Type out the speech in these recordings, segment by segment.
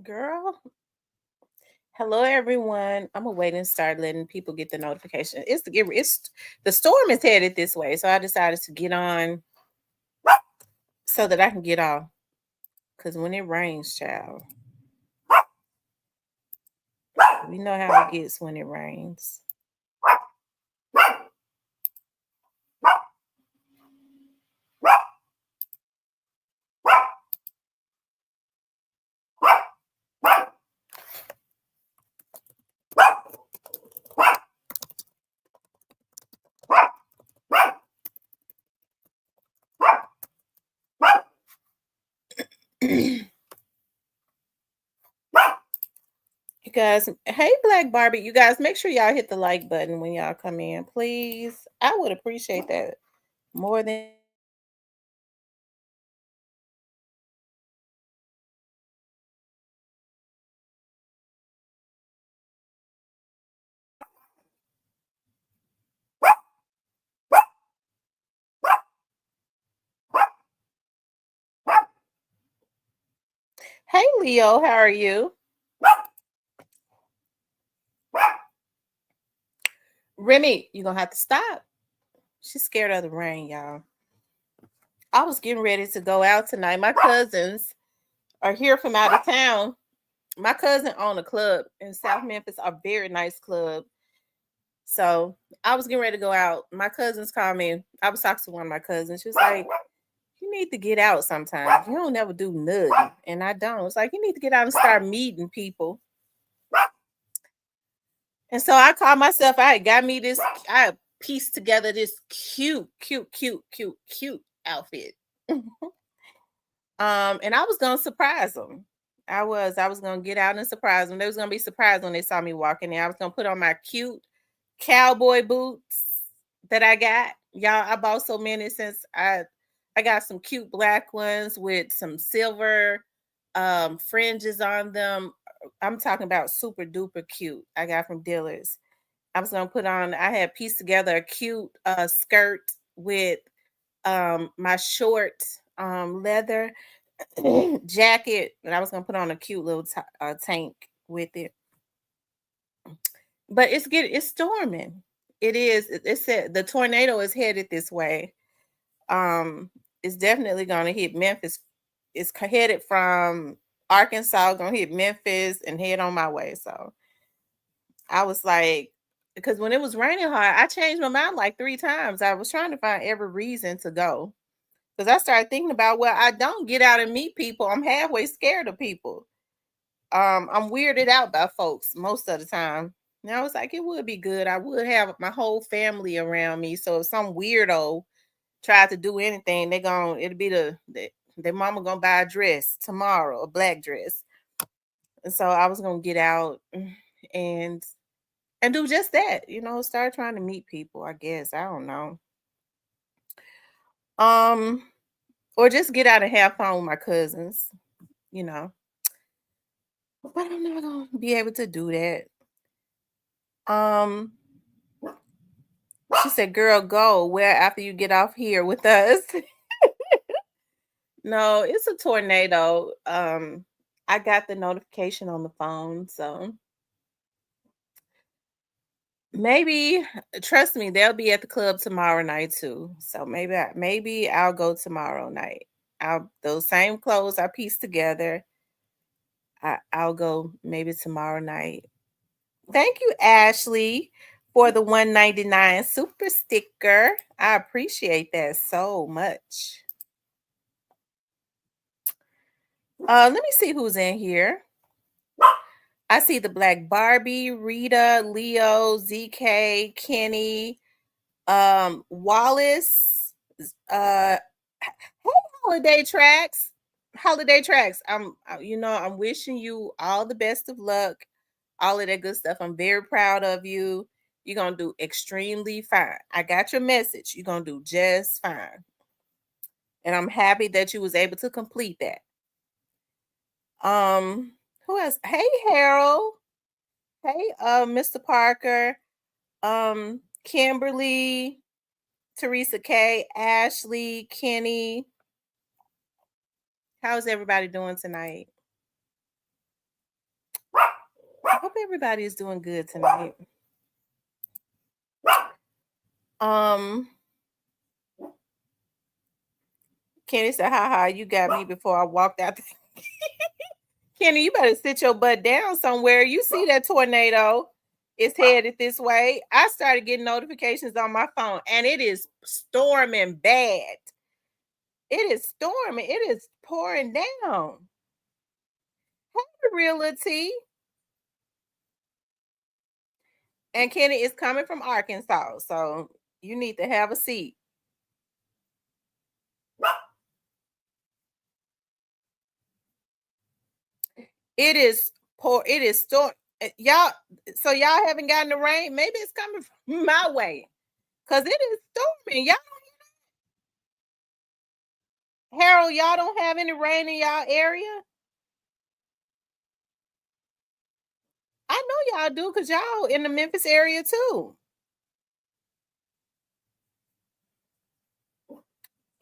Girl, hello everyone. I'm gonna wait and start letting people get the notification. It's the storm is headed this way, so I decided to get on so that I can get off. Cause when it rains, child, we know how it gets when it rains. You guys, hey Black Barbie, you guys make sure y'all hit the like button when y'all come in, please. I would appreciate that more than hey Leo, how are you? Remy, you're gonna have to stop. She's scared of the rain, y'all. I was getting ready to go out tonight. My cousins are here from out of town. My cousin owned a club in South Memphis, a very nice club. So I was getting ready to go out. My cousins called me. I was talking to one of my cousins. She was like, "You need to get out sometimes. You don't never do nothing." And I don't. It's like, you need to get out and start meeting people. And so I called myself. I got me this, I pieced together this cute outfit. And I was gonna surprise them. I was gonna get out and surprise them. They was gonna be surprised when they saw me walking in. I was gonna put on my cute cowboy boots that I got. Y'all, I bought so many since I got some cute black ones with some silver fringes on them. I'm talking about super duper cute. I got from dealers. I was gonna put on, I had pieced together a cute skirt with my short leather jacket, and I was gonna put on a cute little tank with it. But it's storming. It is. It said the tornado is headed this way. It's definitely gonna hit Memphis. It's headed from Arkansas, gonna hit Memphis and head on my way. So I was like, because when it was raining hard, I changed my mind like 3 times. I was trying to find every reason to go. Because I started thinking about, well, I don't get out and meet people. I'm halfway scared of people. I'm weirded out by folks most of the time. And I was like, it would be good. I would have my whole family around me. So if some weirdo tried to do anything, it'll be their mama gonna buy a dress tomorrow, a black dress. And so I was gonna get out and do just that, start trying to meet people, I guess. I don't know. Um, or just get out and have fun with my cousins, you know. But I'm never gonna be able to do that. Um, she said, "Girl, go where after you get off here with us." No, it's a tornado. I got the notification on the phone, so maybe trust me, they'll be at the club tomorrow night too. So maybe I'll go tomorrow night. I'll those same clothes I pieced together. I'll go maybe tomorrow night. Thank you, Ashley, for the 199 super sticker. I appreciate that so much. Let me see who's in here. I see the Black Barbie, Rita, Leo, ZK, Kenny, Wallace, hey, holiday tracks. Holiday tracks. I'm wishing you all the best of luck, all of that good stuff. I'm very proud of you. You're gonna do extremely fine. I got your message. You're gonna do just fine. And I'm happy that you was able to complete that. Who else? Hey Harold. Hey, Mr. Parker. Kimberly, Teresa K, Ashley, Kenny. How's everybody doing tonight? hope everybody is doing good tonight. Kenny said, "Ha, you got me before I walked out." Kenny, you better sit your butt down somewhere. You see that tornado is headed this way. I started getting notifications on my phone, and it is storming bad. It is storming. It is pouring down. Hey, Realty. And Kenny is coming from Arkansas, so you need to have a seat. It is pour. It is storm. Y'all, so y'all haven't gotten the rain. Maybe it's coming from my way, cause it is storming. Y'all, Harold, y'all don't have any rain in y'all area. I know y'all do, cause y'all in the Memphis area too.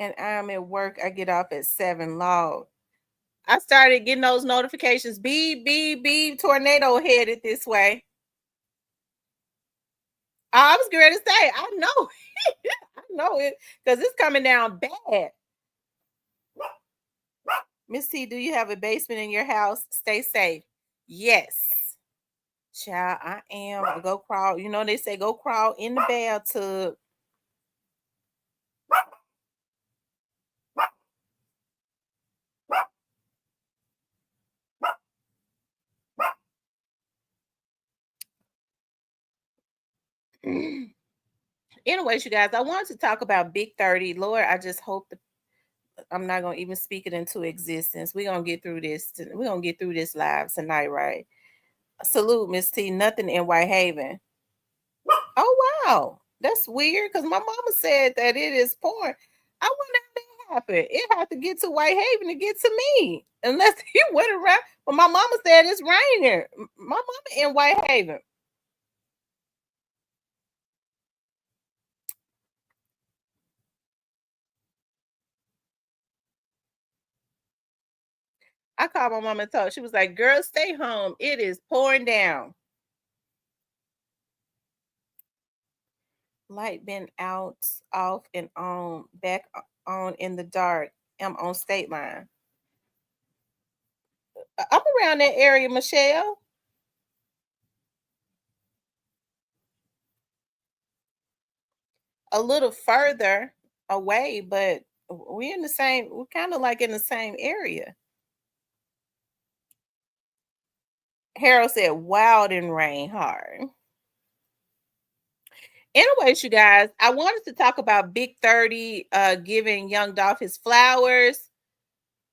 And I'm at work. I get off at 7 log. I started getting those notifications. Beep, beep, beep. Tornado headed this way. I was going to say, I know. I know it because it's coming down bad. Miss T, do you have a basement in your house? Stay safe. Yes. Child, I am. Go crawl. You know, they say go crawl in the bathtub. Anyways, you guys, I wanted to talk about Big 30. Lord, I just hope that I'm not gonna even speak it into existence. We're gonna get through this. We're gonna get through this live tonight, right? Salute, Miss T. Nothing in Whitehaven. Oh wow, that's weird because my mama said that it is pouring. I wonder how that happened. It had to get to Whitehaven to get to me, unless he went around. But my mama said it's raining. My mama in Whitehaven. I called my mama and told her. She was like, "Girl, stay home. It is pouring down." Light been out, off, and on, back on in the dark. I'm on state line. I'm around that area, Michelle. A little further away, but we're in the same, we're kind of like in the same area. Harold said, wild and rain hard. Anyways, you guys, I wanted to talk about Big 30 giving Young Dolph his flowers.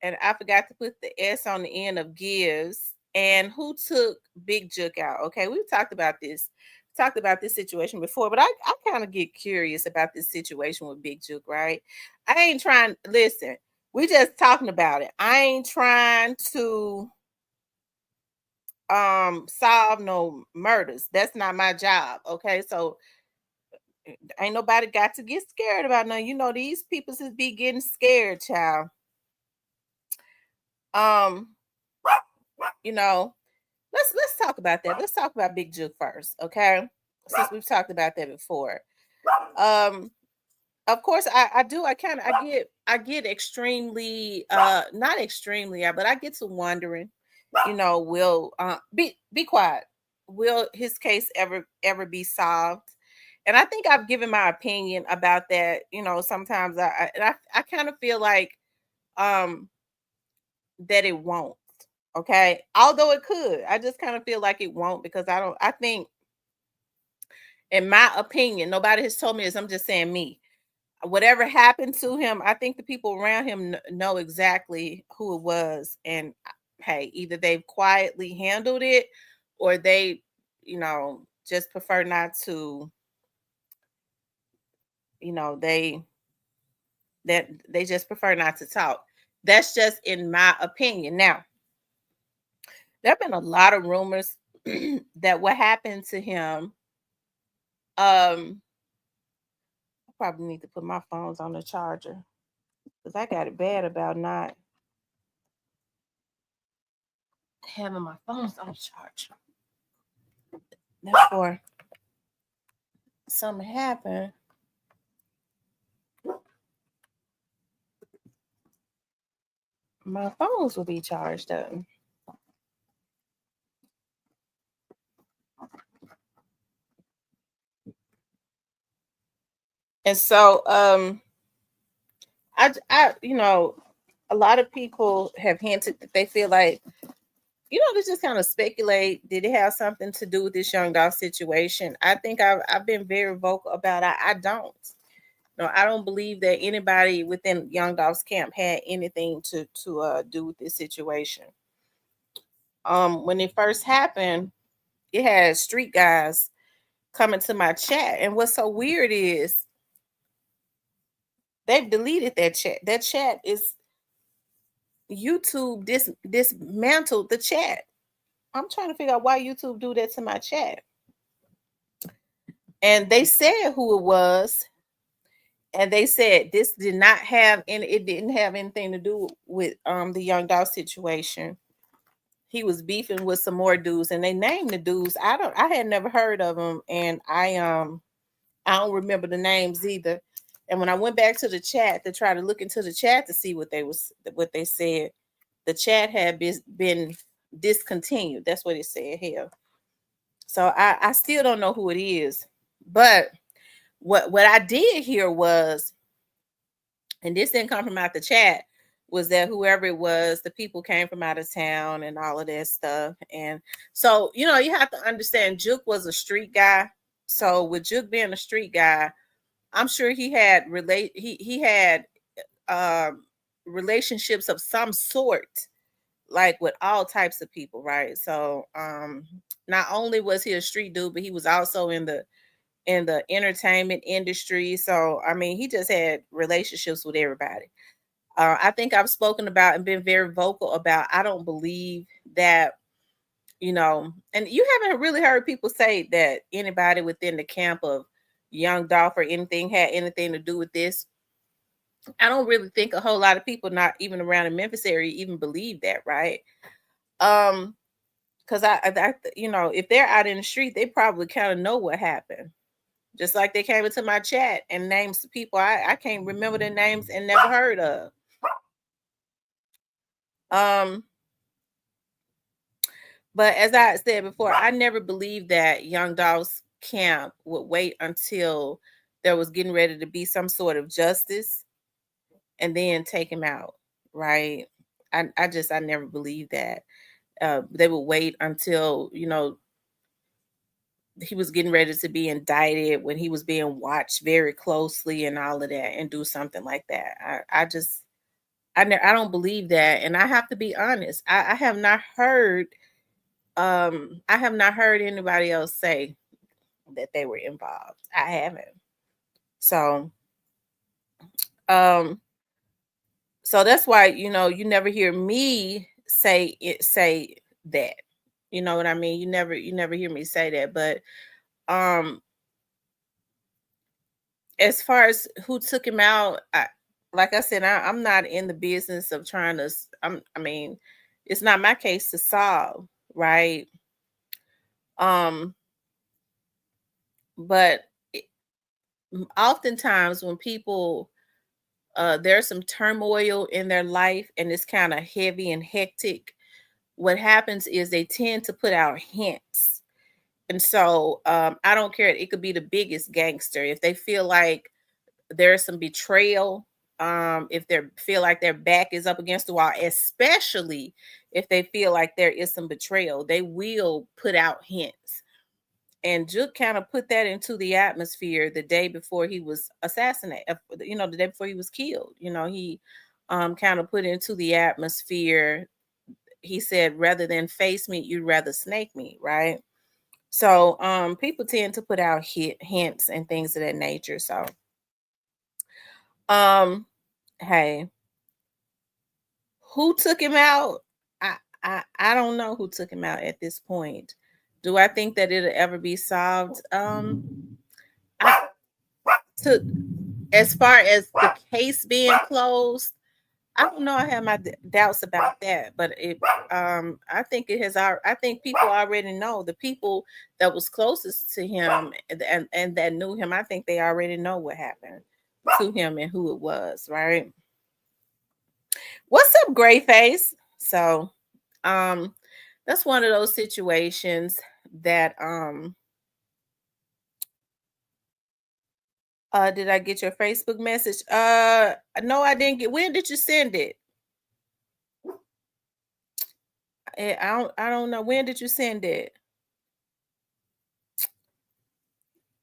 And I forgot to put the S on the end of gives. And who took Big Jook out? Okay, we've talked about this. Talked about this situation before, but I kind of get curious about this situation with Big Jook, right? I ain't trying, listen, we just talking about it. I ain't trying to solve no murders. That's not my job. Okay. So ain't nobody got to get scared about nothing. You know, these people just be getting scared, child. Um, you know, let's talk about that. Let's talk about Big Jook first, okay? Since we've talked about that before. Um, of course, I get extremely not extremely, but I get to wondering, will be quiet. Will his case ever be solved? And I think I've given my opinion about that. You know, sometimes I kind of feel like um that it won't. Okay. Although it could. I just kind of feel like it won't because I think, in my opinion, nobody has told me this. I'm just saying me. Whatever happened to him, I think the people around him know exactly who it was. And hey, either they've quietly handled it or they, just prefer not to, you know, they just prefer not to talk. That's just in my opinion. Now, there have been a lot of rumors that what happened to him. I probably need to put my phones on the charger because I got it bad about not having my phones on the charger. Therefore, something happened. My phones will be charged up. And so, a lot of people have hinted that they feel like, to just kind of speculate. Did it have something to do with this young dog situation? I think I've been very vocal about it. I don't. No, I don't believe that anybody within Young Dog's camp had anything to do with this situation. When it first happened, it had street guys coming to my chat, and what's so weird is they've deleted that chat. That chat is YouTube dismantled the chat. I'm trying to figure out why YouTube do that to my chat. And they said who it was, and they said this did not have any. It didn't have anything to do with the Young Dog situation. He was beefing with some more dudes, and they named the dudes. I had never heard of them, and I don't remember the names either. And when I went back to the chat to try to look into the chat to see what they said, the chat had been discontinued. That's what it said here. So I still don't know who it is. But what I did hear was, and this didn't come from out the chat, was that whoever it was, the people came from out of town and all of that stuff. And so, you have to understand, Jook was a street guy. So with Jook being a street guy, I'm sure he had relationships of some sort, like with all types of people, right? So not only was he a street dude, but he was also in the entertainment industry. So I mean, he just had relationships with everybody. I think I've spoken about and been very vocal about, I don't believe that, and you haven't really heard people say that anybody within the camp of Young Dolph or anything had anything to do with this. I don't really think a whole lot of people, not even around the Memphis area, even believe that, right? Because if they're out in the street, they probably kind of know what happened. Just like they came into my chat and named some people I can't remember their names and never heard of. But as I said before, I never believed that Young Dolph's camp would wait until there was getting ready to be some sort of justice and then take him out, right? I never believed that. They would wait until, he was getting ready to be indicted, when he was being watched very closely and all of that, and do something like that. I don't believe that. And I have to be honest. I have not heard anybody else say that they were involved. I haven't. So so that's why, you never hear me say that. You know what I mean? You never hear me say that. But as far as who took him out, like I said, I'm not in the business of trying to. I mean, it's not my case to solve, right? But oftentimes when people, there's some turmoil in their life and it's kind of heavy and hectic, what happens is they tend to put out hints. And so I don't care. It could be the biggest gangster. If they feel like there's some betrayal, if they feel like their back is up against the wall, especially if they feel like there is some betrayal, they will put out hints. And Jook kind of put that into the atmosphere the day before he was assassinated, the day before he was killed. He kind of put into the atmosphere. He said, rather than face me, you'd rather snake me, right? So people tend to put out hints and things of that nature. So hey, who took him out? I don't know who took him out at this point. Do I think that it'll ever be solved? As far as the case being closed, I don't know. I have my doubts about that, but I think it has. I think people already know, the people that was closest to him and that knew him. I think they already know what happened to him and who it was. Right? What's up, Gray Face? So, um, that's one of those situations that did I get your Facebook message? No, I didn't get. When did you send it? I don't know. When did you send it?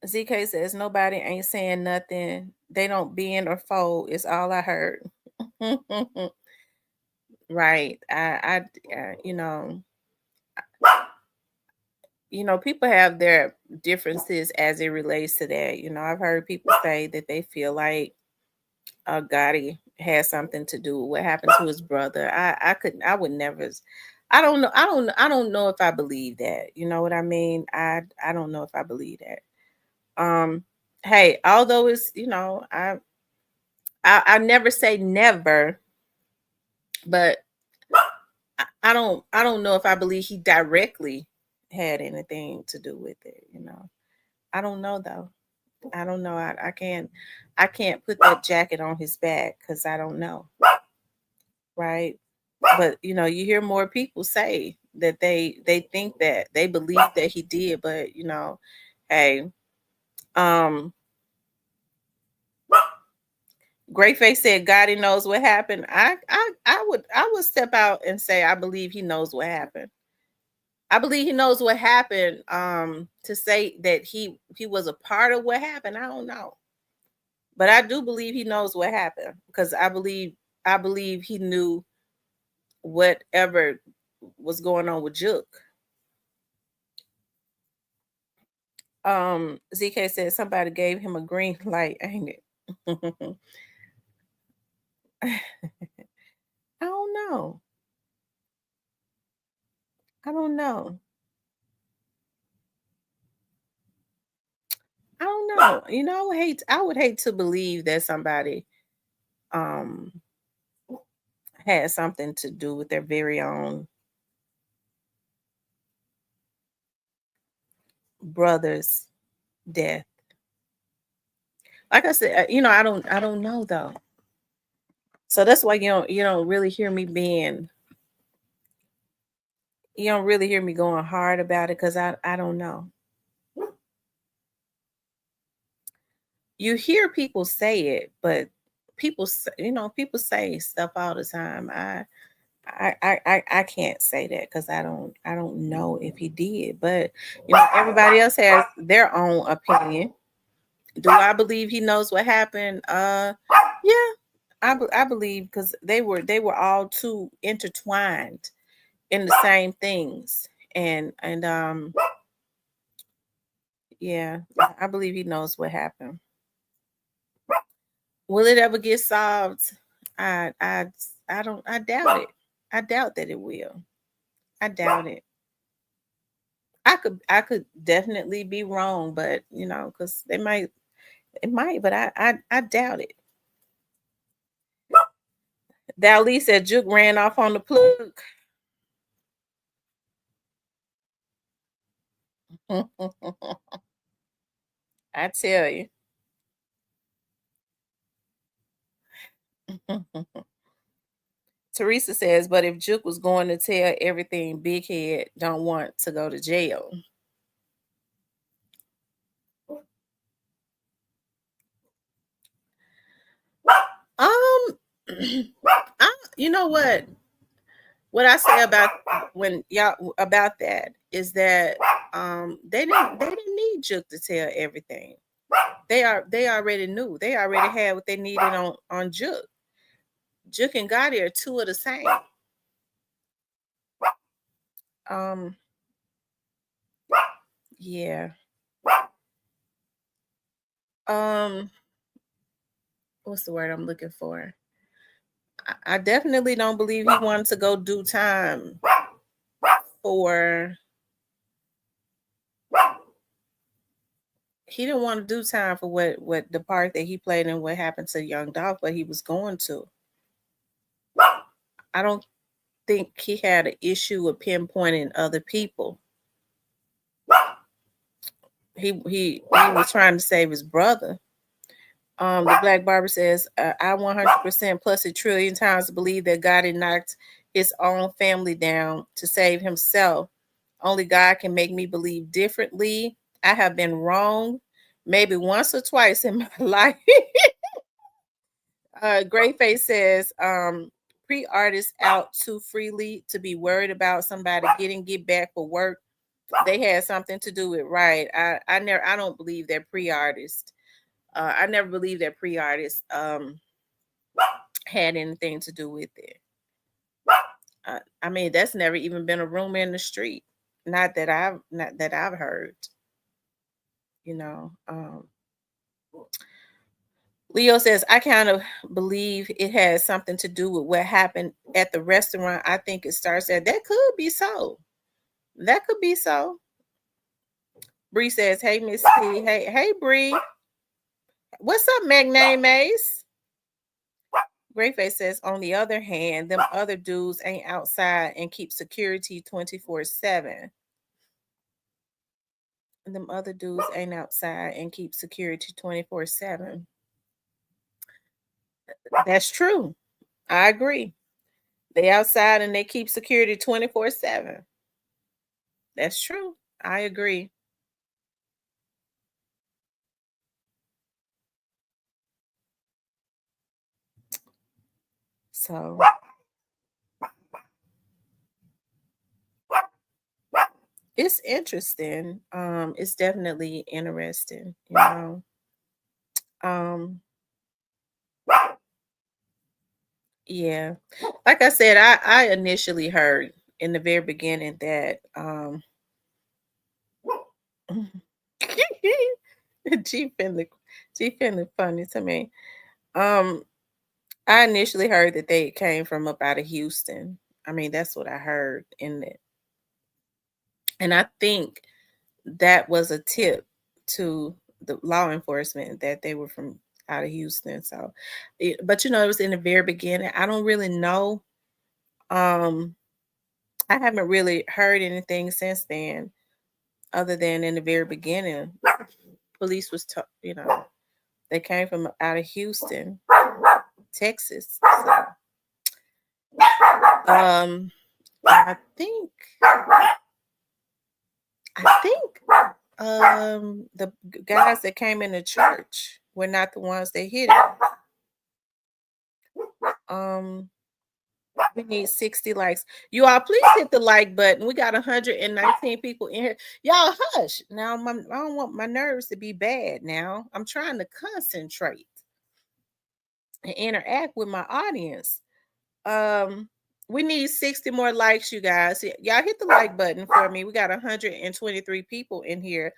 ZK says nobody ain't saying nothing. They don't bend or fold. It's all I heard. Right. People have their differences as it relates to that. I've heard people say that they feel like Gotti has something to do with what happened to his brother. I would never. I don't know. I don't know if I believe that. You know what I mean? I don't know if I believe that. Hey, although it's, I never say never, but I don't know if I believe he directly had anything to do with it. I don't know though. I don't know. I can't put that jacket on his back because I don't know. Right. But you hear more people say that they think that they believe that he did, but hey, um Greyface said Gotti knows what happened. I would step out and say I believe he knows what happened. I believe he knows what happened. To say that he was a part of what happened, I don't know. But I do believe he knows what happened because I believe he knew whatever was going on with Jook. ZK said somebody gave him a green light, ain't it? I don't know. I don't know. I don't know. I would hate to believe that somebody um had something to do with their very own brother's death. Like I said, I don't know though. So that's why you don't really hear me being you don't really hear me going hard about it because I don't know. You hear people say it, but people say stuff all the time. I can't say that because I don't know if he did, but everybody else has their own opinion. Do I believe he knows what happened? Yeah, I believe because they were all too intertwined in the same things, and yeah, I believe he knows what happened. Will it ever get solved? I I I don't. I doubt it. I doubt that it will. I doubt it. I could definitely be wrong, but because it might, but I doubt it. Dali said Juke ran off on the plug. I tell you. Teresa says, but if Juke was going to tell everything, Big Head don't want to go to jail. Um, you know what? What I say about when y'all about that is that they didn't need Juke to tell everything. They already knew. They already had what they needed on Juke. Juke and Gotti are two of the same. Um, yeah. Um, what's the word I'm looking for? I definitely don't believe he wanted to go do time for. He didn't want to do time for what the part that he played and what happened to Young Dolph, but he was going to. I don't think he had an issue with pinpointing other people. He was trying to save his brother. The Black Barber says, I 100% plus a trillion times believe that God had knocked his own family down to save himself. Only God can make me believe differently. I have been wrong maybe once or twice in my life. Greyface says, pre-artists out too freely to be worried about somebody get back for work. They had something to do with right. I don't believe they're pre-artists. I never believed that pre-artists had anything to do with it. I mean, that's never even been a rumor in the street. Not that I've heard. You know. Leo says, I kind of believe it has something to do with what happened at the restaurant. I think it starts there. That could be so. That could be so. Bree says, hey, Miss T. Hey, Bree. What's up, Magname Mace? Greyface says, on the other hand, them other dudes ain't outside and keep security 24/7. Them other dudes ain't outside and keep security 24/7. That's true. I agree. They outside and they keep security 24/7. That's true. I agree. So it's interesting. It's definitely interesting, you know. Um, yeah. Like I said, I initially heard in the very beginning that G Finley funny to me. Um I initially heard that they came from up out of Houston. I mean, that's what I heard in it. And I think that was a tip to the law enforcement that they were from out of Houston. So, but you know, it was in the very beginning. I don't really know. Um, I haven't really heard anything since then, other than in the very beginning, police was, you know, they came from out of Houston, Texas. So, um, I think, I think, the guys that came in the church were not the ones that hit it. Um, we need 60 likes. You all, please hit the like button. We got 119 people in here. Y'all, hush. Now, I don't want my nerves to be bad now. I'm trying to concentrate and interact with my audience. Um, we need 60 more likes, you guys. Y'all hit the like button for me. We got 123 people in here.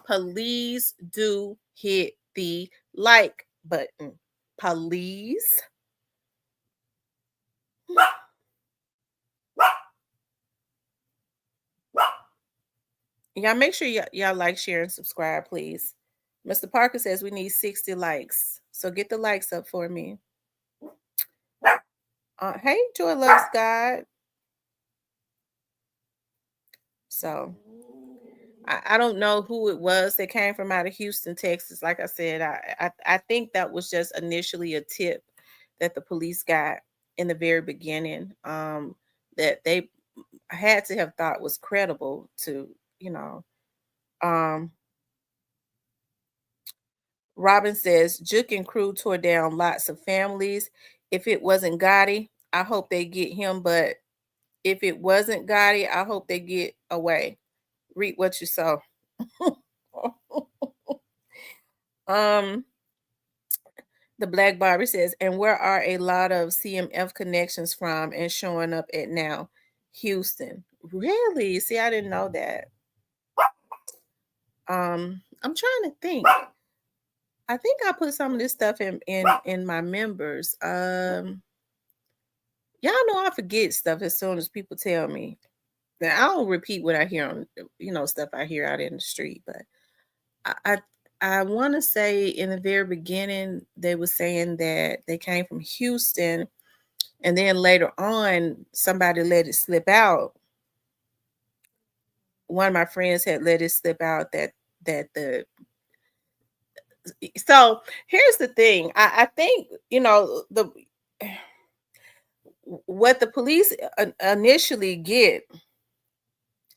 Please do hit the like button. Please. Y'all make sure y'all like, share, and subscribe, please. Mr. Parker says we need 60 likes. So get the likes up for me. Hey, Joy Loves God. So I don't know who it was that came from out of Houston, Texas. Like I said, I think that was just initially a tip that the police got in the very beginning. That they had to have thought was credible to, you know. Robin says Jook and crew tore down lots of families. If it wasn't Gotti, I hope they get him. But if it wasn't Gotti, I hope they get away. Read what you saw. um, the Black Barbie says, and where are a lot of CMF connections from and showing up at now? Houston. Really? See, I didn't know that. I'm trying to think. I think I put some of this stuff in my members. Y'all know I forget stuff as soon as people tell me. Now I don't repeat what I hear on, stuff I hear out in the street, but I I want to say in the very beginning they were saying that they came from Houston And then later on, somebody let it slip out. One of my friends had let it slip out that the so here's the thing. I think, the what the police initially get,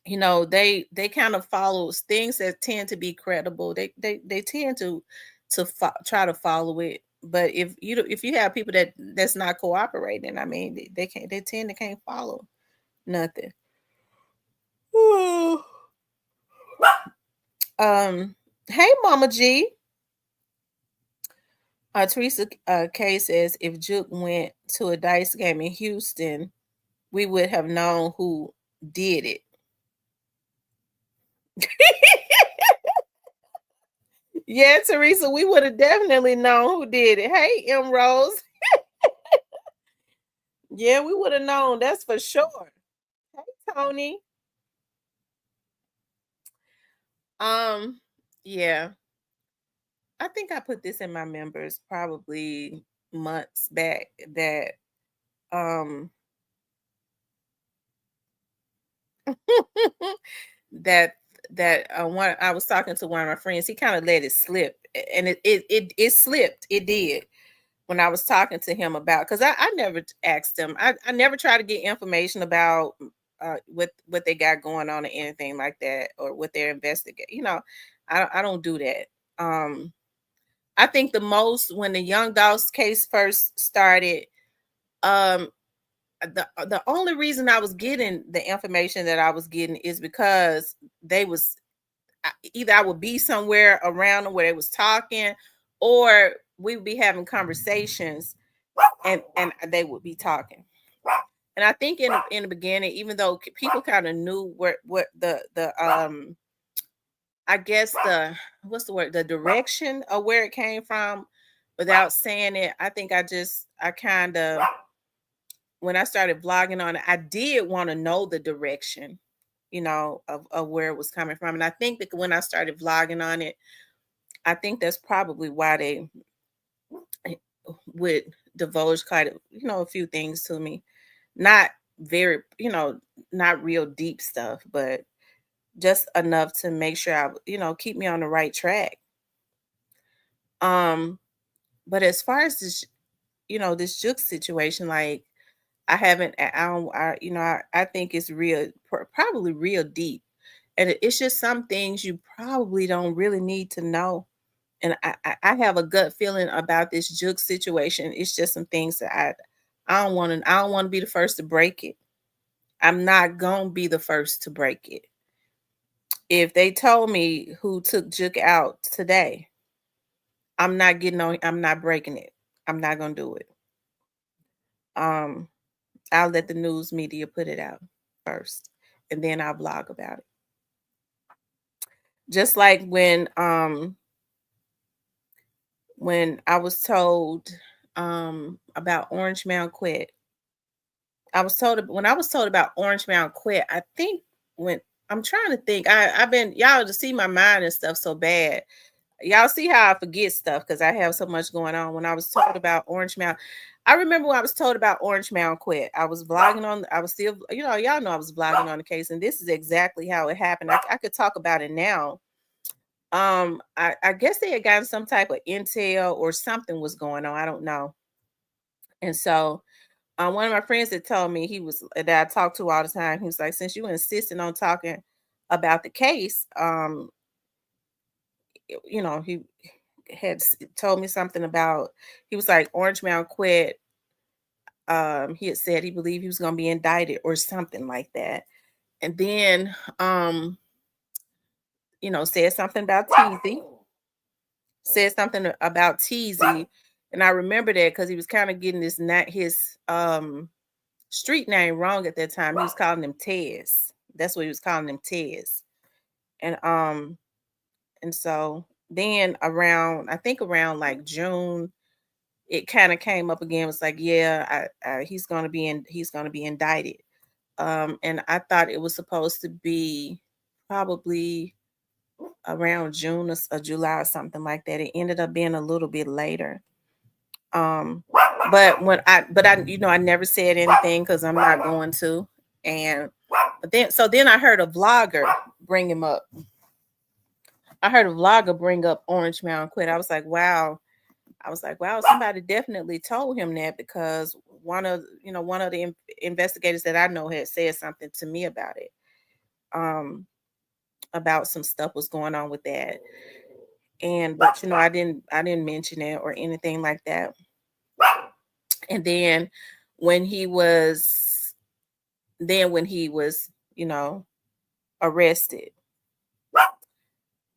they kind of follow things that tend to be credible. They tend to try to follow it. But if you have people that's not cooperating, I mean, they can't, they tend to can't follow nothing. Hey, Mama G. Teresa K says if Juke went to a dice game in Houston, we would have known who did it. Yeah, Teresa, we would have definitely known who did it. Hey, M Rose. Yeah, we would have known. That's for sure. Hey, Tony. Um, yeah, I think I put this in my members probably months back that um that one I was talking to one of my friends. He kind of let it slip, and it slipped. It did when I was talking to him about, because I never asked him. I never try to get information about what they got going on or anything like that, or what they're investigating. I don't do that. I think the most when the Young Dogs case first started, um, the only reason I was getting the information that I was getting is because they was either I would be somewhere around them where they was talking, or we would be having conversations, and they would be talking. And I think in the beginning, even though people kind of knew what the I guess the what's the word, the direction of where it came from, without saying it, I think I kind of, when I started vlogging on it, I did want to know the direction, of where it was coming from. And I think that when I started vlogging on it, I think that's probably why they would divulge quite a few things to me. Not very, not real deep stuff, but just enough to make sure keep me on the right track. Um, but as far as this Juke situation, like, I haven't, I don't, I think it's real, probably real deep. And it's just some things you probably don't really need to know. And I have a gut feeling about this Juke situation. It's just some things that I don't want to be the first to break it. I'm not gonna be the first to break it. If they told me who took Juke out today, I'm not breaking it. I'm not gonna do it. Um, I'll let the news media put it out first, and then I'll blog about it. Just like when I was told about Orange Mound Quet. When I was told about Orange Mound Quet, I think when I'm trying to think, I've been, y'all to see my mind and stuff so bad. Y'all see how I forget stuff because I have so much going on. When I was told about Orange Mound, I remember when I was told about Orange Mound Quet. I was vlogging on, I was still, y'all know I was vlogging on the case, and this is exactly how it happened. I could talk about it now. I guess they had gotten some type of intel or something was going on. I don't know. And so one of my friends that told me, that I talked to all the time, he was like, since you insisting on talking about the case, he had told me something about, he was like, Orange Mound Quet, he had said he believed he was going to be indicted or something like that. And then said something about Teasy, said something about Teasy. And I remember that because he was kind of getting his street name wrong at that time. He was calling him Tez. That's what he was calling him, Tez. And so then I think around like June, it kind of came up again. It was like, yeah, he's gonna be indicted. And I thought it was supposed to be probably around June or July or something like that. It ended up being a little bit later. But I never said anything because I'm not going to. And then I heard a vlogger bring him up. I heard a vlogger bring up Orange Mountain Quit. I was like, wow. Somebody definitely told him that, because one of the investigators that I know had said something to me about it. About some stuff was going on with that. But I didn't mention it or anything like that. And then when he was arrested,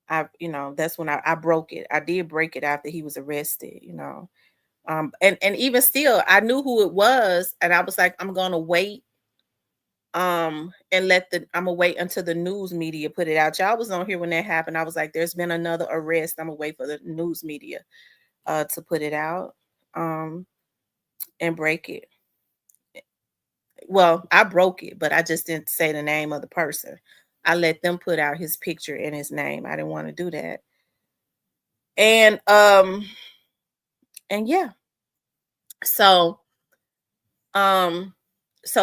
that's when I broke it. I did break it after he was arrested, and even still, I knew who it was, and I was like, I'm gonna wait, and I'm gonna wait until the news media put it out. Y'all was on here when that happened. I was like, there's been another arrest. I'm gonna wait for the news media to put it out, and break it. Well, I broke it, but I just didn't say the name of the person. I let them put out his picture and his name. I didn't want to do that. And yeah. So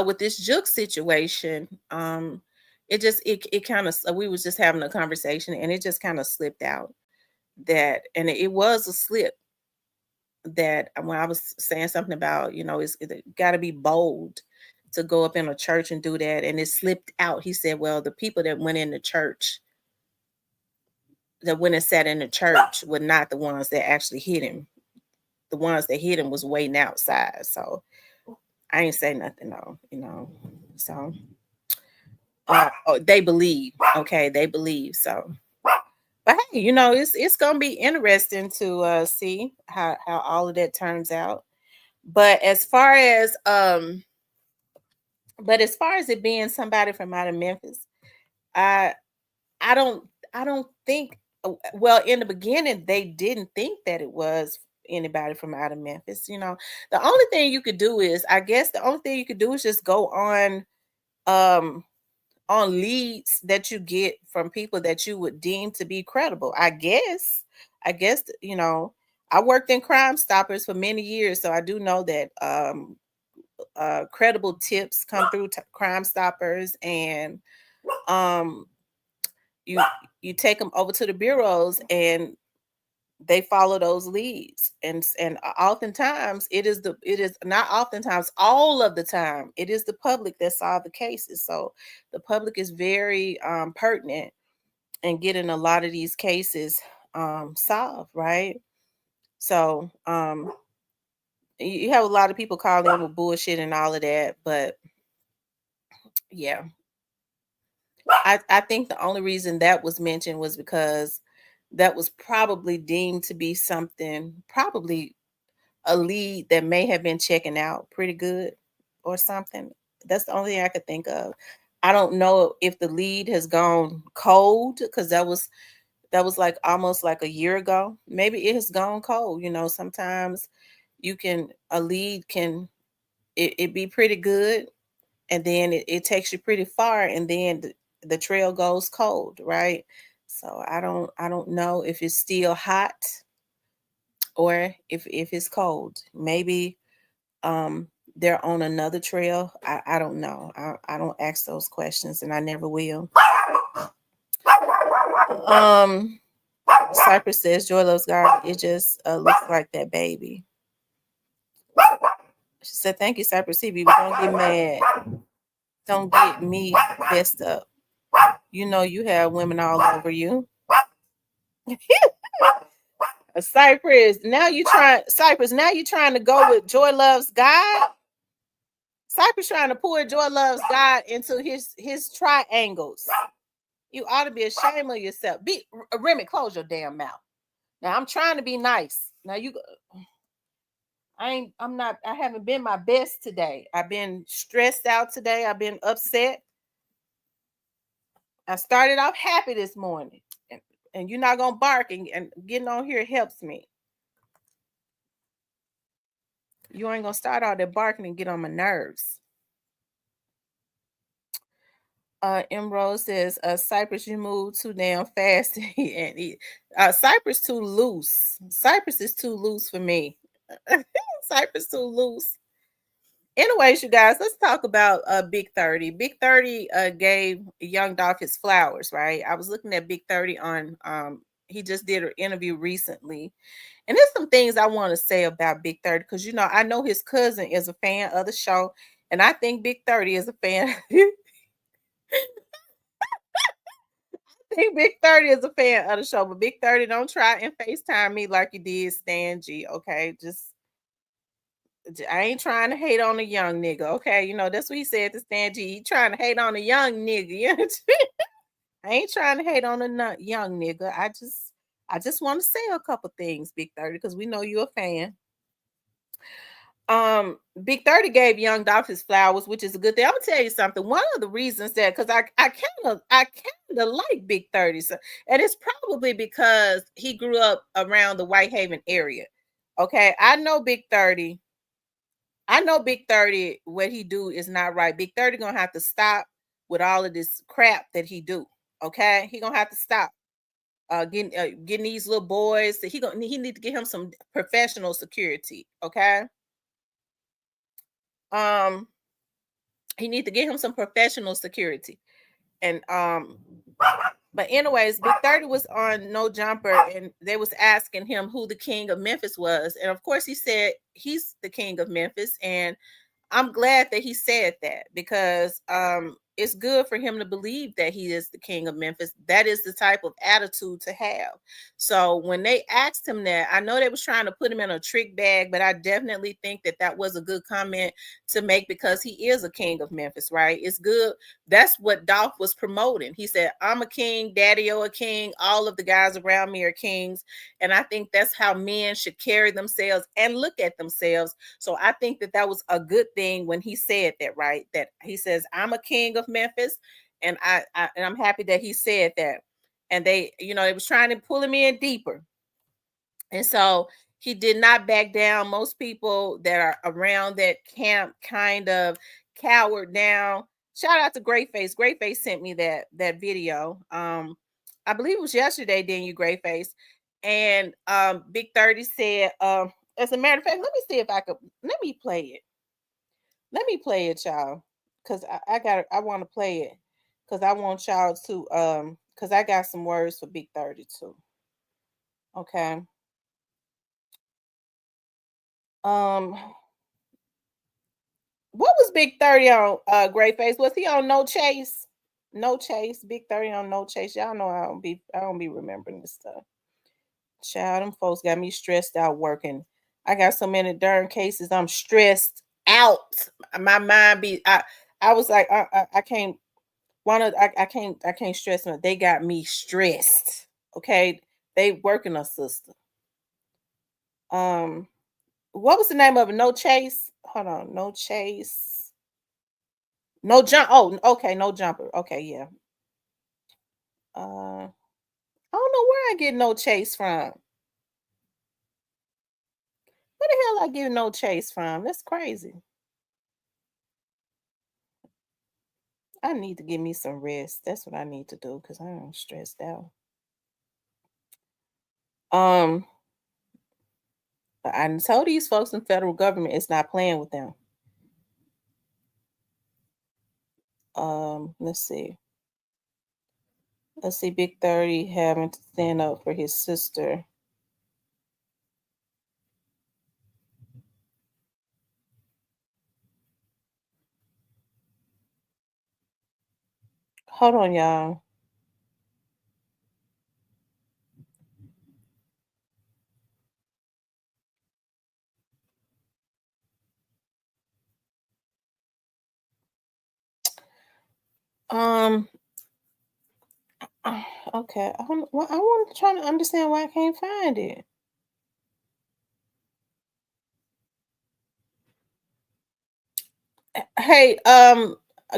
with this Jook situation, it kind of, we was just having a conversation, and it just kind of slipped out that, and it was a slip, that when I was saying something about, it got to be bold to go up in a church and do that, and it slipped out. He said, well, the people that went in the church, that went and sat in the church, were not the ones that actually hit him. The ones that hit him was waiting outside. So I ain't say nothing though, so they believe. Okay, they believe. So, but hey, it's gonna be interesting to see how all of that turns out. But as far as it being somebody from out of Memphis, I don't think, well, in the beginning they didn't think that it was anybody from out of Memphis. The only thing you could do is, I guess the only thing you could do is just go on leads that you get from people that you would deem to be credible. I guess, I worked in Crime Stoppers for many years, so I do know that credible tips come through Crime Stoppers, and you take them over to the bureaus, and they follow those leads, and oftentimes it is not oftentimes, all of the time, it is the public that solve the cases. So the public is very pertinent in getting a lot of these cases solved, right? So you have a lot of people calling in with bullshit and all of that, but yeah, I think the only reason that was mentioned was because that was probably deemed to be something, probably a lead that may have been checking out pretty good or something. That's the only thing I could think of. I don't know if the lead has gone cold, because that was like almost like a year ago. Maybe it has gone cold. Sometimes a lead can, it be pretty good, and then it takes you pretty far, and then the trail goes cold, right? So I don't know if it's still hot or if it's cold. Maybe they're on another trail. I don't know. I don't ask those questions, and I never will. Cypress says Joy loves God. It just looks like that baby. She said, thank you, Cypress TV, but don't get mad. Don't get me messed up. You have women all over you. Cypress, now you trying to go with Joy loves God. Cypress trying to pull Joy loves God into his triangles. You ought to be ashamed of yourself. Remy, close your damn mouth. Now I'm trying to be nice. Now I haven't been my best today. I've been stressed out today. I've been upset. I started off happy this morning. And you're not gonna bark, and getting on here helps me. You ain't gonna start all that barking and get on my nerves. Emerald says, Cypress, you move too damn fast. And Cypress too loose. Cypress is too loose for me. Cypress too loose. Anyways, you guys, let's talk about Big 30. Big 30 gave Young Dolph his flowers, right? I was looking at Big 30 on he just did an interview recently. And there's some things I want to say about Big 30 because I know his cousin is a fan of the show, and I think Big 30 is a fan. I think Big 30 is a fan of the show, but Big 30, don't try and FaceTime me like you did Stan G. Okay. I ain't trying to hate on a young nigga. Okay. That's what he said to Stan G. He trying to hate on a young nigga. I ain't trying to hate on a young nigga. I just want to say a couple things, Big 30, because we know you're a fan. Big 30 gave Young Dolph his flowers, which is a good thing. I'm gonna tell you something. One of the reasons that because I kind of like Big 30, so, and it's probably because he grew up around the Whitehaven area. Okay, I know Big 30, what he do is not right. Big 30 gonna have to stop with all of this crap that he do. Okay, he gonna have to stop getting these little boys. He need to get him some professional security. Okay. Um, he need to get him some professional security. And but anyways, Big 30 was on No Jumper, and they was asking him who the king of Memphis was. And of course, he said he's the king of Memphis. And I'm glad that he said that because it's good for him to believe that he is the king of Memphis. That is the type of attitude to have. So when they asked him that, I know they was trying to put him in a trick bag, but I definitely think that that was a good comment to make because he is a king of Memphis, right? It's good. That's what Dolph was promoting. He said, I'm a king, Daddy-O a king, all of the guys around me are kings. And I think that's how men should carry themselves and look at themselves. So I think that that was a good thing when he said that, right? That he says, I'm a king of Memphis. And I'm happy that he said that. And they was trying to pull him in deeper. And so he did not back down. Most people that are around that camp kind of cowered down. Shout out to Greatface. Greatface sent me that video. I believe it was yesterday, didn't you, Greatface? And Big 30 said, as a matter of fact, let me see if I could let me play it. Let me play it, y'all. Cause I want to play it. Cause I want y'all to because I got some words for Big 30 too. Okay. Um, what was Big 30 on Great Face? Was he on No Chase? No Chase, Big 30 on No Chase. Y'all know I don't be remembering this stuff. Child, them folks got me stressed out working. I got so many darn cases. I'm stressed out. My mind be I was like, I can't I can't stress them. They got me stressed. Okay. They working us, sister. Um, what was the name of it? No Chase. Hold on, No Chase. No jump. Oh, okay, no jumper. Okay, yeah. I don't know where I get no chase from. Where the hell I get no chase from? That's crazy. I need to give me some rest. That's what I need to do because I'm stressed out. Um, I told these folks in federal government it's not playing with them. Let's see. Let's see. Big 30 having to stand up for his sister. Hold on, y'all. Um, okay. I want to try to understand why I can't find it. Hey,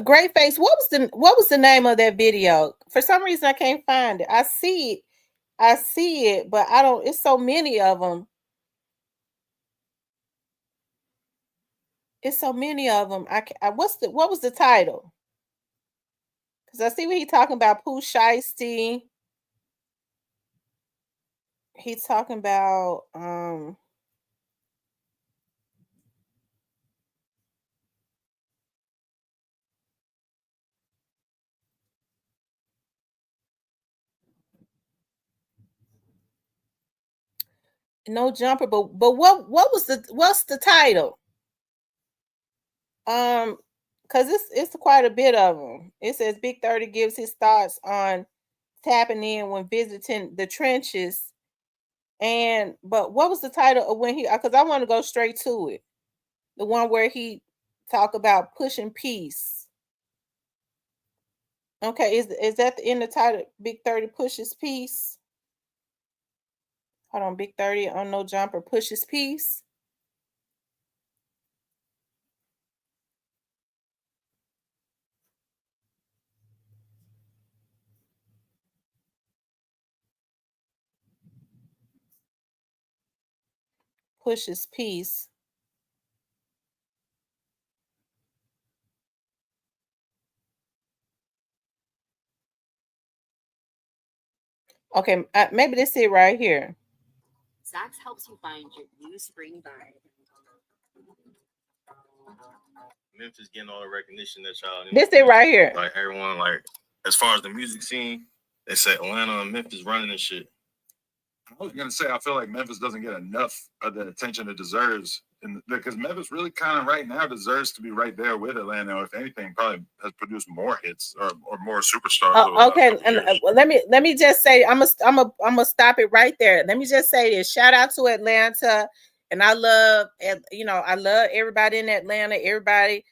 Great Face, what was the name of that video? For some reason I can't find it. I see it, but I don't it's so many of them. It's so many of them. What was the title? Cuz I see what he talking about Pooh Shiesty. He's talking about No jumper, but what's the title? Because it's quite a bit of them. It says Big 30 gives his thoughts on tapping in when visiting the trenches. But what was the title of when he? Because I want to go straight to it. The one where he talk about pushing peace. Okay, is that in the title? Big 30 pushes peace. Hold on, Big 30 on no jumper pushes peace. Pushes peace. Okay, maybe this is right here. Saks helps you find your new spring vibe. Memphis getting all the recognition that y'all. This is right here. Like everyone, like as far as the music scene, they say Atlanta and Memphis running and shit. I was gonna say I feel like Memphis doesn't get enough of the attention it deserves, because Memphis really kind of right now deserves to be right there with Atlanta. Or if anything, probably has produced more hits or more superstars. Okay, and let me just say I'm gonna stop it right there. Let me just say this: shout out to Atlanta, and I love everybody in Atlanta, everybody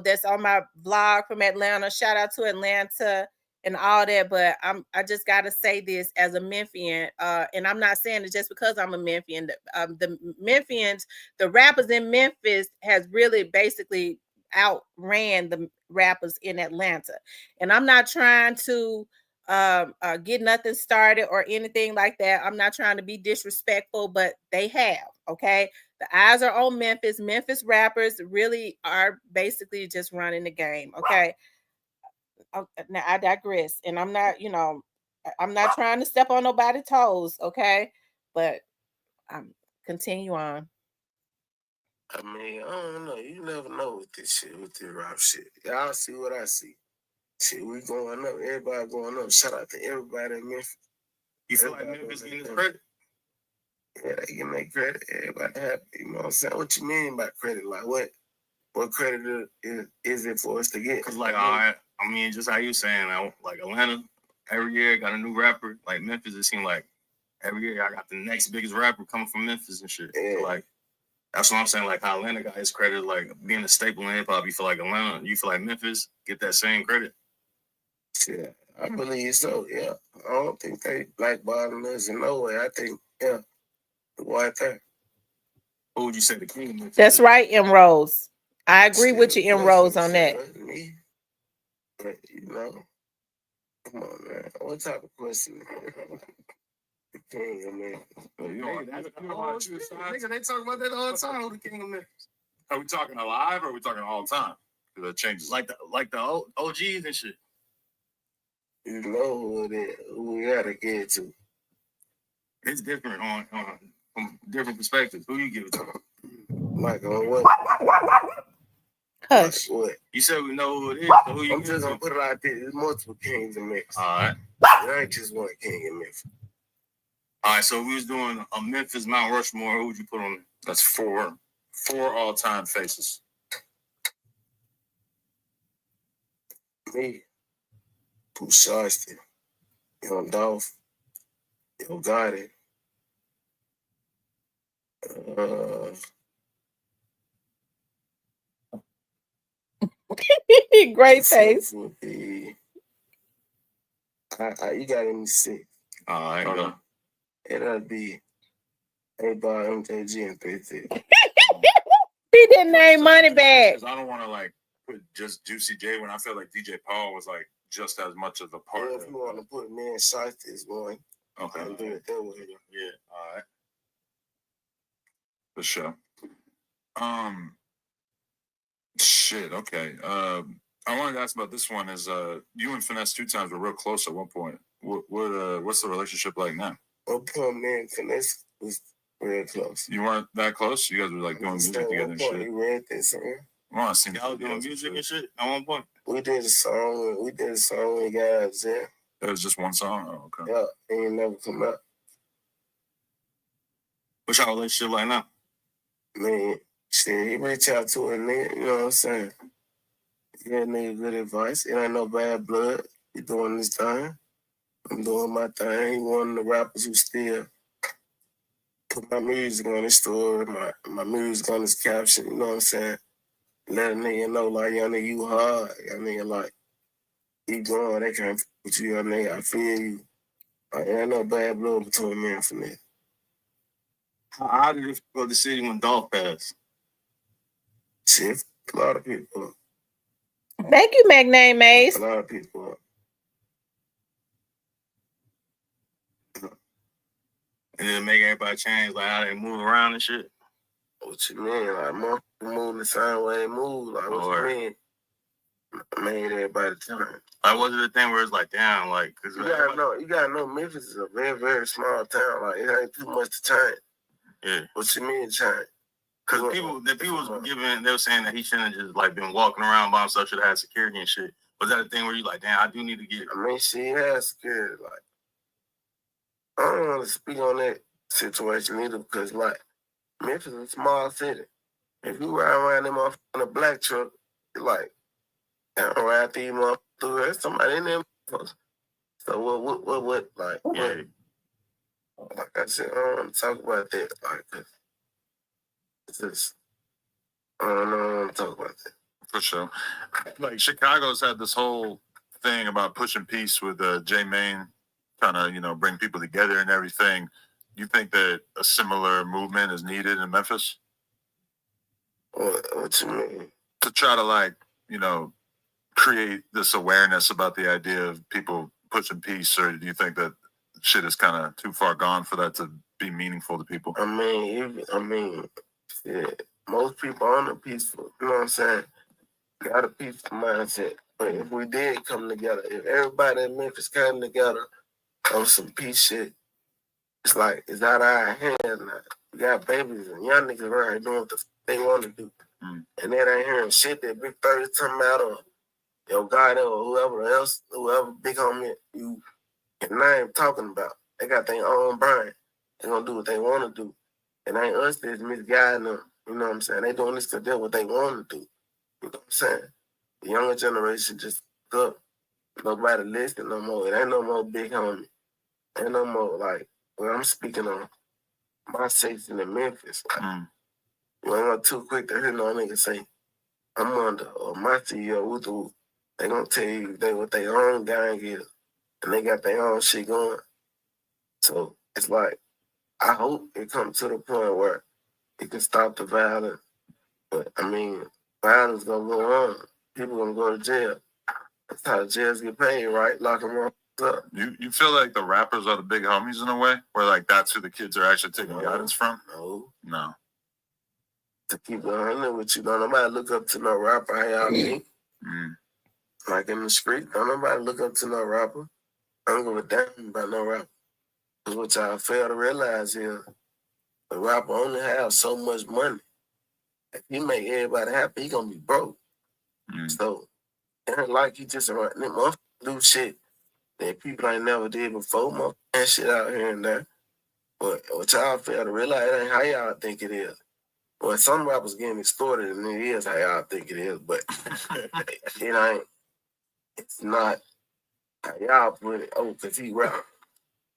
that's on my vlog from Atlanta. Shout out to Atlanta and all that, but I just gotta say this as a Memphian, and I'm not saying it just because I'm a Memphian. The Memphians, the rappers in Memphis, has really basically outran the rappers in Atlanta, and I'm not trying to get nothing started or anything like that. I'm not trying to be disrespectful, but they have. Okay, the eyes are on Memphis. Memphis rappers really are basically just running the game. Okay. Now I digress, and I'm not trying to step on nobody's toes, okay? But continue on. I mean, I don't know. You never know with this shit, with this rap shit. Y'all see what I see. Shit, we going up. Everybody going up. Shout out to everybody in Memphis. You feel like Memphis getting the credit? Yeah, they get their credit. Everybody happy. You know what I'm saying? What you mean by credit? Like what credit is it for us to get? Cause like I mean, just how you saying, like Atlanta, every year got a new rapper. Like Memphis, it seemed like every year I got the next biggest rapper coming from Memphis and shit. Yeah. So like that's what I'm saying. Like how Atlanta got his credit, like being a staple in hip hop. You feel like Atlanta, you feel like Memphis get that same credit. Yeah, I believe so. Yeah, I don't think they blackballing us in no way. I think the white thing. Who would you say the king of Memphis? That's right, M. Rose. I agree with you, M. Rose, on that. Me. But, come on, man. What type of question? The king of Memphis. Nigga, they talk about that all the time. Who the king of Memphis? Are we talking alive or are we talking all the time? Because that changes. Like the OGs and shit. You know who we gotta get to. It's different on from different perspectives. Who you give it to? Like on what? Hush. What? You said we know who it is. So who you I'm just gonna put it out there. There's multiple kings in Memphis. All right. There ain't just one king in Memphis. All right. So we was doing a Memphis Mount Rushmore. Who would you put on it? That's four all-time faces. Me. Pooh Shiesty. Young Dolph. Yo Gotti. Great face. You gotta me sick. All right. Go. It'll be A-Bar, MJG, and 3 He didn't name Moneybagg. Because I don't want to like put just Juicy J when I feel like DJ Paul was like just as much of a part. If you want to put me in Shiesty, it's going. Okay. I'll do it that way. Yeah. All right. For sure. Shit. Okay. I wanted to ask about this one. Is you and Finesse 2 Times were real close at one point. What's the relationship like now? One point, me and Finesse was real close. You weren't that close. You guys were like doing music together and shit. We read this song. Well, I seen y'all was doing music and shit at one point. We did a song. We did a song when guys was there. It was just one song. Oh, okay. Yeah, and it never come out. What's your relationship like now? Man, shit, he reach out to a nigga, you know what I'm saying? Yeah, nigga, good advice. It ain't no bad blood. He doing his thing. I'm doing my thing. He one of the rappers who still put my music on his story, my music on his caption, you know what I'm saying? Let a nigga know, like, young nigga, you hard. Young nigga, like, keep going. They can't fuck with you, young nigga. I feel you. Like, ain't no bad blood between me and Finesse. How did it feel the city when Dolph passed? Shit, a lot of people. Thank you, Magname Mace. A lot of people. And then make everybody change, like how they move around and shit. What you mean? Like, motherfuckers move the same way they move. Like, what you mean? Made everybody turn. Like, was it a thing where it's like, damn, like, cause you gotta know, Memphis is a very, very small town. Like, it ain't too much to change. Yeah. What you mean change? Cause people was giving, they were saying that he shouldn't have just like been walking around by himself, should have had security and shit. Was that a thing where you like, damn, I do need to get? I mean, she has security. Like, I don't want to speak on that situation either because, like, Memphis is a small city. If you ride around them motherfuckers in a black truck, like, I don't ride these motherfuckers through there, somebody in them motherfuckers. So what, like, Yeah. what? Like I said, I don't want to talk about that. Like, it's just, I don't want to talk about that. For sure. Like, Chicago's had this whole thing about pushing peace with J Main, trying to, you know, bring people together and everything. You think that a similar movement is needed in Memphis? What you mean? To try to, like, you know, create this awareness about the idea of people pushing peace, or do you think that shit is kind of too far gone for that to be meaningful to people? I mean, shit, most people aren't a peaceful, you know what I'm saying? Got a peaceful mindset. But if we did come together, if everybody in Memphis came together on some peace shit, it's like, it's out of our hands now. We got babies and young niggas around here doing what the they want to do. And they ain't hearing shit that Big 30 talking about, or your guy or whoever big homie you can name talking about. They got their own brain. They gonna do what they want to do. And ain't us that's misguiding them. You know what I'm saying? They doing this to do what they want to do. You know what I'm saying? The younger generation just up. Nobody listening no more. It ain't no more big homie. Ain't no more, like, when I'm speaking on my section in Memphis. Like, you ain't too quick to hear no nigga say, I'm under, or my CEO, they gonna tell you they what their own gang is. And they got their own shit going. So it's like, I hope it comes to the point where it can stop the violence. But I mean, violence gonna go on. People gonna go to jail. That's how jails get paid, right? Lock them up. You feel like the rappers are the big homies in a way, where like that's who the kids are actually taking guidance from? No. To keep 100 with you, don't nobody look up to no rapper. How y'all think? Like in the street, don't nobody look up to no rapper. I don't give a damn about no rapper. Because what y'all fail to realize is the rapper only has so much money. If he make everybody happy, he gonna be broke. So it ain't like he just around them motherfuckers do shit that people ain't never did before, and shit out here and there. But what y'all fail to realize, it ain't how y'all think it is. Well, some rappers getting extorted, and it is how y'all think it is, but it ain't. It's not how y'all put it. Oh, because he rap,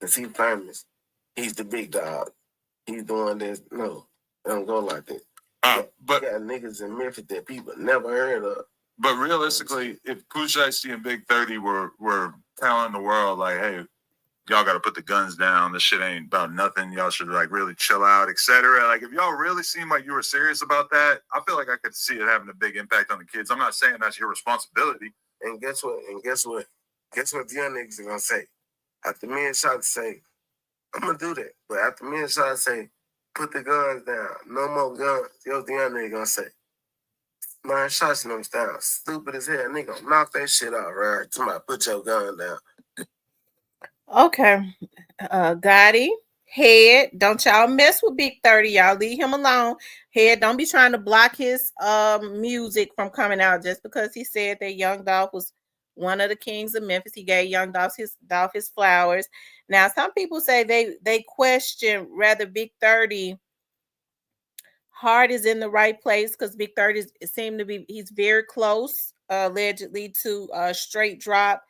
because he famous. He's the big dog. He's doing this. No, it don't go like that. But you got niggas in Memphis that people never heard of. But realistically, if Push Ice-T and Big 30 were telling the world, like, hey, y'all got to put the guns down. This shit ain't about nothing. Y'all should, like, really chill out, etc. Like, if y'all really seem like you were serious about that, I feel like I could see it having a big impact on the kids. I'm not saying that's your responsibility. And guess what? Guess what the young niggas are going to say? After me and Shot say, I'm going to do that. But after me and Shot say, put the guns down. No more guns. You know what the young nigga going to say? Man, Shot's them down. Stupid as hell. Nigga, knock that shit out, right? Somebody put your gun down. Okay. Gotti, Head, don't y'all mess with Big 30. Y'all leave him alone. Head, don't be trying to block his music from coming out just because he said that Young Dolph was one of the kings of Memphis. He gave Young Dolph his flowers. Now, some people say they question whether Big 30 heart is in the right place, because Big 30 seemed to be, he's very close, allegedly, to straight drop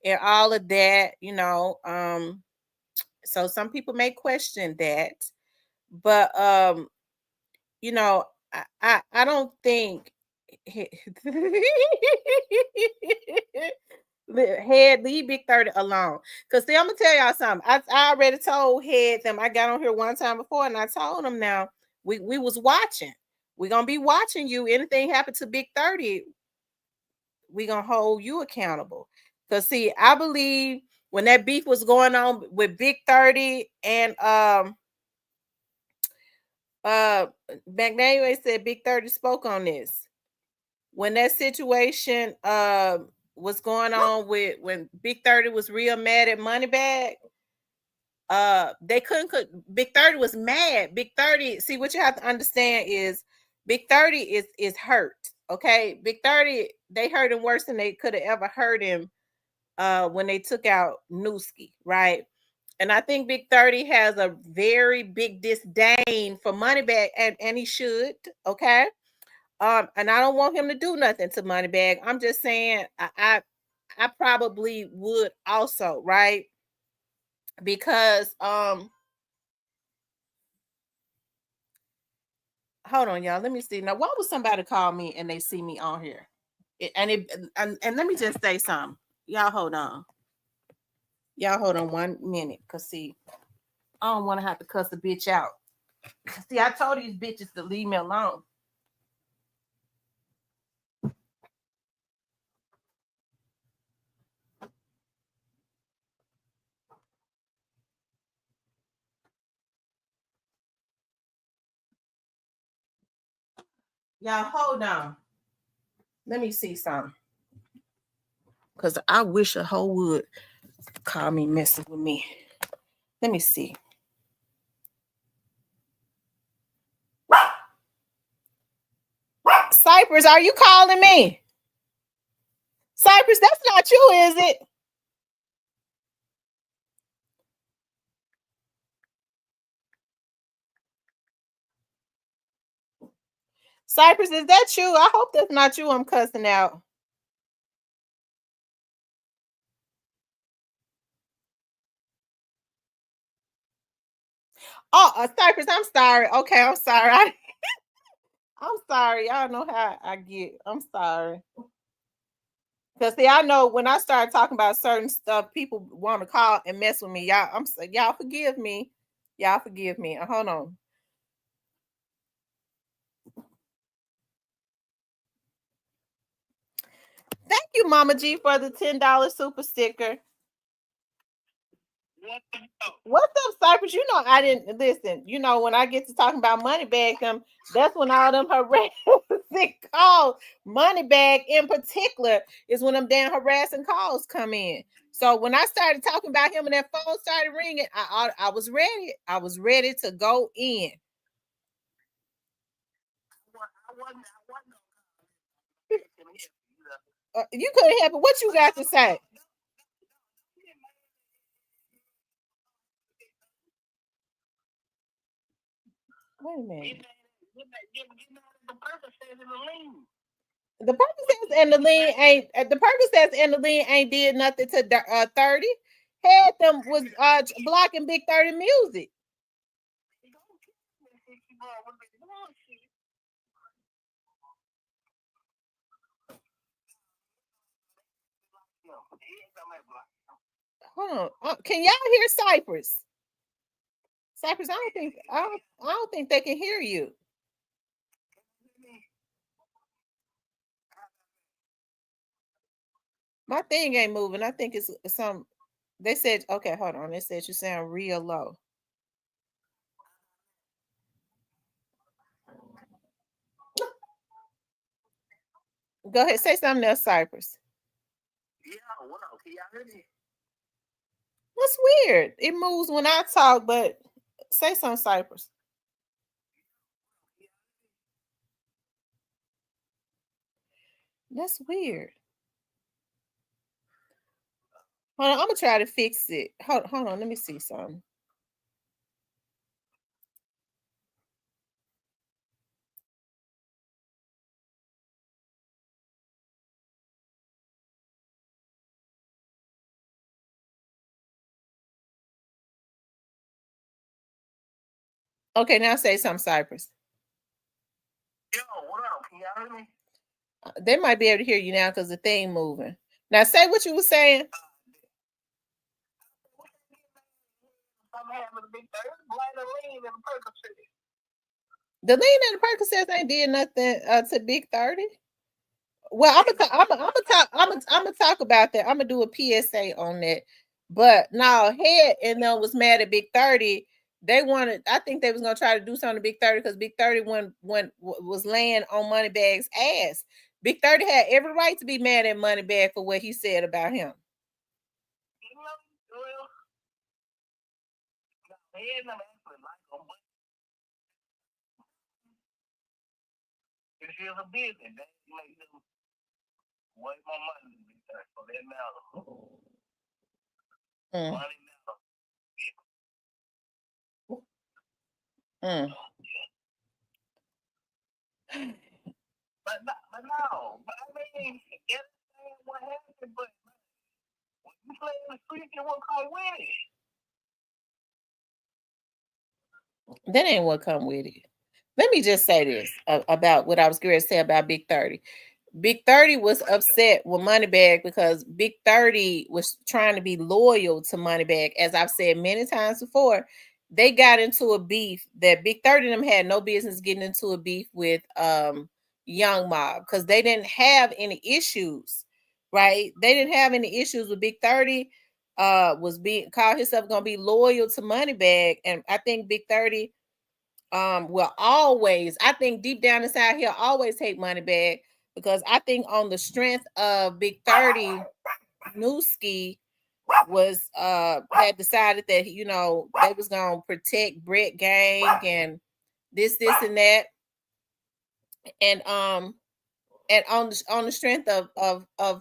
and all of that, you know. So some people may question that, but you know, I don't think Head, leave Big 30 alone. Because see, I'm gonna tell y'all something. I already told Head them. I got on here one time before, and I told them, now we was watching. We're gonna be watching you. Anything happen to Big 30, we gonna hold you accountable. Because see, I believe when that beef was going on with Big 30 and McDaniel said Big 30 spoke on this. When that situation was going on with when Big 30 was real mad at Moneybag, they couldn't Big 30 was mad. Big 30, see, what you have to understand is Big 30 is hurt. Okay, Big 30, they hurt him worse than they could have ever hurt him when they took out Newski, right? And I think Big 30 has a very big disdain for Moneybag, and he should, okay? And I don't want him to do nothing to Moneybag. I'm just saying I probably would also, right? Because hold on, y'all. Let me see. Now, why would somebody call me and they see me on here? And let me just say something. Y'all hold on. Y'all hold on 1 minute. Cause see, I don't want to have to cuss a bitch out. See, I told these bitches to leave me alone. Y'all hold on. Let me see something. Cause I wish a hoe would call me messing with me. Let me see. Cypress, are you calling me? Cypress, that's not you, is it? Cypress, is that you? I hope that's not you I'm cussing out. Oh, Cypress, I'm sorry. Okay, I'm sorry. I'm sorry. Y'all know how I get. I'm sorry. Because see, I know when I start talking about certain stuff, people want to call and mess with me. Y'all forgive me. Y'all forgive me. Hold on. Thank you, Mama G, for the $10 super sticker. What's up, Cypress? You know, I didn't listen. You know, when I get to talking about Moneybag, that's when all them harassing calls, Moneybag in particular, is when them damn harassing calls come in. So when I started talking about him and that phone started ringing, I was ready. I was ready to go in. You couldn't help it. What you got to say? Wait a minute. The Percocets and the lean ain't the Percocets and the lean ain't did nothing to 30. Had them was blocking Big 30 music. Hold on. Can y'all hear Cypress? Cypress, I don't think they can hear you. My thing ain't moving. I think it's some. They said, okay, hold on. They said you sound real low. Go ahead, say something else, Cypress. What's weird? It moves when I talk, but say something, Cypress. That's weird. Hold on, I'm gonna try to fix it. Hold on, let me see something. Okay, now say something, Cypress. Yo, what up? Can y'all hear me? They might be able to hear you now because the thing moving. Now say what you were saying. I'm having a big thing. Blind and lean in Percocet. The lean and the Percocets ain't did nothing to Big 30. Well, I'm gonna talk about that. I'm gonna do a PSA on that. But no, Head and them was mad at Big 30. They wanted, I think they was gonna try to do something to Big 30 because Big 30 was laying on Moneybag's ass. Big 30 had every right to be mad at Moneybag for what he said about him. This is a business. They make them way more money than Big 30, so that matters. Money matters. But I mean, everything what happened, but when you play in the street, it won't come with it. That ain't what come with it. Let me just say this about what I was going to say about Big 30. Big 30 was upset with Moneybag because Big 30 was trying to be loyal to Moneybag. As I've said many times before, they got into a beef that Big 30 and them had no business getting into a beef with Young Mob because they didn't have any issues, right? They didn't have any issues with Big 30 was being called himself gonna be loyal to Moneybag, and I think Big 30 will always, I think deep down inside he'll always hate Moneybag because I think on the strength of Big 30, Newski was had decided that they was gonna protect Brett Gang and this and that, and on the strength of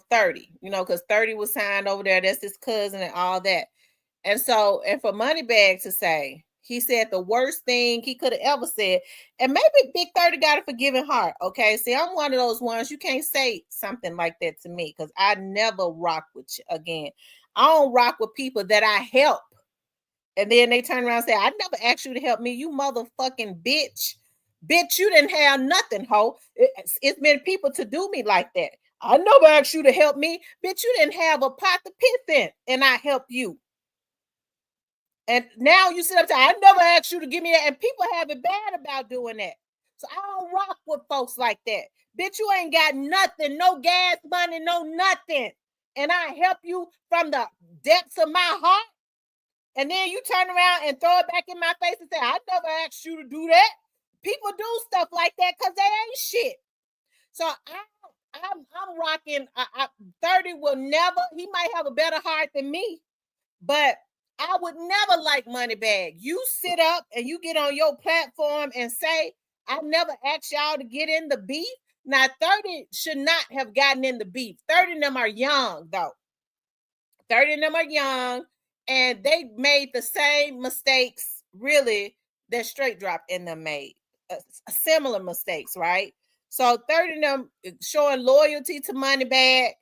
30, because 30 was signed over there, that's his cousin and all that. And for Moneybag to say, he said the worst thing he could have ever said. And maybe Big 30 got a forgiving heart. Okay. See, I'm one of those ones. You can't say something like that to me because I never rock with you again. I don't rock with people that I help. And then they turn around and say, I never asked you to help me, you motherfucking bitch. Bitch, you didn't have nothing, ho. It's been people to do me like that. I never asked you to help me. Bitch, you didn't have a pot to piss in, and I helped you. And now you sit up and say, I never asked you to give me that. And people have it bad about doing that. So I don't rock with folks like that. Bitch, you ain't got nothing, no gas money, no nothing. And I help you from the depths of my heart. And then you turn around and throw it back in my face and say, I never asked you to do that. People do stuff like that because they ain't shit. So I'm rocking. 30 will never, he might have a better heart than me, but I would never like Moneybag. You sit up and you get on your platform and say, I never asked y'all to get in the beef. Now, 30 should not have gotten in the beef. 30 of them are young, though. 30 of them are young, and they made the same mistakes, really, that Straight Drop in them made. Similar mistakes, right? So 30 of them showing loyalty to Moneybag,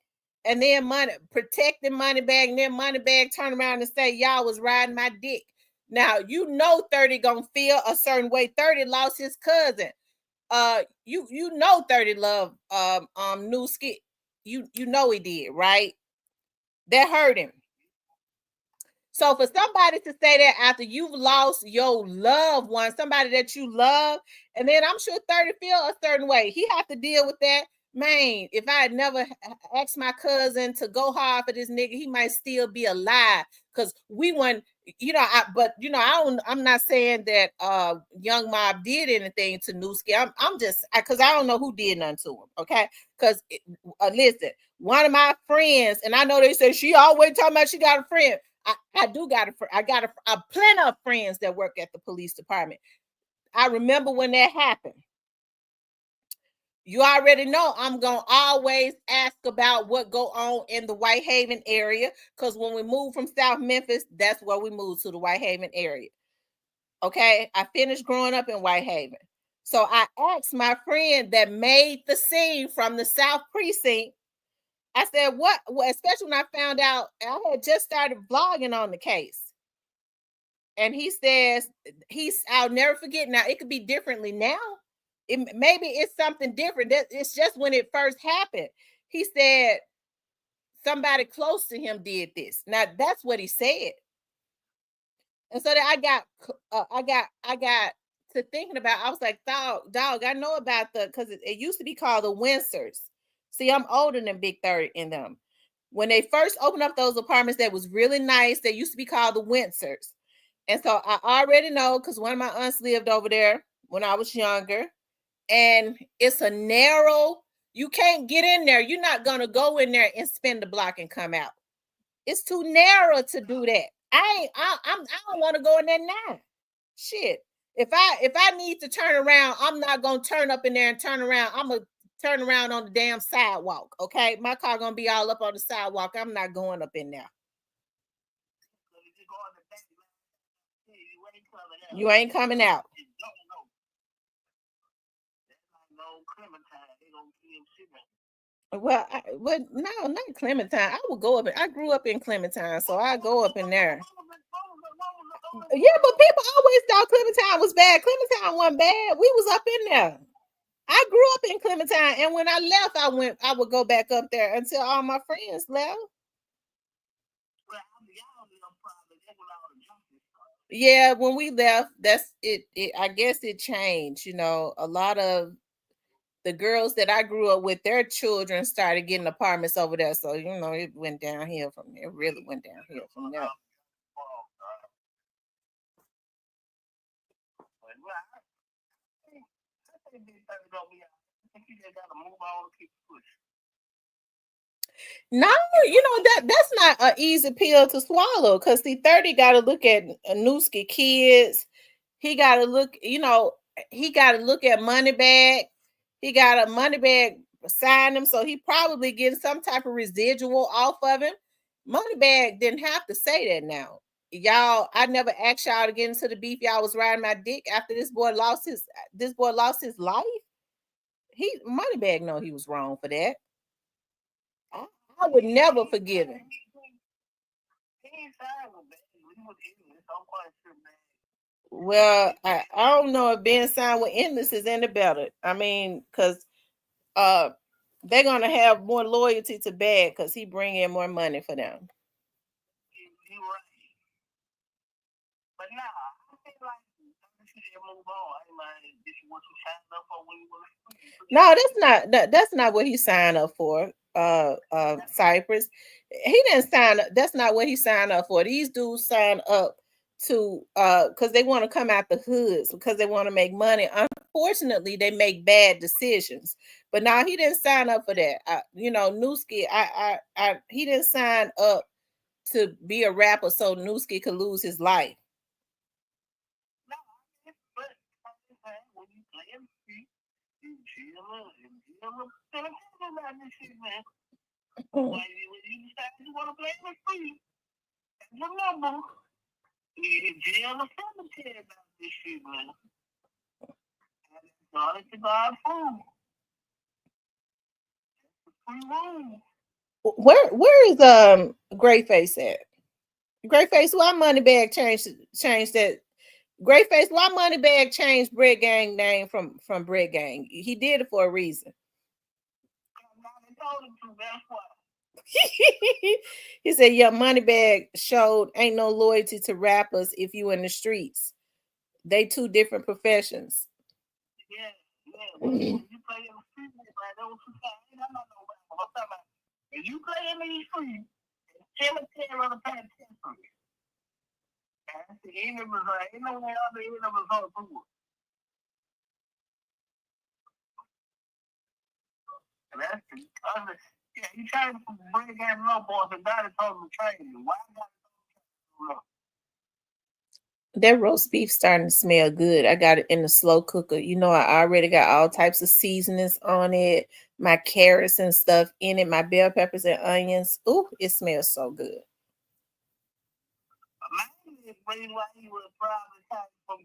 and then protecting Moneybag, and then Moneybag turn around and say, y'all was riding my dick. Now, 30 gonna feel a certain way. 30 lost his cousin. You know 30 love Newski. You know he did, right? That hurt him. So for somebody to say that after you've lost your loved one, somebody that you love, and then I'm sure 30 feel a certain way. He have to deal with that. Man, if I had never asked my cousin to go hard for this nigga, he might still be alive. Because we went, I'm not saying that Young Mob did anything to Newski. I'm just, because I don't know who did nothing to him, okay? Because listen, one of my friends, and I know they say she always talking about she got a friend. I got a plenty of friends that work at the police department. I remember when that happened. You already know I'm gonna always ask about what go on in the Whitehaven area, because when we moved from South Memphis, that's where we moved to, the Whitehaven area. Okay, I finished growing up in Whitehaven. So I asked my friend that made the scene from the South Precinct. I said, what? Well, especially when I found out I had just started vlogging on the case. And he says, I'll never forget. Now, it could be differently now. Maybe it's something different. It's just when it first happened. He said somebody close to him did this. Now, that's what he said. And so that I got to thinking about, I was like, dog, I know about because it used to be called the Windsors. See, I'm older than Big 30 in them. When they first opened up those apartments that was really nice, they used to be called the Windsors. And so I already know, because one of my aunts lived over there when I was younger. And it's a narrow, you can't get in there. You're not going to go in there and spin the block and come out. It's too narrow to do that. I don't want to go in there now. Shit. If I need to turn around, I'm not gonna turn up in there and turn around. I'm gonna turn around on the damn sidewalk. Okay, my car gonna be all up on the sidewalk. I'm not going up in there. You ain't coming out. Well, no, not Clementine. I would go up. I grew up in Clementine, so I go up in there. Yeah, but people always thought Clementine was bad. Clementine wasn't bad. We was up in there. I grew up in Clementine, and when I left, I would go back up there until all my friends left. Yeah, when we left, that's it. I guess it changed. You know, a lot of the girls that I grew up with, their children started getting apartments over there. So, you know, it went downhill from there. It really went downhill from there. No, you know, that's not an easy pill to swallow, because see, 30 got to look at Newski kids. He got to look, you know, he got to look at Moneybag. He got a Moneybag sign him, so he probably getting some type of residual off of him. Moneybag didn't have to say that. Now, y'all, I never asked y'all to get into the beef. Y'all was riding my dick after this boy lost his life. Moneybag know he was wrong for that. I would never forgive him. Well, I don't know if being signed with endless is any better. I mean, because they're gonna have more loyalty to Bag because he bring in more money for them. But now, I feel like move on. No, that's not what he signed up for. Cypress. He didn't sign up. That's not what he signed up for. These dudes sign up to because they want to come out the hoods, because they want to make money. Unfortunately, they make bad decisions. But now he didn't sign up for that. You know, Newski, he didn't sign up to be a rapper so Newski could lose his life. Where is Greyface at? Greyface, why Moneybag changed that? Greyface, why Moneybag changed Bread Gang name from Bread Gang? He did it for a reason. He said, yeah, Moneybag showed ain't no loyalty to rappers if you in the streets. They two different professions. Yeah. You play in the streets, if you play in these streets, you trying to bring in low boys and God told him to train you. Why not? That roast beef starting to smell good. I got it in the slow cooker. You know, I already got all types of seasonings on it, my carrots and stuff in it, my bell peppers and onions. Ooh, it smells so good. Imagine why he would probably come from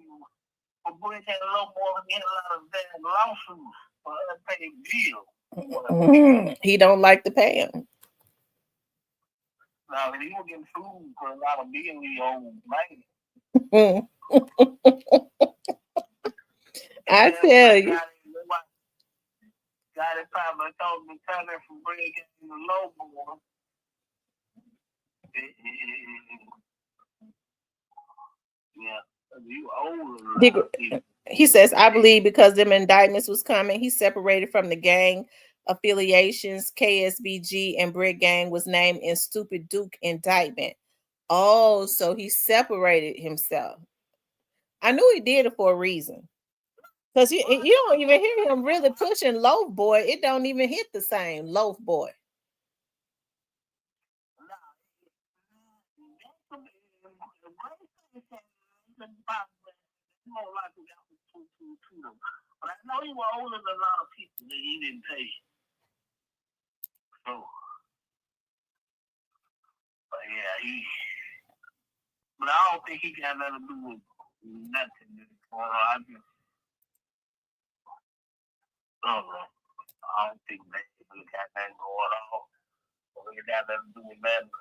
Boy had a little more than a lot of damn lawsuits for unpaid bills. He don't like to pay him. Now, he was getting food for a lot of bills he owed, man. I tell you. Got it probably told me coming from breaking the low board. Yeah, you older. He says, I believe because them indictments was coming, he separated from the gang affiliations. KSBG and Brick Gang was named in Stupid Duke indictment. Oh, so he separated himself. I knew he did it for a reason. Because you don't even hear him really pushing Loaf Boy. It don't even hit the same, Loaf Boy. But I know he was older than a lot of people that he didn't pay. So, but yeah, but I don't think he got nothing to do with nothing. I don't think that he got nothing going on. Or he got nothing to do with nothing.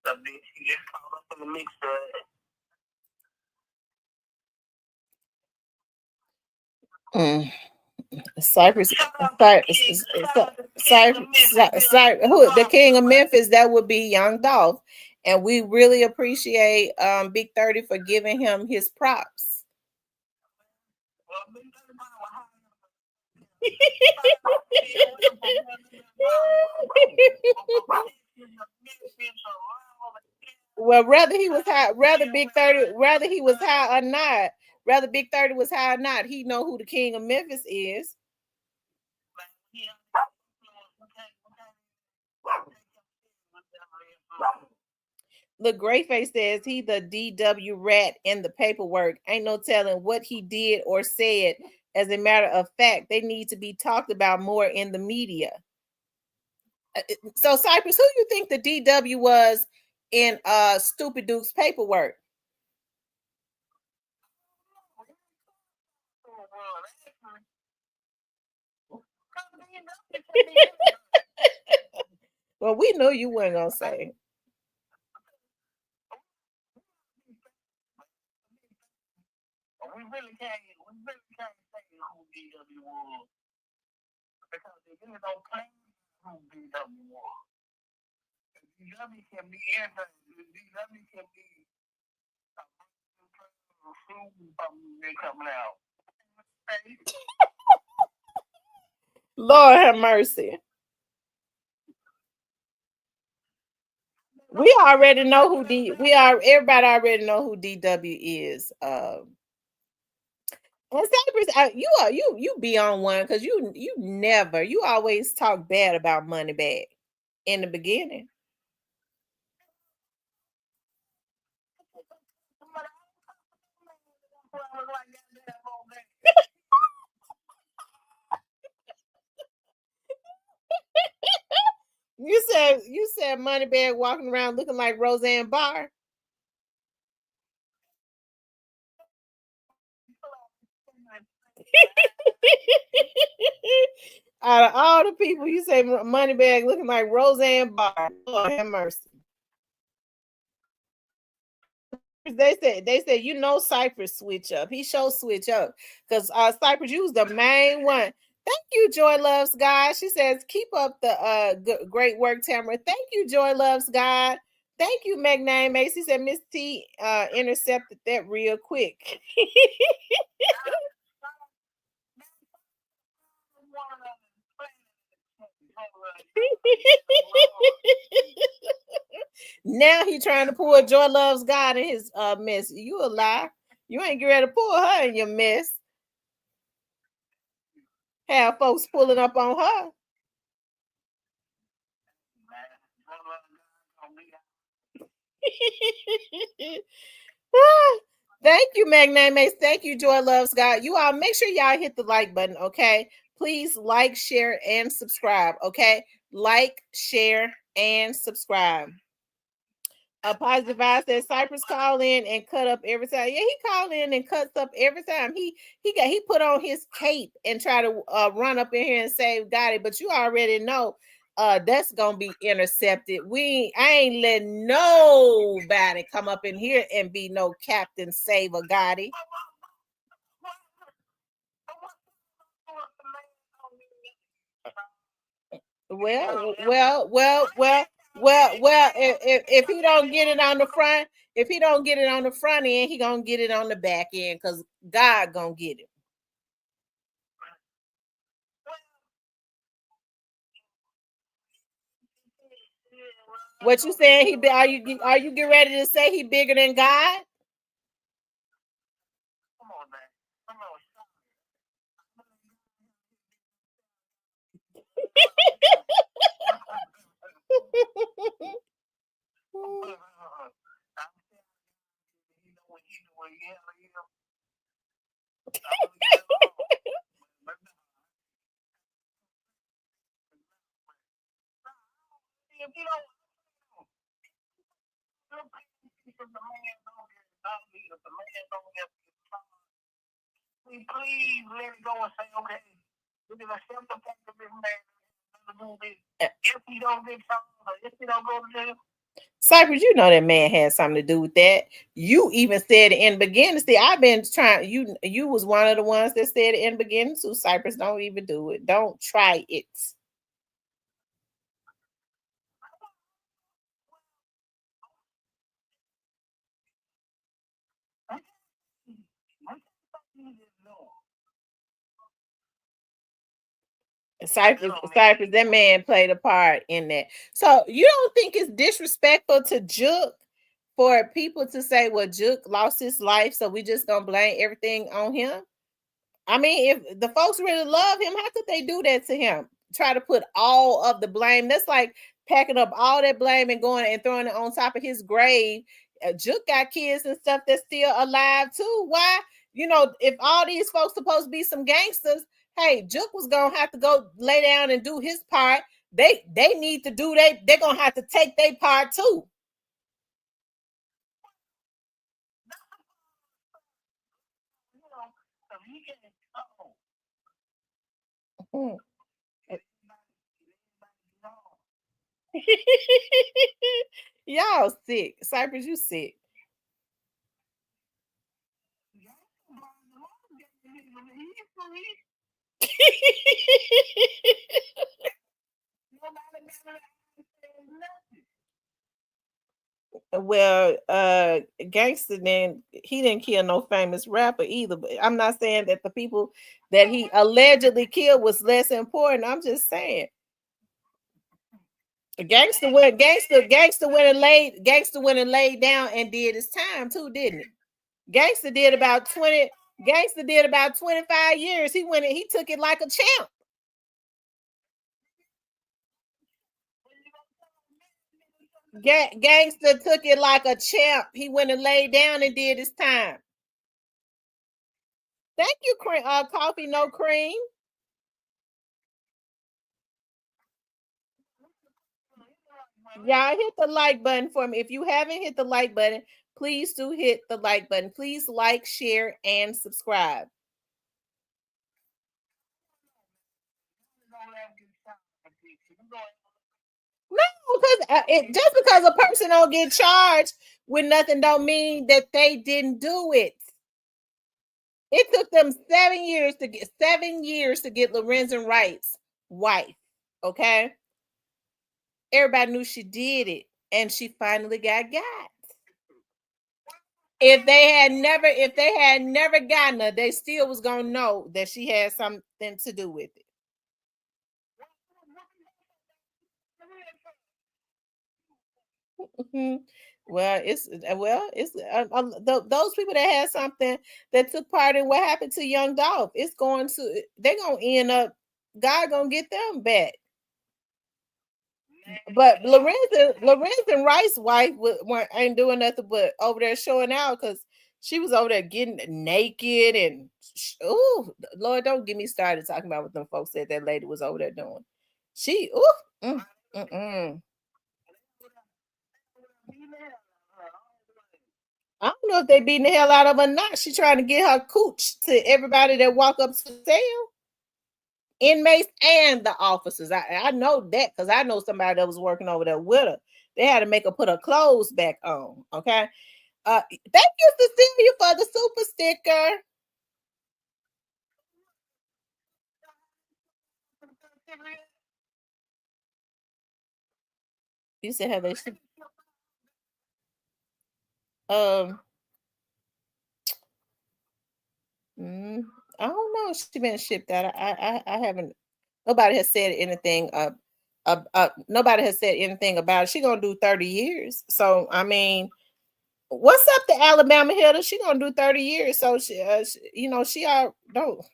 So he gets caught up in the mix. Cypress, who the king of Memphis? That would be Young Dolph, and we really appreciate Big 30 for giving him his props. Well, whether he was high, rather Big 30, whether he was high or not, whether Big 30 was high or not, he know who the king of Memphis is. The Great Face says he the DW rat in the paperwork. Ain't no telling what he did or said. As a matter of fact, they need to be talked about more in the media. So Cypress, who you think the DW was in Stupid Duke's paperwork? Well, we knew you weren't gonna say. We really can't say who DW was. Because they really don't claim who DW was. DW can be anything. DW can be a food coming out. Lord have mercy. We already know who everybody already know who DW is. And Cypress, you be on one because you always talk bad about Moneybag in the beginning. You said Moneybag walking around looking like Roseanne Barr. Out of all the people, you say Moneybag looking like Roseanne Barr. Lord have mercy. They said you know Cypress switch up. He show switch up because Cypress, you was the main one. Thank you, Joy Loves God. She says keep up the great work, Tamara. Thank you, Joy Loves God. Thank you, Magname Macy. Said Miss T intercepted that real quick. Now he trying to pull Joy Loves God in his mess. You a lie. You ain't get ready to pull her in your mess. Have folks pulling up on her. Thank you, Magnamates. Thank you, Joy Loves God. You all make sure y'all hit the like button, okay? Please like, share, and subscribe, okay? Like, share, and subscribe. A positive vibe says Cypress call in and cut up every time. Yeah, he called in and cuts up every time. He put on his cape and try to run up in here and say got it, but you already know that's gonna be intercepted. I ain't letting nobody come up in here and be no Captain Saver Gotti. Well, if he don't get it on the front, if he don't get it on the front end, he gonna get it on the back end because God gonna get it. What you saying? Are you get ready to say he bigger than God? Come on, man. Come on. Please let it go and say, okay, we can accept the fact that this man if he don't get charged or if he don't go to jail. Cypress, you know that man had something to do with that. You even said it in the beginning. See, I've been trying. You was one of the ones that said it in the beginning too. Cypress, don't even do it. Don't try it. Cypress, that man played a part in that. So you don't think it's disrespectful to Jook for people to say, well, Jook lost his life, so we just gonna blame everything on him? I mean, if the folks really love him, how could they do that to him? Try to put all of the blame. That's like packing up all that blame and going and throwing it on top of his grave. Jook got kids and stuff that's still alive too. Why? If all these folks supposed to be some gangsters, hey, Jook was gonna have to go lay down and do his part. They need to do they're gonna have to take their part too. Y'all sick. Cypress, you sick. Well, Gangster he didn't kill no famous rapper either. But I'm not saying that the people that he allegedly killed was less important. I'm just saying. Gangster went and laid down and did his time too, didn't it? Gangster did about 25 years. He went and he took it like a champ. Gangster took it like a champ. He went and laid down and did his time. Thank you, Coffee No Cream. Y'all hit the like button for me. If you haven't hit the like button, please do hit the like button. Please like, share, and subscribe. No, because just because a person don't get charged with nothing don't mean that they didn't do it. It took them 7 years to get Lorenzen Wright's wife. Okay, everybody knew she did it, and she finally got. If they had never gotten her, they still was gonna know that she had something to do with it. Well, it's those people that had something that took part in what happened to Young Dolph. They're gonna end up. God gonna get them back. But Lorenzen Wright's wife ain't doing nothing but over there showing out because she was over there getting naked and oh Lord, don't get me started talking about what them folks said that lady was over there doing. She I don't know if they beating the hell out of her or not. She trying to get her cooch to everybody that walk up to the cell, inmates and the officers. I know that because I know somebody that was working over there with her. They had to make her put her clothes back on. Okay. Thank you, Cecilia, for the super sticker. You said have they I don't know if she been shipped out. I haven't. Nobody has said anything. Nobody has said anything about it. She gonna do 30 years. So I mean, what's up to Alabama Hilda? She gonna do 30 years. So she she don't.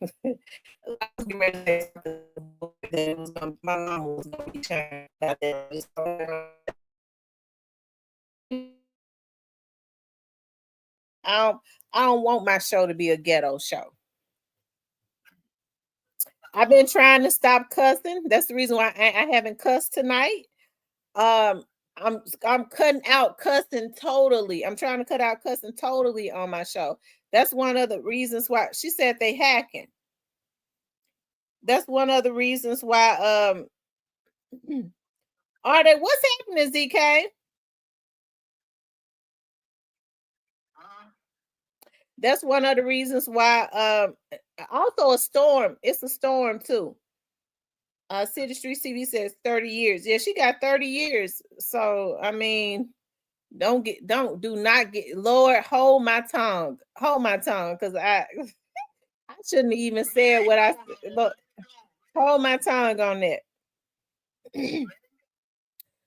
My mom was gonna be trying about that. I don't want my show to be a ghetto show. I've been trying to stop cussing. That's the reason why I haven't cussed tonight. Um, I'm cutting out cussing totally. I'm trying to cut out cussing totally on my show. That's one of the reasons why she said they hacking. That's one of the reasons why are they what's happening, ZK? That's one of the reasons why also a storm. It's a storm too. City Street CV says 30 years. Yeah, she got 30 years. So I mean, do not get Lord, hold my tongue. Hold my tongue because I shouldn't have even said what I but hold my tongue on that.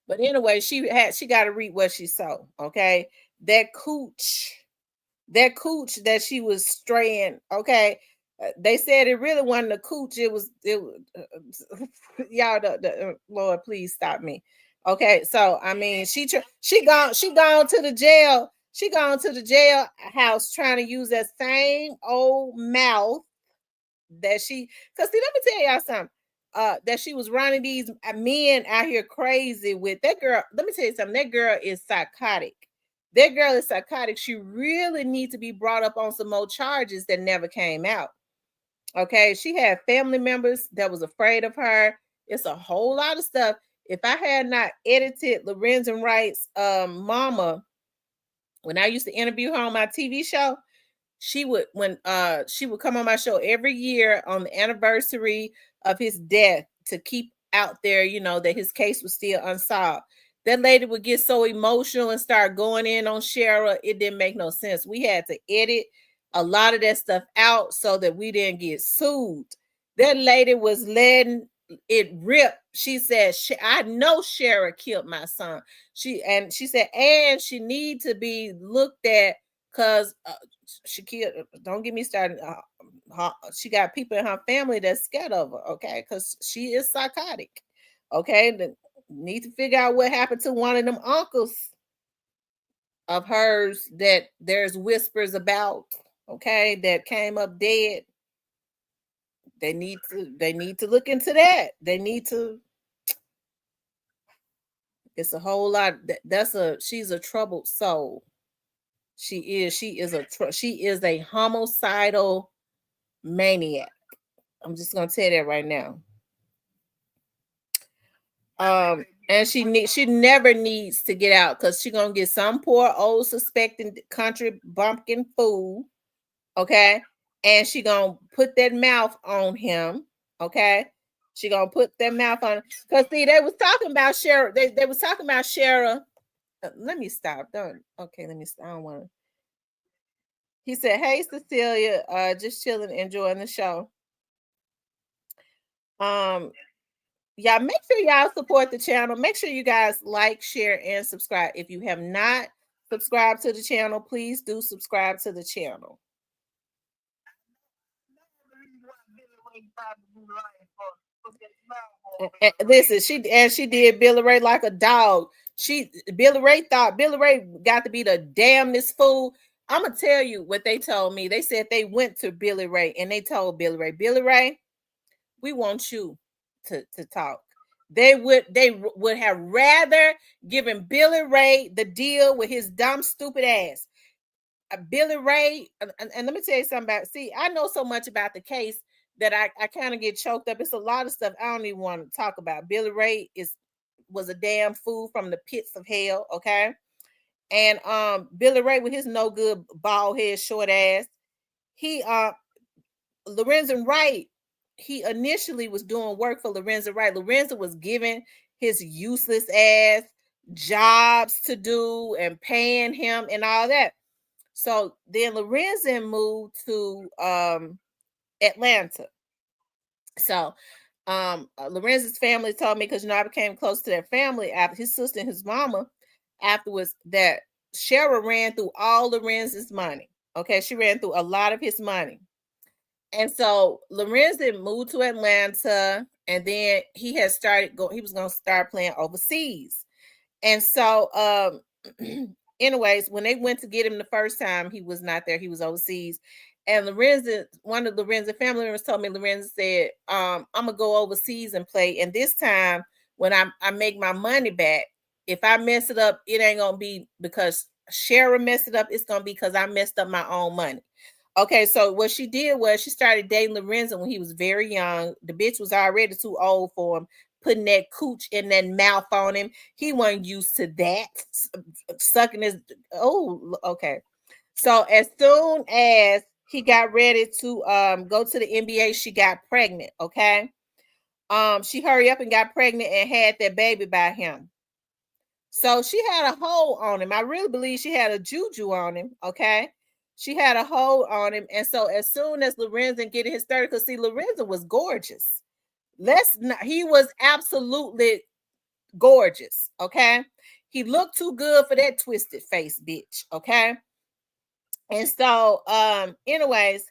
But anyway, she got to read what she saw. Okay. That cooch that she was straying. Okay. They said it really wasn't a cooch. It was y'all. Lord, please stop me. Okay, so I mean, she gone to the jail. She gone to the jail house trying to use that same old mouth that she. Cause see, let me tell y'all something. That she was running these men out here crazy with that girl. Let me tell you something. That girl is psychotic. That girl is psychotic. She really needs to be brought up on some more charges that never came out. Okay, she had family members that was afraid of her. It's a whole lot of stuff. If I had not edited Lorenzen Wright's mama when I used to interview her on my TV show, she would come on my show every year on the anniversary of his death to keep out there, that his case was still unsolved. That lady would get so emotional and start going in on Shara. It didn't make no sense. We had to edit a lot of that stuff out so that we didn't get sued. That lady was letting it rip. She said, I know Shara killed my son. She said, and she need to be looked at because she killed. Don't get me started. She got people in her family that's scared of her. Okay, because she is psychotic. Okay, need to figure out what happened to one of them uncles of hers that there's whispers about. Okay, that came up dead. They need to look into that. They need to. It's a whole lot. She's a troubled soul. She is a homicidal maniac. I'm just gonna tell that right now. And she never needs to get out because she's gonna get some poor old suspecting country bumpkin fool, okay? And she gonna put that mouth on him, okay? She gonna put that mouth on because see, they was talking about Shara. They was talking about Shara. Let me stop. Okay, let me stop. I don't want to. He said, "Hey Cecilia, just chilling, enjoying the show." Yeah, make sure y'all support the channel. Make sure you guys like, share, and subscribe. If you have not subscribed to the channel, please do subscribe to the channel. Listen, she did Billy Ray like a dog. Billy Ray thought Billy Ray got to be the damnedest fool. I'm gonna tell you what they told me. They said they went to Billy Ray and they told Billy Ray, we want you to talk. They would have rather given Billy Ray the deal with his dumb, stupid ass. Billy Ray, and let me tell you something about. See, I know so much about the case that I kind of get choked up. It's a lot of stuff I don't even want to talk about. Billy Ray was a damn fool from the pits of hell. Okay, and Billy Ray with his no good bald head, short ass. He Lorenzen Wright. He initially was doing work for Lorenzen Wright. Lorenzen was giving his useless ass jobs to do and paying him and all that. So then Lorenzen moved to Atlanta. So Lorenzen's family told me, because I became close to their family after his sister and his mama afterwards, that Cheryl ran through all Lorenzen's money. Okay, she ran through a lot of his money. And so Lorenzen moved to Atlanta, and then he was going to start playing overseas. And so anyways, when they went to get him the first time, he was not there. He was overseas. And one of Lorenzen family members told me, Lorenzen said, I'm going to go overseas and play. And this time, when I make my money back, if I mess it up, it ain't going to be because Cheryl messed it up. It's going to be because I messed up my own money. Okay, so what she did was she started dating Lorenzen when he was very young. The bitch was already too old for him, putting that cooch in that mouth on him. He wasn't used to that, sucking his. Oh, okay. So as soon as he got ready to go to the NBA, she got pregnant. Okay, she hurried up and got pregnant and had that baby by him. So she had a hold on him. I really believe she had a juju on him. Okay. She had a hold on him. And so as soon as Lorenzen get his 30, because see, Lorenzen was gorgeous. He was absolutely gorgeous. Okay. He looked too good for that twisted face, bitch. Okay. And so anyways,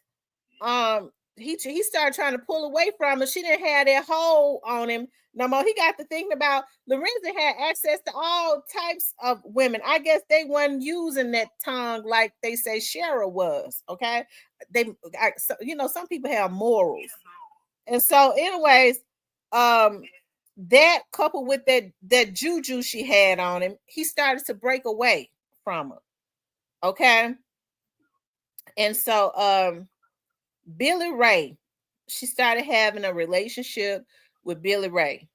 he started trying to pull away from her. She didn't have that hold on him no more. He got to thinking about Lorenzen had access to all types of women. I guess they weren't using that tongue like they say Cheryl was. Okay, some people have morals, and so anyways, that coupled with that juju she had on him, he started to break away from her. Okay, and so Billy Ray, she started having a relationship with Billy Ray.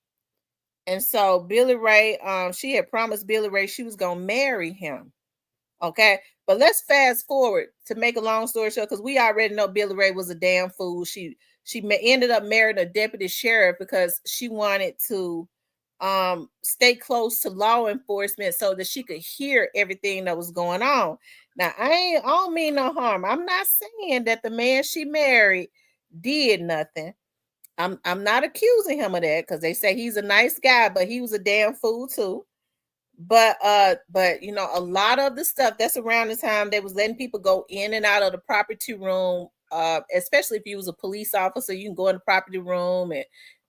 And so Billy Ray, she had promised Billy Ray she was going to marry him. Okay. But let's fast forward to make a long story short, because we already know Billy Ray was a damn fool. She ended up marrying a deputy sheriff because she wanted to stay close to law enforcement so that she could hear everything that was going on. Now, I don't mean no harm. I'm not saying that the man she married did nothing. I'm not accusing him of that, because they say he's a nice guy, but he was a damn fool too. But a lot of the stuff that's around the time they was letting people go in and out of the property room, especially if you was a police officer, you can go in the property room and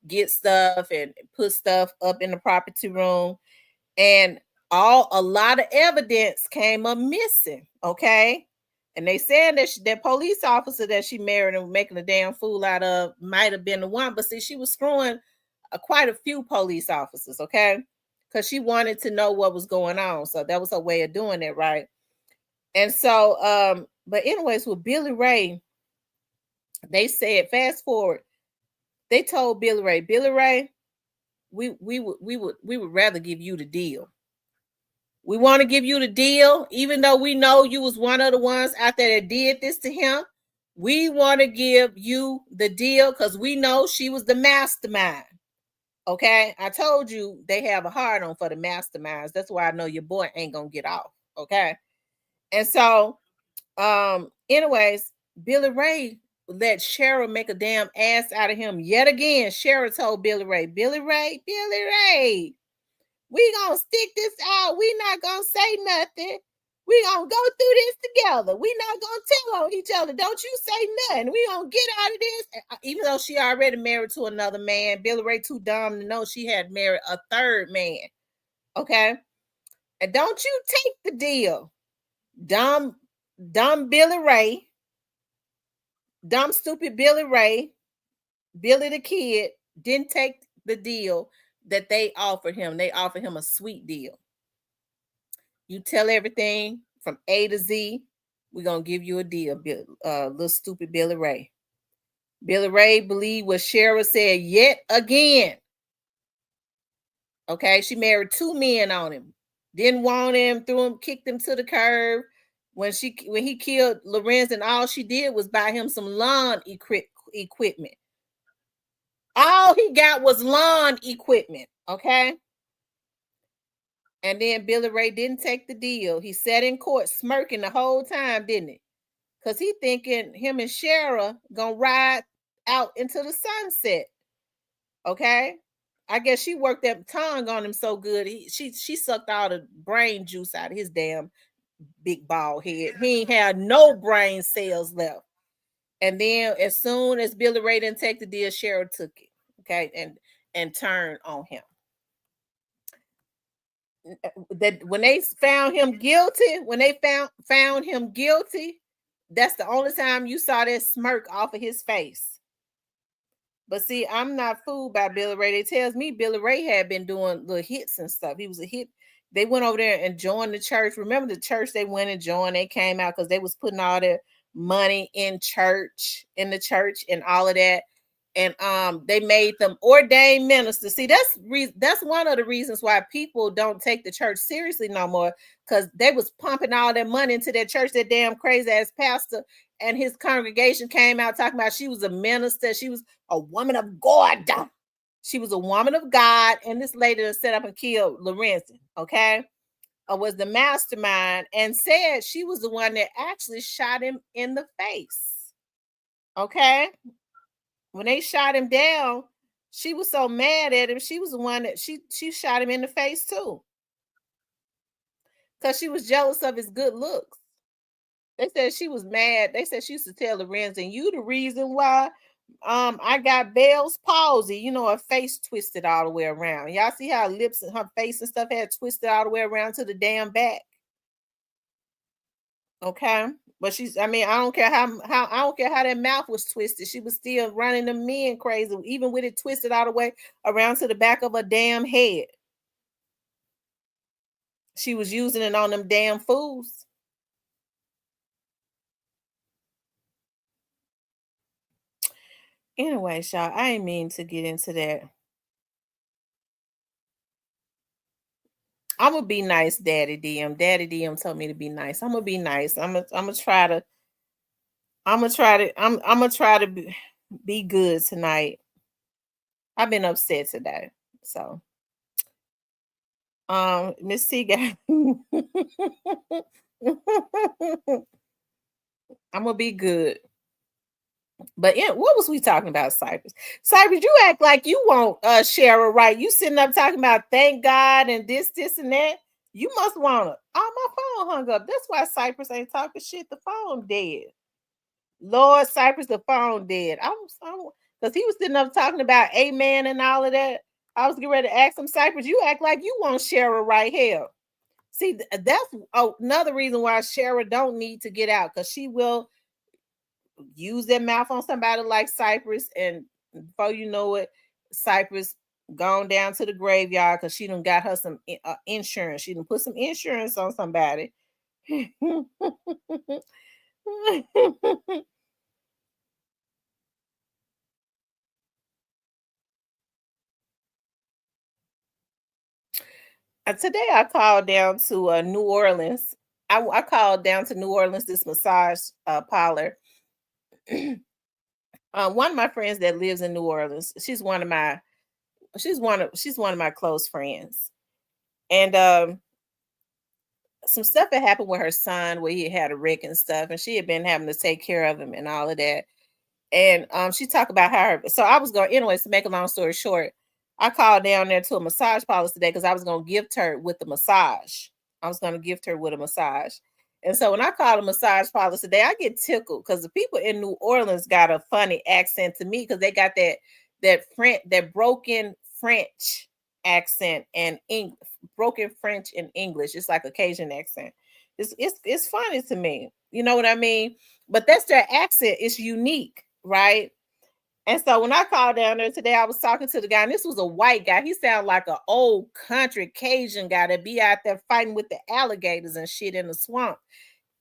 get stuff and put stuff up in the property room, and a lot of evidence came up missing. Okay, and they said that that police officer that she married and making a damn fool out of might have been the one, but see, she was screwing quite a few police officers. Okay, because she wanted to know what was going on, so that was her way of doing it, right? And so but anyways, with Billy Ray, they said, fast forward, they told Billy Ray, we would rather give you the deal. We want to give you the deal, even though we know you was one of the ones out there that did this to him. We want to give you the deal because we know she was the mastermind. Okay, I told you they have a hard on for the masterminds. That's why I know your boy ain't gonna get off. Okay, and so anyways, Billy Ray let Cheryl make a damn ass out of him yet again. Cheryl told Billy Ray, we gonna stick this out. We not gonna say nothing. We gonna go through this together. We not gonna tell on each other. Don't you say nothing. We gonna get out of this. Even though she already married to another man, Billy Ray too dumb to know she had married a third man. Okay, and don't you take the deal, dumb Billy Ray, dumb stupid Billy Ray, Billy the Kid didn't take the deal that they offered him. They offered him a sweet deal. You tell everything from A to Z. We're going to give you a deal, little stupid Billy Ray. Billy Ray believed what Shara said yet again. Okay, she married 2 men on him. Didn't want him, threw him, kicked him to the curb. When he killed Lorenzen, all she did was buy him some lawn equipment. All he got was lawn equipment, okay? And then Billy Ray didn't take the deal. He sat in court smirking the whole time, didn't he? Because he thinking him and Shara gonna ride out into the sunset. Okay? I guess she worked that tongue on him so good. She sucked all the brain juice out of his damn big bald head. He ain't had no brain cells left. And then as soon as Billy Ray didn't take the deal, Shara took it. Okay, and turned on him. That when they found him guilty, that's the only time you saw that smirk off of his face. But see, I'm not fooled by Billy Ray. They tells me Billy Ray had been doing little hits and stuff. He was a hit. They went over there and joined the church. Remember the church they went and joined? They came out because they was putting all their money in the church and all of that. And they made them ordained ministers. See, that's one of the reasons why people don't take the church seriously no more, because they was pumping all their money into that church. That damn crazy ass pastor and his congregation came out talking about she was a minister, she was a woman of God. She was a woman of God, and this lady that set up and killed Lorenzen, okay, was the mastermind, and said she was the one that actually shot him in the face, okay. When they shot him down, she was so mad at him. She was the one that she shot him in the face too, because she was jealous of his good looks. They said she was mad. They said she used to tell Lorenzen, "You the reason why I got Bell's palsy." Her face twisted all the way around. Y'all see how her lips and her face and stuff had twisted all the way around to the damn back. Okay. But I don't care how that mouth was twisted. She was still running the men crazy, even with it twisted all the way around to the back of her damn head. She was using it on them damn fools. Anyway, y'all, I ain't mean to get into that. I'm gonna be nice, Daddy DM. Daddy DM told me to be nice. I'm gonna be nice. I'm gonna try to be good tonight. I've been upset today, so Miss T got. I'm gonna be good. But what was we talking about, Cypress? Cypress, you act like you want Shara right. You sitting up talking about thank God and this and that. You must want it. Oh, my phone hung up. That's why Cypress ain't talking shit. The phone dead. Lord, Cypress, the phone dead. Because he was sitting up talking about amen and all of that. I was getting ready to ask him, Cypress, you act like you want Shara right here. See, that's another reason why Shara don't need to get out, because she will use their mouth on somebody like Cypress, and before you know it, Cypress gone down to the graveyard because she done got her some insurance. She done put some insurance on somebody. Today I called down to New Orleans. I called down to New Orleans, this massage parlor. One of my friends that lives in New Orleans, she's one of my close friends. And some stuff had happened with her son where he had a wreck and stuff, and she had been having to take care of him and all of that. And she talked about so I was going, anyways, to make a long story short, I called down there to a massage parlor today because I was going to gift her with the massage. I was going to gift her with a massage. And so when I call a massage parlor today, I get tickled because the people in New Orleans got a funny accent to me because they got that broken French accent and broken French and English. It's like a Cajun accent. It's funny to me. You know what I mean? But that's their accent. It's unique, right? And so when I called down there today, I was talking to the guy, and this was a white guy. He sounded like an old country Cajun guy that be out there fighting with the alligators and shit in the swamp.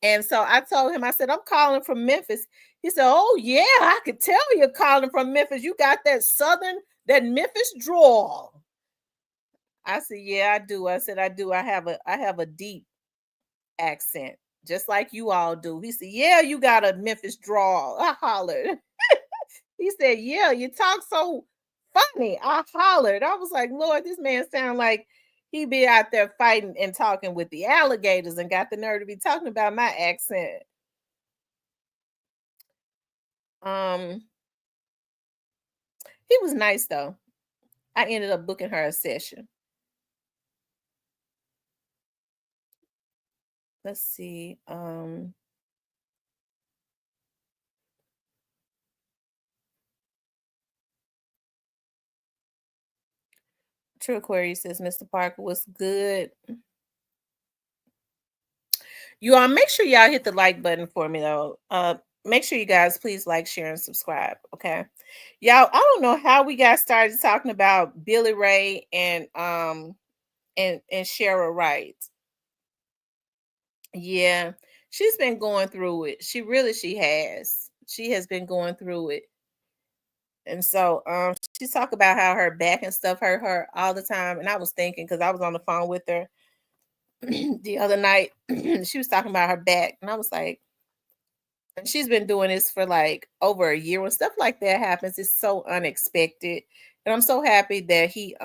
And so I told him, I said, I'm calling from Memphis. He said, oh, yeah, I could tell you're calling from Memphis. You got that Memphis drawl. I said, yeah, I do. I said, I do. I have a deep accent, just like you all do. He said, yeah, you got a Memphis drawl. I hollered. He said, yeah, you talk so funny. I hollered. I was like, Lord, this man sound like he be out there fighting and talking with the alligators and got the nerve to be talking about my accent. He was nice though. I ended up booking her a session. Let's see. True Aquarius says, Mr. Parker was good. You all make sure y'all hit the like button for me though. Make sure you guys please like, share, and subscribe. Okay. Y'all, I don't know how we got started talking about Billy Ray and Cheryl Wright. Yeah, she's been going through it. She has. She has been going through it. And so she talked about how her back and stuff hurt her all the time. And I was thinking, because I was on the phone with her the other night, she was talking about her back. And I was like, and she's been doing this for like over a year. When stuff like that happens, it's so unexpected. And I'm so happy that he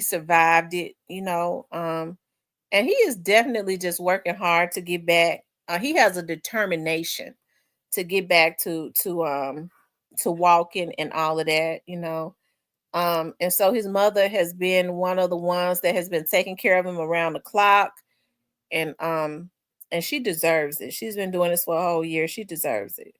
survived it, you know. And he is definitely just working hard to get back. He has a determination to get back to walking and all of that, you know. And so his mother has been one of the ones that has been taking care of him around the clock. And she deserves it. She's been doing this for a whole year. She deserves it.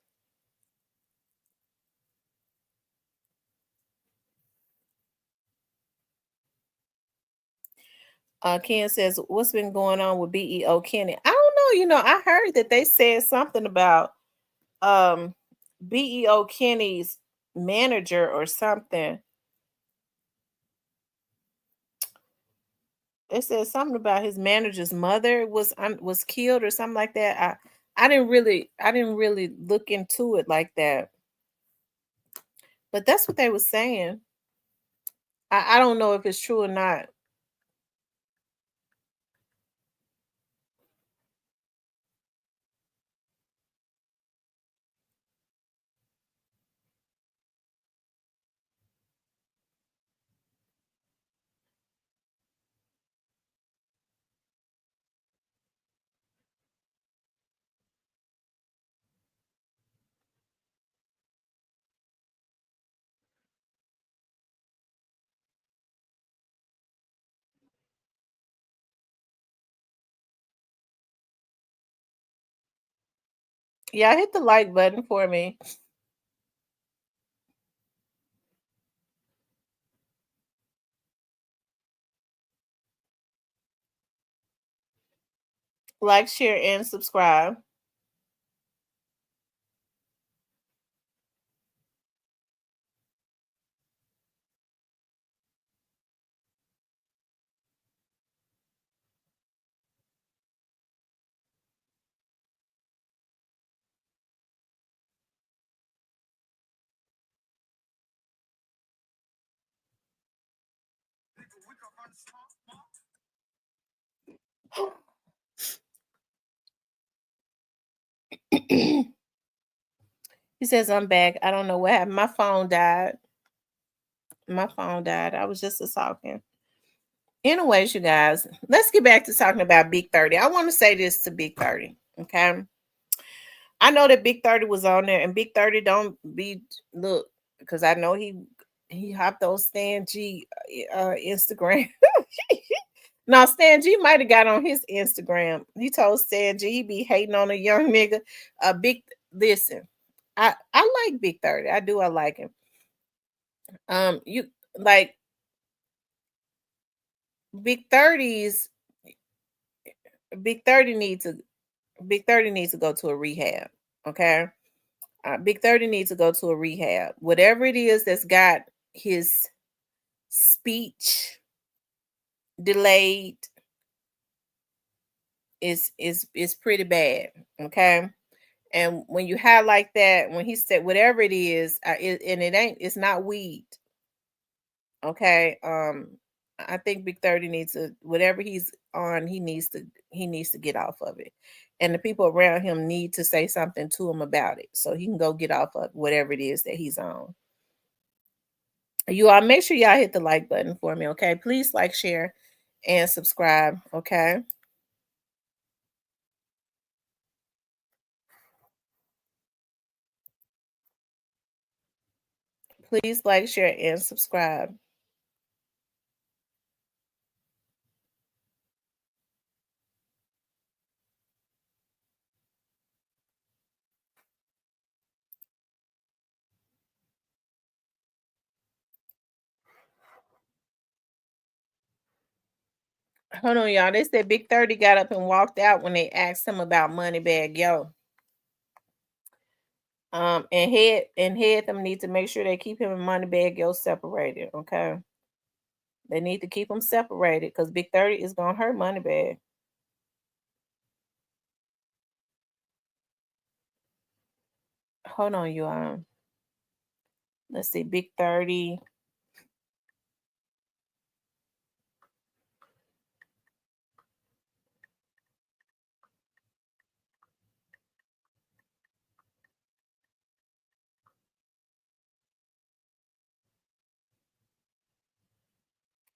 Ken says, what's been going on with BEO Kenny? I don't know. You know, I heard that they said something about BEO Kenny's manager or something. They said something about his manager's mother was killed or something like that. I didn't really look into it like that. But that's what they were saying. I don't know if it's true or not. Yeah, hit the like button for me. Like, share, and subscribe. He says, I'm back. I don't know what happened. My phone died. I was just talking. Anyways, you guys, let's get back to talking about Big 30. I want to say this to Big 30. Okay. I know that Big 30 was on there, and Big 30 don't be look, because I know he hopped on Stan G Instagram. Now, Stan G might have got on his Instagram. He told Stan G he be hating on a young nigga. Listen, I like Big 30. I like him. You like Big 30s. Big 30 needs to go to a rehab. Okay. Big 30 needs to go to a rehab. Whatever it is that's got his speech delayed is pretty bad. Okay. And when you highlight that, when he said whatever it is, it's not weed. Okay. I think Big 30 needs to, whatever he's on, he needs to get off of it. And the people around him need to say something to him about it so he can go get off of whatever it is that he's on. You all make sure y'all hit the like button for me, okay? Please like, share, and subscribe, okay? Please like, share, and subscribe. Hold on, y'all. They said Big 30 got up and walked out when they asked him about Moneybag Yo. And head them need to make sure they keep him and Moneybag Yo separated, okay? They need to keep them separated because Big 30 is gonna hurt Moneybag. Hold on, you let's see, Big 30.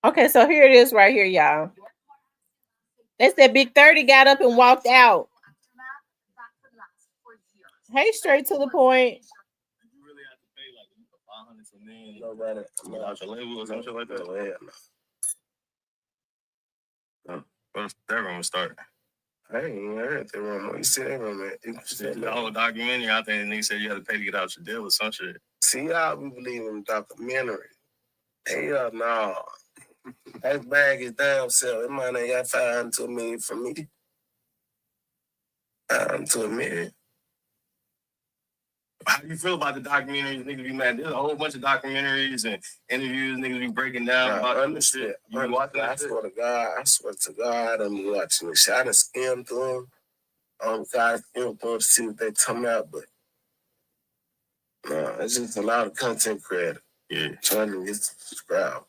Okay, so here it is right here, y'all. They said Big 30 got up and walked out. Hey, straight to the point. You really have to pay like $500 to million. Nobody without your label or some shit like that. No. What's that room start? I ain't even heard that rumor. You see that rumor? The whole documentary, I think the nigga said you had to pay to get out your deal or some shit. See, y'all be believing in documentary. Hell no. That bag is damn self. That money ain't got $500 to $1 million for me. $500 to $1 million. How do you feel about the documentaries? Niggas be mad. There's a whole bunch of documentaries and interviews. Niggas be breaking down about this shit. You be watching that shit? I swear to God, I'm watching this shit. I done skimmed through them. God, skimmed through to see what they talking about, but no, it's just a lot of content creator. Yeah. Trying to get subscribed.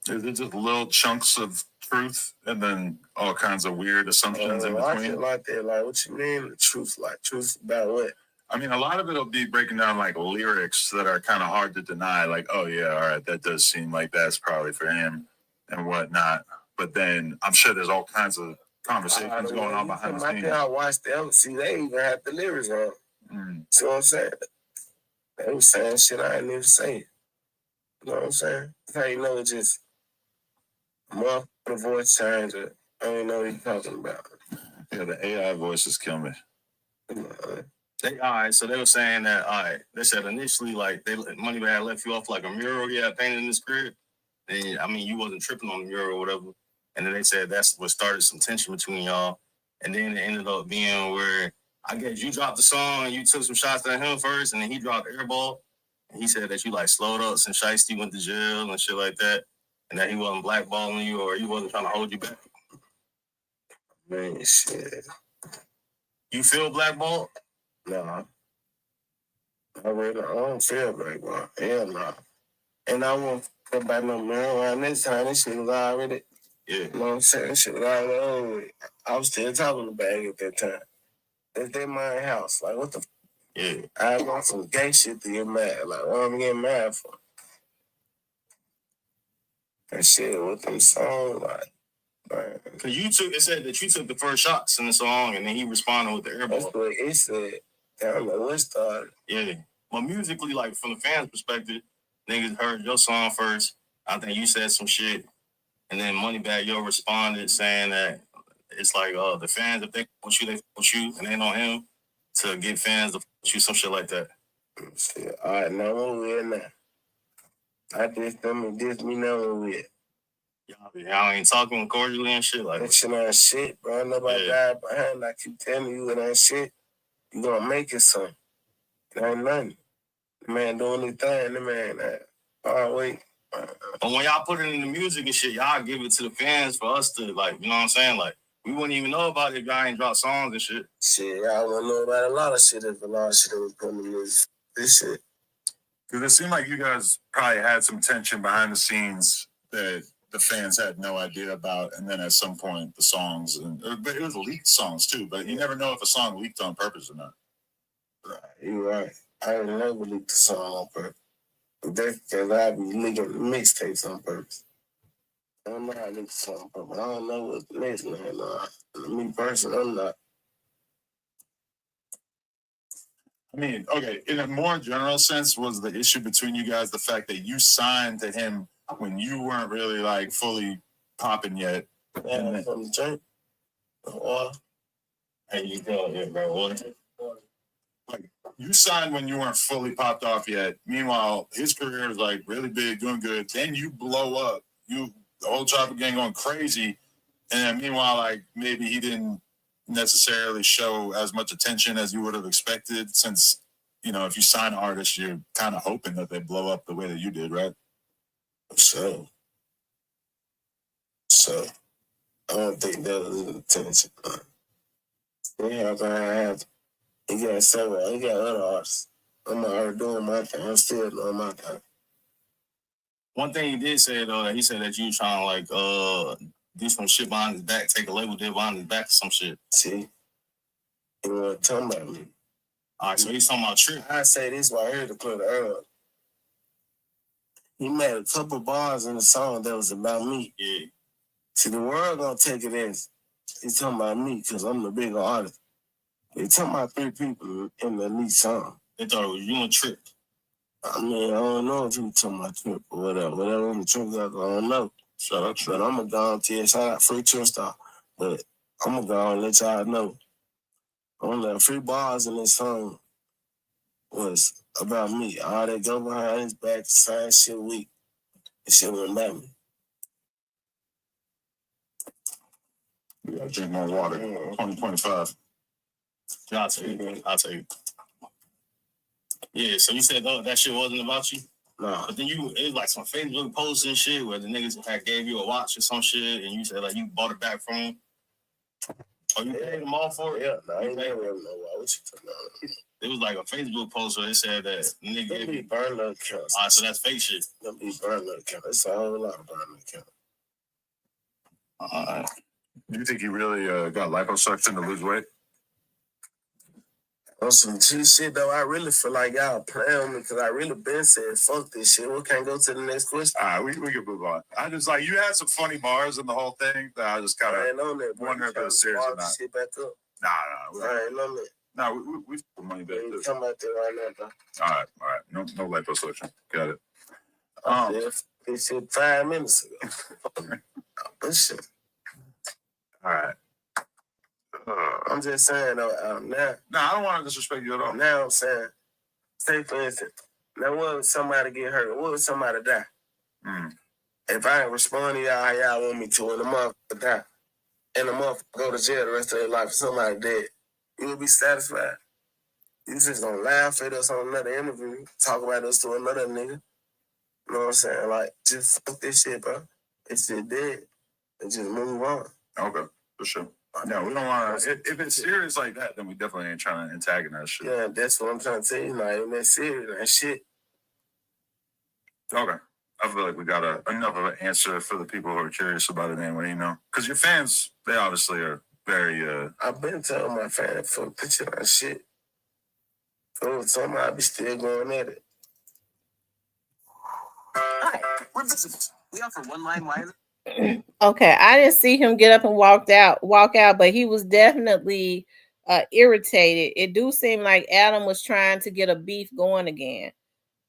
Is it just little chunks of truth and then all kinds of weird assumptions in I between? feel like that. Like, what you mean? The truth? Like, truth about what? I mean, a lot of it will be breaking down like lyrics that are kind of hard to deny. Like, oh yeah, all right, that does seem like that's probably for him and whatnot. But then I'm sure there's all kinds of conversations going on behind the scenes. I watched them. See, they even had the lyrics on. See what I'm saying? They was saying shit I didn't even say. You know what I'm saying? That's how you know it's just a motherfucking voice changer. I don't know what you're talking about. Yeah, the AI voices kill me. All right, so they were saying that, all right, they said initially, like, Moneybag left you off like a mural he had painted in his crib. And, I mean, you wasn't tripping on the mural or whatever. And then they said that's what started some tension between y'all. And then it ended up being where, I guess you dropped the song and you took some shots at him first, and then he dropped Airball. And he said that you, like, slowed up since Shiesty went to jail and shit like that. And that he wasn't blackballing you or he wasn't trying to hold you back. Man, shit. You feel blackballed? No. I don't feel blackballed. Hell no. And I won't go back no marijuana this time. This shit was already, you know what I'm saying? This shit was already over with. I was still talking to Bag at that time. That's their my house. Like, what the Yeah. I want some gay shit to get mad. Like, what am I getting mad for? That shit with them songs, like, man. Cause it said that you took the first shots in the song and then he responded with the Airball. That's what it said. I don't know what started. Yeah. But musically, like from the fans' perspective, niggas heard your song first. I think you said some shit. And then Moneybag Yo responded saying that it's like the fans, if they want you, they want you, and they know him to get fans to you, some shit like that. Shit, all right, now what we at now? I just them and this me now what we at. Y'all ain't talking cordially and shit like that shit ain't shit, bro. Nobody died behind. I keep telling you it ain't shit. You gonna make it something. It ain't nothing. The man doing his thing, the man wait. But when y'all put it in the music and shit, y'all give it to the fans for us to, like, you know what I'm saying? Like, we wouldn't even know about it if y'all ain't drop songs and shit. Shit, y'all wouldn't know about a lot of shit if a lot of shit was put in the music. This shit. Because it seemed like you guys probably had some tension behind the scenes that the fans had no idea about, and then at some point the songs, but it was leaked songs too. But you never know if a song leaked on purpose or not. Right, you're right. I ain't never leaked the song on purpose. That's because I be leaking mixtapes on purpose. I don't know how to leak the song on purpose. I don't know what the next man me personally, I'm not. I mean, okay, in a more general sense, was the issue between you guys the fact that you signed to him when you weren't really like fully popping yet? Yeah, from the drink. Hey, you go, yeah, bro. Like, you signed when you weren't fully popped off yet. Meanwhile, his career is like really big, doing good. Then you blow up. The whole Chopper Gang going crazy. And then meanwhile, like maybe he didn't necessarily show as much attention as you would have expected, since, you know, if you sign an artist, you're kind of hoping that they blow up the way that you did, right? So I don't think that was intention. He got several, he got other artists. I'm already doing my thing. I'm still doing my thing. One thing he did say, though, that he said that you trying to, like, do some shit behind his back, take a label deal behind his back or some shit. See? He wasn't talking about me. All right, so he's talking about Trip. I say this while I heard the clip earlier. He made a couple bars in the song that was about me. Yeah. See, the world gonna take it as he's talking about me because I'm the bigger artist. They talking about 3 people in the lead song. They thought it was you and Trip. I mean, I don't know if you talking about Trip or whatever. Whatever I'm tripping about, I don't know. Shout out Trip. But I'm going to go on to you. Shout out Free Trip Star. But I'm going to go on and let y'all know. Only 3 bars in this song was about me. All that go behind his back, same shit weak. It shit went about me. You gotta drink more water. 2025. I'll tell you. Yeah, so you said that shit wasn't about you? No. But then it was like some Facebook posts and shit where the niggas had gave you a watch or some shit and you said like you bought it back from them. Oh, you paid them all for it? Yeah, no, I ain't never know why. What you talking about? It was like a Facebook post where they said that the nigga gave you burner accounts. All right, so that's fake shit. Them be burner accounts. It's a whole lot of burner accounts. All right. Do you think he really got liposuction to lose weight? On some G shit though, I really feel like y'all playing with me because I really been saying fuck this shit. We can't go to the next question. All right, we can move on. I just like you had some funny bars in the whole thing that I just kind of wonder if it was serious or not. Shit back up. Nah. I ain't on that. Nah, we put money back. You come out there right now, though. All right. No liposuction. Got it. This shit 5 minutes ago. This shit. All right. I'm just saying though, now. No, I don't want to disrespect you at all. Now I'm saying, say for instance, now what if somebody get hurt? What if somebody die? If I ain't respond to y'all how y'all want me to, and the motherfucker die, and the motherfucker go to jail the rest of their life, for somebody dead, you will be satisfied. You just gonna laugh at us on another interview, talk about us to another nigga. You know what I'm saying? Like, just fuck this shit, bro. This shit dead. And just move on. Okay, for sure. No, we don't want to. If it's serious like that, then we definitely ain't trying to antagonize shit. Yeah, that's what I'm trying to tell you. Like, ain't that serious? That shit. Okay. I feel like we got enough of an answer for the people who are curious about it anyway, you know? Because your fans, they obviously are very... I've been telling my fans, fuck this shit on shit. So somehow I be still going at it. Hi, we're visitors. We offer one-line wireless. Okay, I didn't see him get up and walk out, but he was definitely irritated. It do seem like Adam was trying to get a beef going again.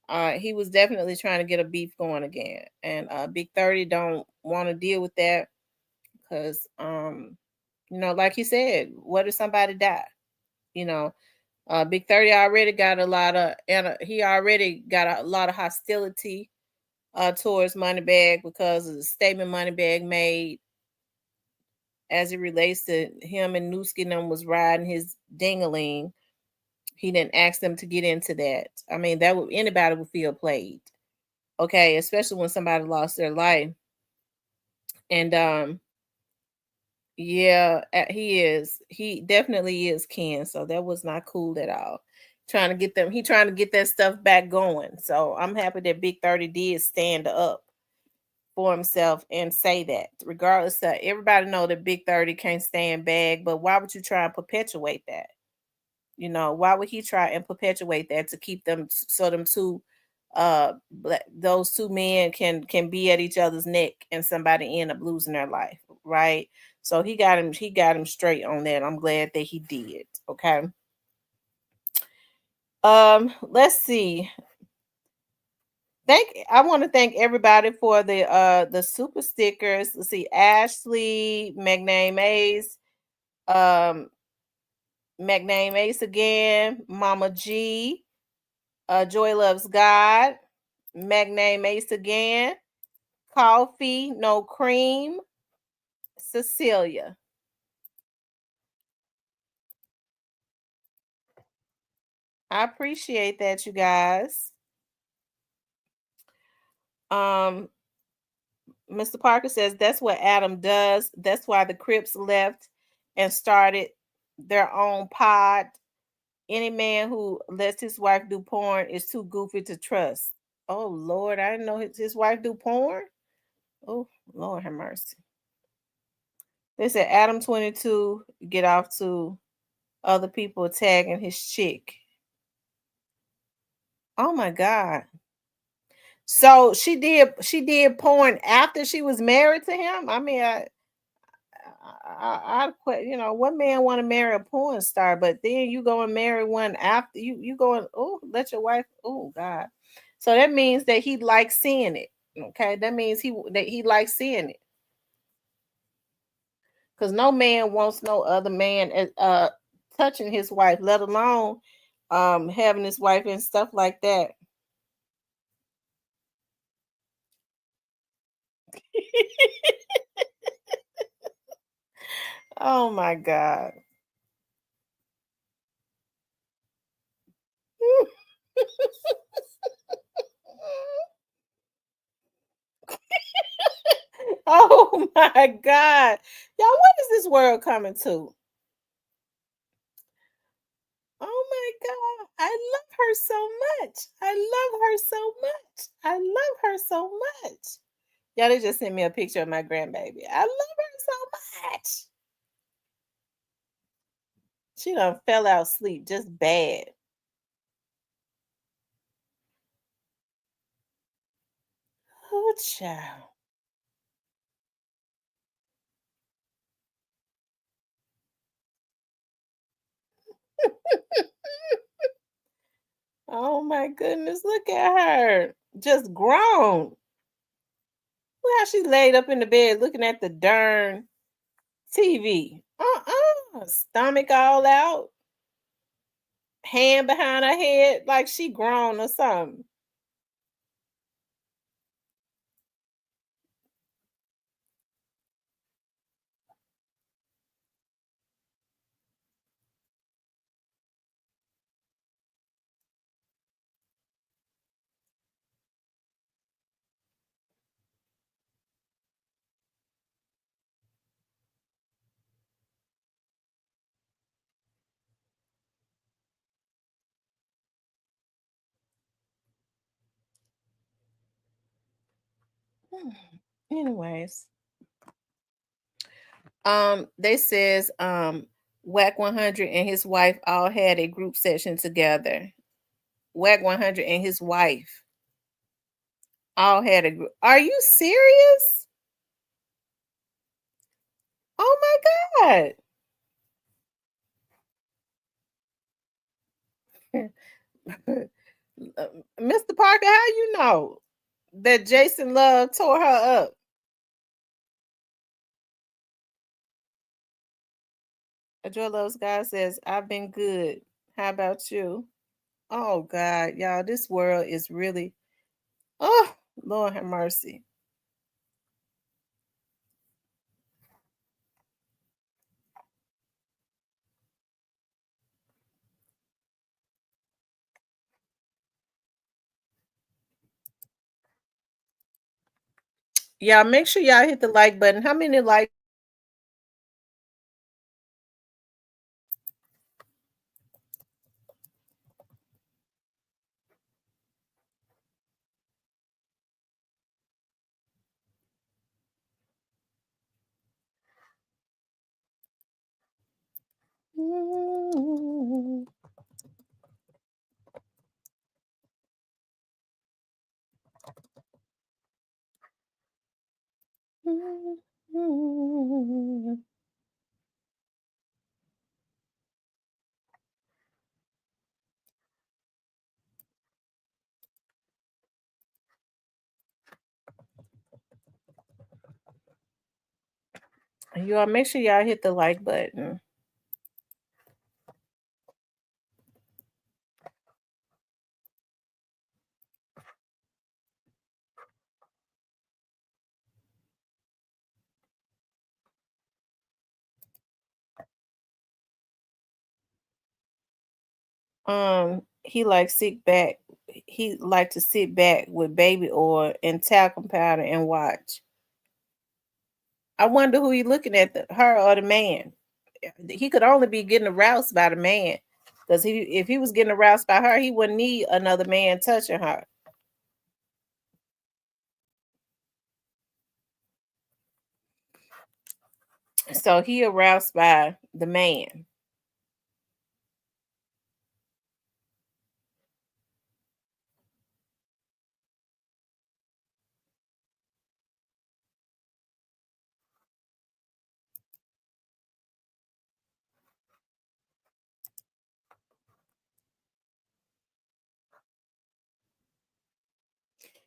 He was definitely trying to get a beef going again, and Big 30 don't want to deal with that because, like he said, what if somebody die? Big 30 already got a lot of, and he already got a lot of hostility towards Moneybag because of the statement Moneybag made as it relates to him and Newski and them was riding his dingaling. He didn't ask them to get into that. I mean, that would anybody would feel played. Okay, especially when somebody lost their life. And yeah, he definitely is Ken. So that was not cool at all. Trying to get them, he trying to get that stuff back going. So I'm happy that Big 30 did stand up for himself and say that. Regardless of everybody know that Big 30 can't stand bag, but why would you try and perpetuate that? Why would he try and perpetuate that to keep them so them two those two men can be at each other's neck and somebody end up losing their life, right? So he got him straight on that. I'm glad that he did. Okay. Let's see. I want to thank everybody for the super stickers. Let's see, Ashley, McName Ace, McName Ace again, Mama G, Joy Loves God, McName Ace again, Coffee, No Cream, Cecilia. I appreciate that, you guys. Mr. Parker says that's what Adam does. That's why the Crips left and started their own pod. Any man who lets his wife do porn is too goofy to trust. Oh Lord, I didn't know his wife do porn. Oh Lord, have mercy. They said Adam 22 get off to other people tagging his chick. Oh my God. So she did porn after she was married to him. I mean, I quit. What man want to marry a porn star? But then you go and marry one after you go and let your wife. Oh God. So that means that he likes seeing it. Okay, that means he likes seeing it. Because no man wants no other man touching his wife, let alone having his wife and stuff like that. Oh my God. Oh my God. Y'all, what is this world coming to? Oh my God. I love her so much. I love her so much. I love her so much. Y'all, they just sent me a picture of my grandbaby. I love her so much. She done fell out asleep just bad. Oh, child. Oh my goodness, look at her. Just grown. Look how she laid up in the bed looking at the darn TV. Stomach all out. Hand behind her head like she grown or something. Anyways, they says Whack 100 and his wife all had a group session together. Whack 100 and his wife all had a group. Are you serious? Oh my God. Mr. Parker, how you know that Jason Love tore her up? Joy Loves God says, I've been good. How about you? Oh God, y'all, this world is really, oh Lord have mercy. Y'all make sure y'all hit the like button. How many likes? You all make sure y'all hit the like button. He like sit back. He like to sit back with baby oil and talcum powder and watch. I wonder who he looking at, her or the man. He could only be getting aroused by the man, because if he was getting aroused by her, he wouldn't need another man touching her. So he aroused by the man.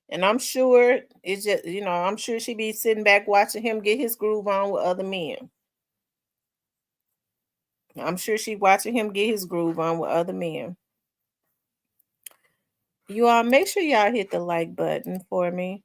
And I'm sure it's just, I'm sure she be sitting back watching him get his groove on with other men. I'm sure she watching him get his groove on with other men. You all make sure y'all hit the like button for me.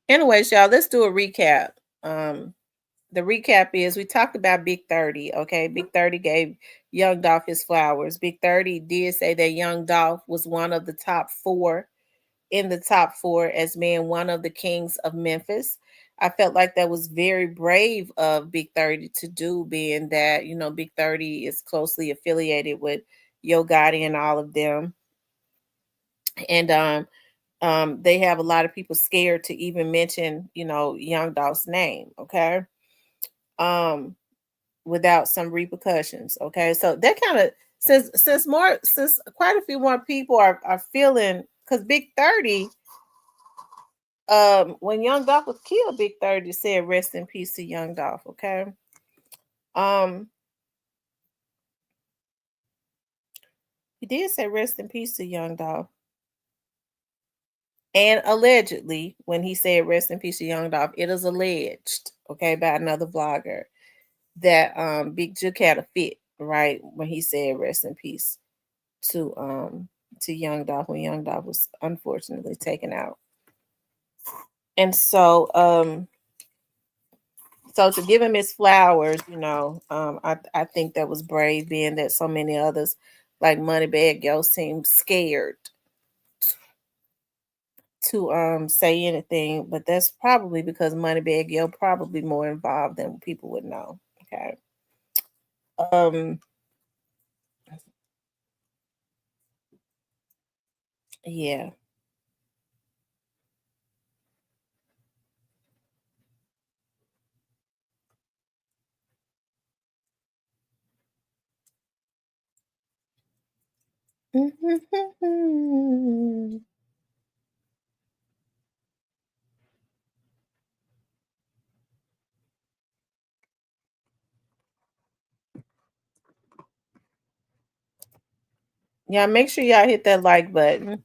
Anyways, y'all, let's do a recap. The recap is we talked about Big 30. Okay, Big 30 gave Young Dolph his flowers. Big 30 did say that Young Dolph was one of the top four, in the top four, as being one of the kings of Memphis. I felt like that was very brave of Big 30 to do, being that, Big 30 is closely affiliated with Yo Gotti and all of them. And they have a lot of people scared to even mention, Young Dolph's name, okay? Um, without some repercussions. Okay. So that kind of, since quite a few more people are feeling, because Big 30, when Young Dolph was killed, Big 30 said rest in peace to Young Dolph. Okay. Um, he did say rest in peace to Young Dolph. And allegedly, when he said rest in peace to Young Dolph, it is alleged, okay, by another vlogger, that Big Jook had a fit, right, when he said rest in peace to Young Dolph, when Young Dolph was unfortunately taken out. And so so to give him his flowers, I think that was brave, being that so many others like Moneybag Yo seemed scared to say anything, but that's probably because Moneybag Yo probably more involved than people would know. Okay. Yeah. Yeah, make sure y'all hit that like button.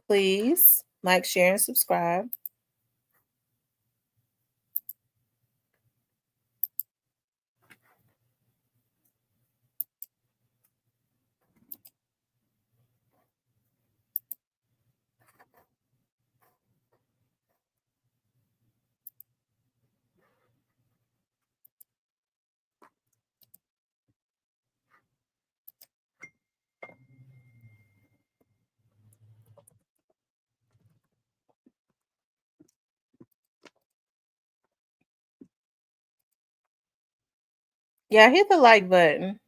Please like, share, and subscribe. Yeah, hit the like button.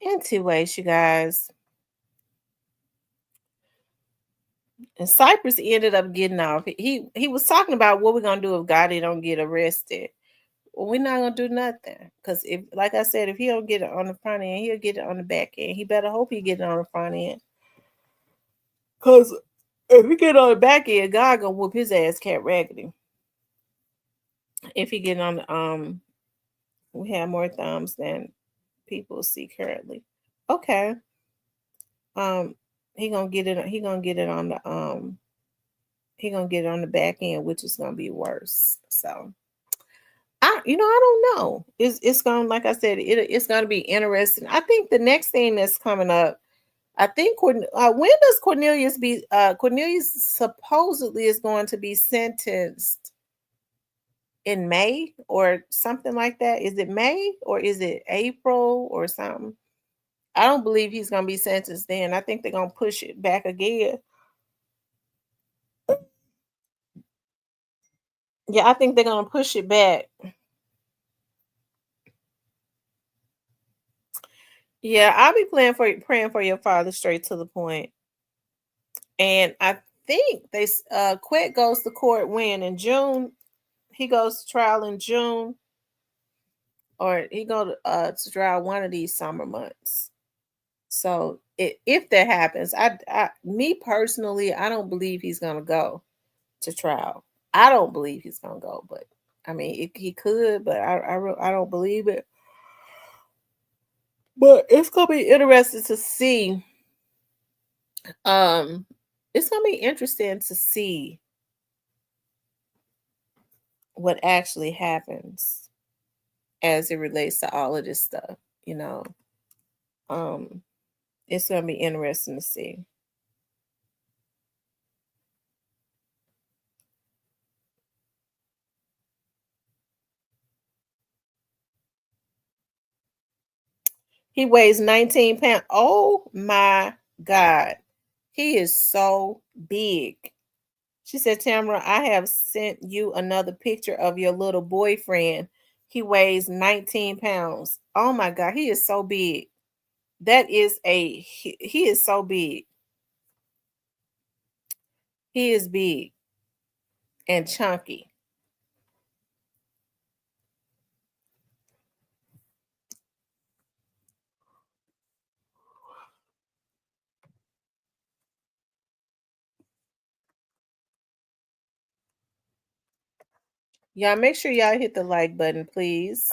Anyways, you guys. And Cypress ended up getting off. He was talking about what we're gonna do if Gotti don't get arrested. Well, we're not gonna do nothing. Cause if, like I said, if he don't get it on the front end, he'll get it on the back end. He better hope he get it on the front end. Cause if he get on the back end, God gonna whoop his ass cat raggedy. If he get on the we have more thumbs than people see currently. Okay. He gonna get it. He gonna get it on the He gonna get it on the back end, which is gonna be worse. So I don't know. It's gonna, like I said, it's gonna be interesting. I think the next thing that's coming up, I think when does Cornelius supposedly is going to be sentenced in May or something like that. Is it May or is it April or something? I don't believe he's gonna be sentenced then. I think they're gonna push it back again. Yeah, I think they're gonna push it back. Yeah, I'll be praying for your father straight to the point. And I think Quet goes to court when in June. He goes to trial in June, or he go to trial one of these summer months. So if that happens, me personally, I don't believe he's gonna go to trial. I don't believe he's gonna go, but I mean, he could, but I don't believe it. But it's gonna be interesting to see. Um, it's gonna be interesting to see what actually happens as it relates to all of this stuff. You know, um, it's gonna be interesting to see. He weighs 19 pounds. Oh my God. He is so big. She said, Tamara, I have sent you another picture of your little boyfriend. He weighs 19 pounds. Oh my God. He is so big. He is so big. He is big and chunky. Y'all make sure y'all hit the like button, please.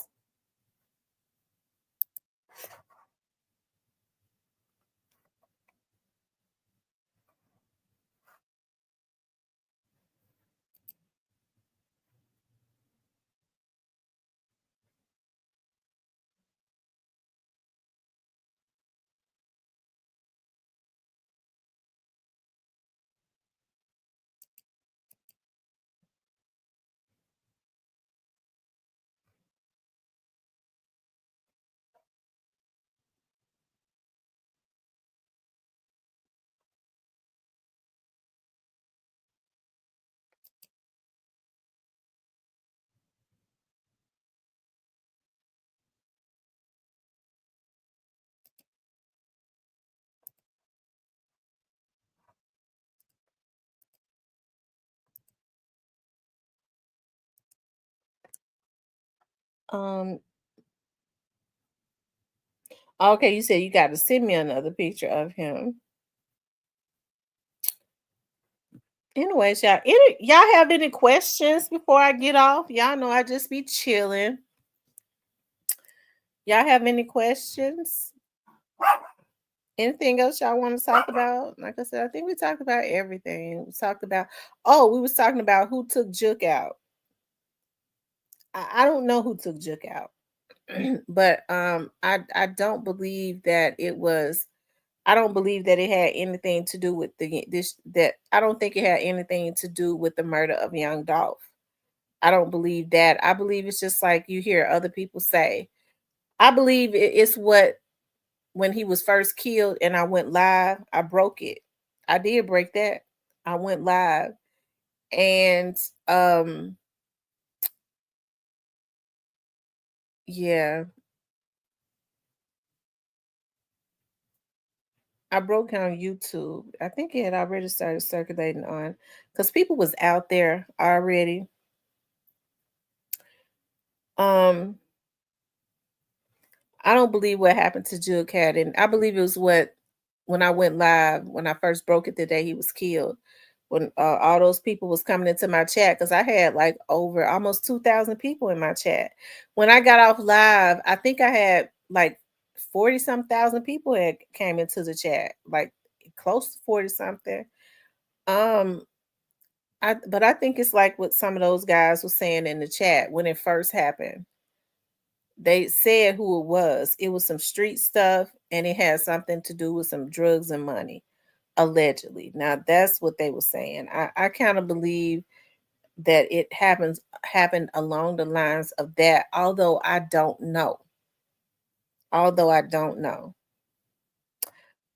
Okay, you said you got to send me another picture of him. Anyways, y'all have any questions before I get off? Y'all know I just be chilling. Y'all have any questions? Anything else y'all want to talk about? Like I said, I think we talked about everything. We talked about, we was talking about who took Jook out. I don't know who took Jook out. But I don't believe that it was, I don't believe that it had anything to do with I don't think it had anything to do with the murder of young Dolph. I don't believe that. I believe it's just like you hear other people say. I believe it's what, when he was first killed and I went live, I broke it. I did break that. I went live and yeah, I broke it on YouTube. I think it had already started circulating on, because people was out there already. I don't believe what happened to Jill Cat, and I believe it was when I went live, when I first broke it the day he was killed, when all those people was coming into my chat, because I had like over almost 2,000 people in my chat. When I got off live, I think I had like 40 some thousand people had came into the chat, like close to 40 something. But I think it's like what some of those guys were saying in the chat when it first happened. They said who it was. It was some street stuff, and it had something to do with some drugs and money, allegedly. Now that's what they were saying. I kind of believe that it happened along the lines of that, although I don't know.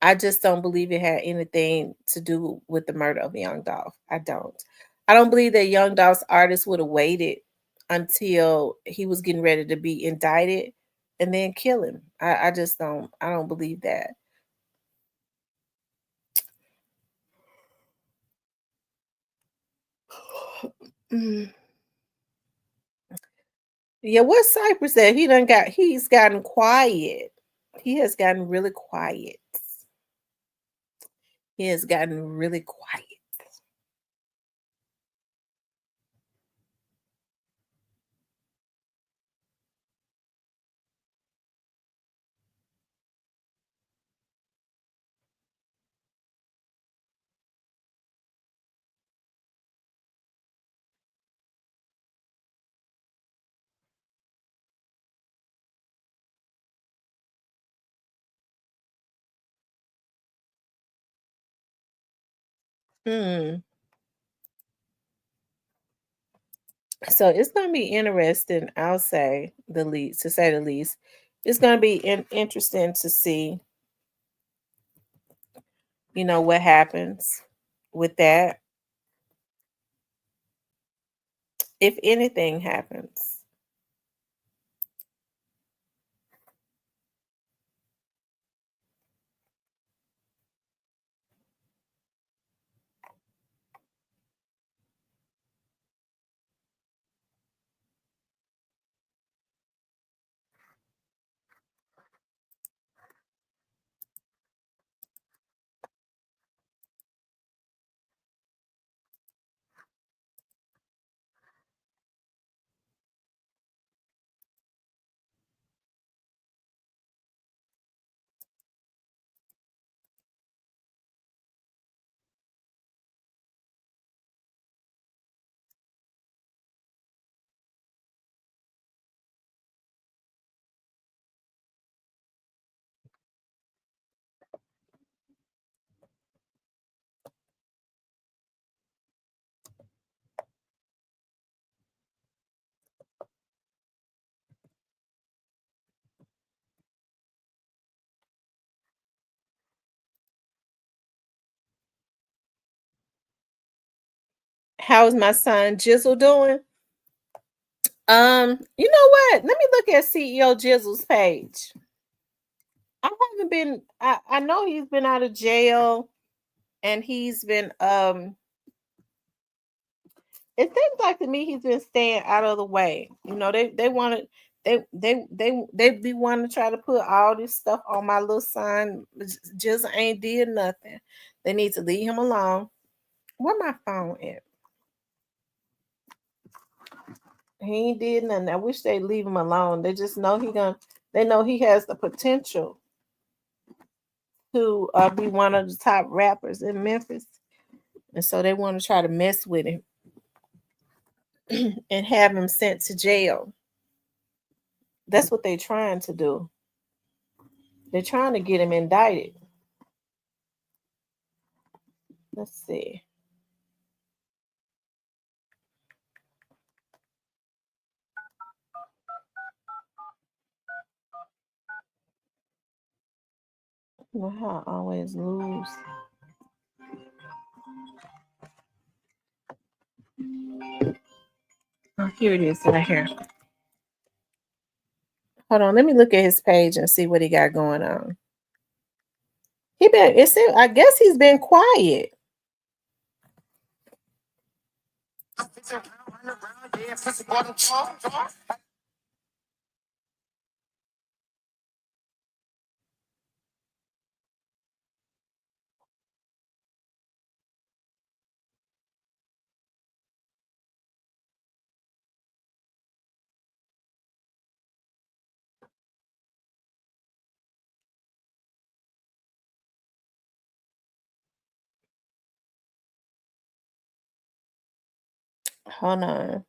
I just don't believe it had anything to do with the murder of Young Dolph. I don't. I don't believe that Young Dolph's artist would have waited until he was getting ready to be indicted and then kill him. I just don't. I don't believe that. Mm. Yeah, what Cypress said he's gotten quiet. He has gotten really quiet. He has gotten really quiet. Hmm. So it's gonna be interesting, I'll say the least, to say the least. It's gonna be interesting to see, what happens with that, if anything happens. How's my son Jizzle doing? You know what? Let me look at CEO Jizzle's page. I haven't been. I know he's been out of jail, and he's been. It seems like to me he's been staying out of the way. They wanted. They be wanting to try to put all this stuff on my little son. Just ain't did nothing. They need to leave him alone. Where my phone at? He ain't did nothing. I wish they'd leave him alone. They just know they know he has the potential to be one of the top rappers in Memphis. And so they want to try to mess with him and have him sent to jail. That's what they're trying to do. They're trying to get him indicted. Let's see. You know how I always lose. Oh, here it is right here. Hold on, let me look at his page and see what he got going on. I guess he's been quiet. Hold on.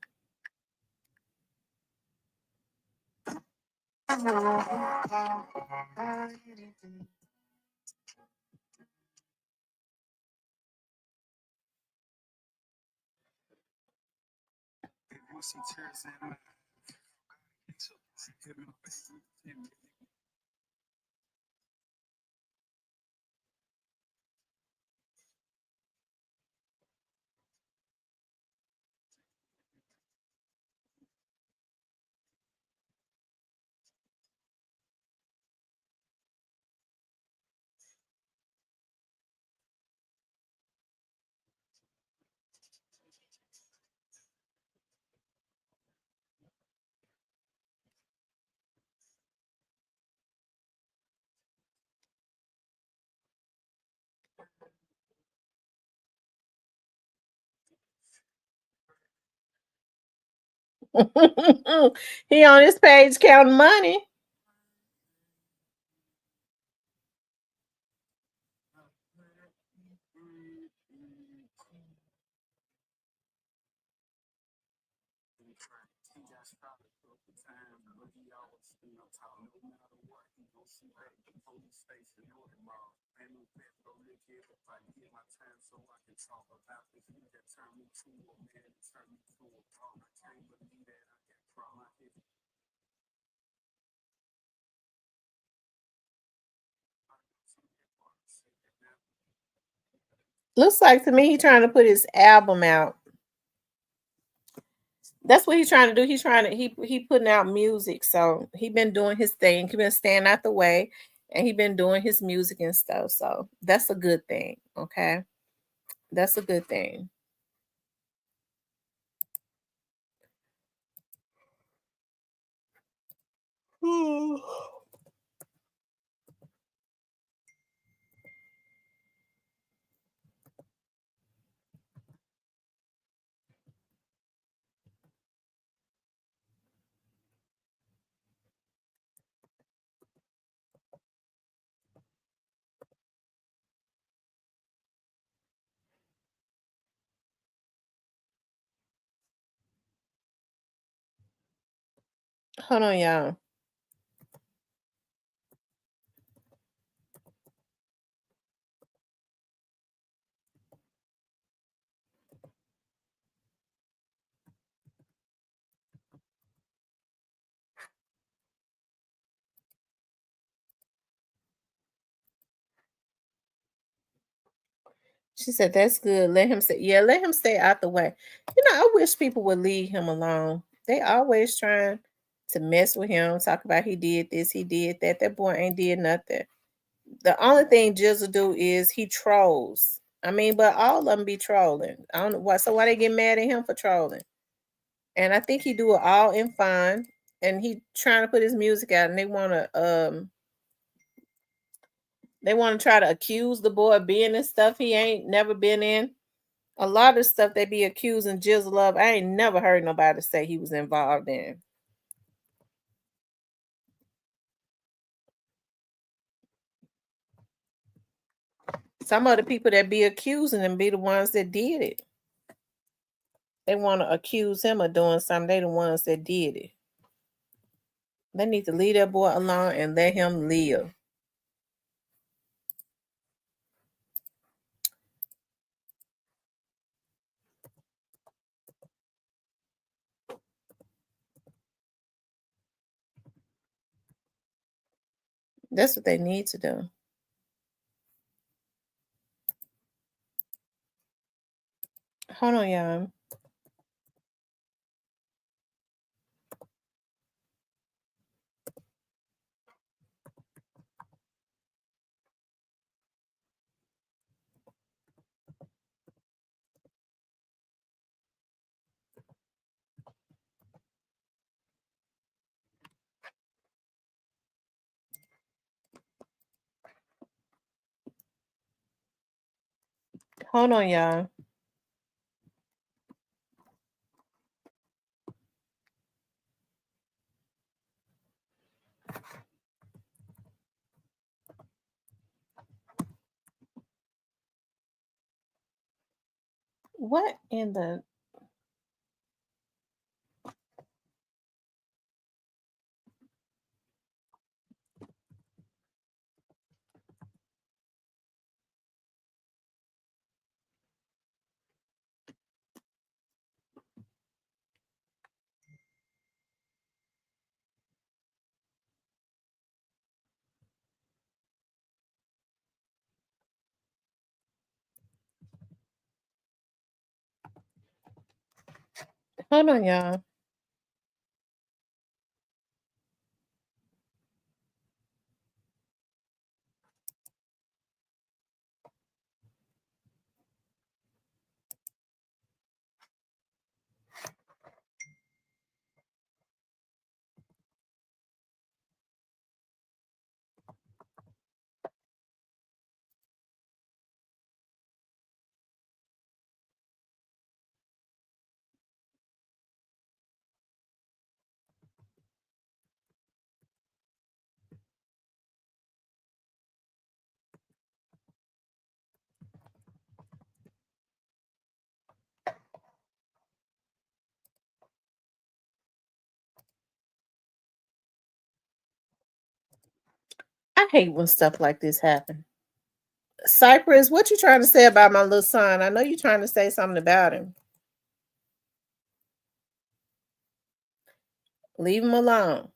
He on his page counting money. Looks like to me he's trying to put his album out. That's what he's trying to do. He's trying to he putting out music. So he been doing his thing. He been staying out the way, and he been doing his music and stuff. So that's a good thing. Okay, that's a good thing. Hold on, y'all. She said, that's good. Let him let him stay out the way. I wish people would leave him alone. They always trying to mess with him, talk about he did this, he did that. That boy ain't did nothing. The only thing Jizzle do is he trolls. I mean, but all of them be trolling. I don't know why. So why they get mad at him for trolling? And I think he do it all in fun. and he trying to put his music out, and they want to try to accuse the boy of being in stuff he ain't never been in. A lot of stuff they be accusing Jizzle of, I ain't never heard nobody say he was involved in. Some of the people that be accusing him be the ones that did it. They want to accuse him of doing something. They the ones that did it. They need to leave that boy alone and let him live. That's what they need to do. Hold on, y'all. Hold on, y'all. What in the... Hold on, y'all. I hate when stuff like this happen. Cypress, what you trying to say about my little son? I know you're trying to say something about him. Leave him alone.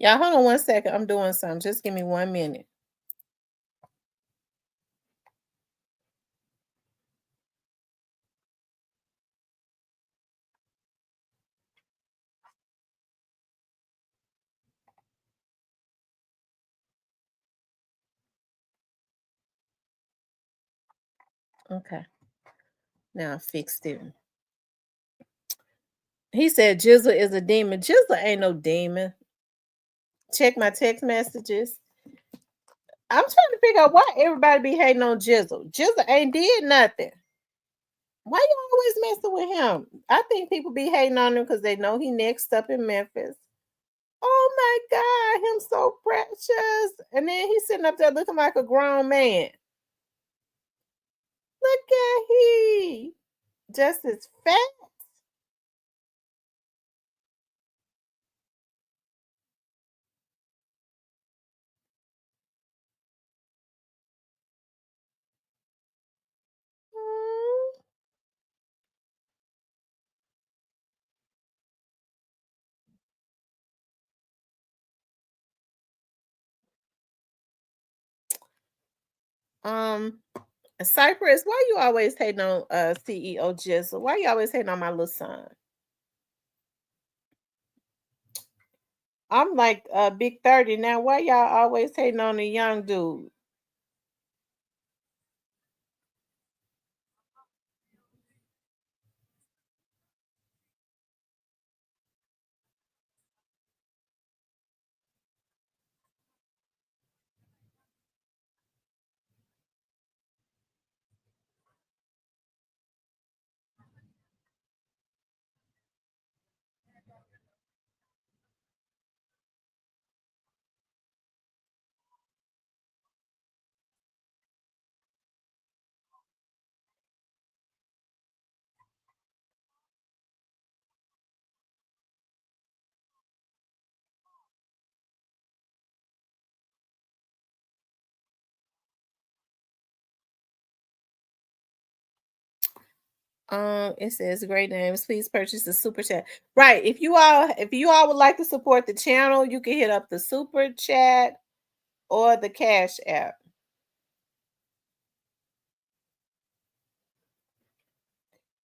Y'all, hold on 1 second. I'm doing something. Just give me 1 minute. Okay. Now I fixed it. He said Jizzle is a demon. Jizzle ain't no demon. Check my text messages. I'm trying to figure out why everybody be hating on Jizzle. Jizzle ain't did nothing. Why you always messing with him? I think people be hating on him because they know he next up in Memphis. Oh my God, him so precious. And then he's sitting up there looking like a grown man. Look at he. Just as fat. Cypress, why you always hating on CEO Jizzle? Why you always hating on my little son? I'm like big 30 now. Why y'all always hating on the young dude? It says great names. Please purchase the super chat. Right. If you all would like to support the channel, you can hit up the super chat or the cash app.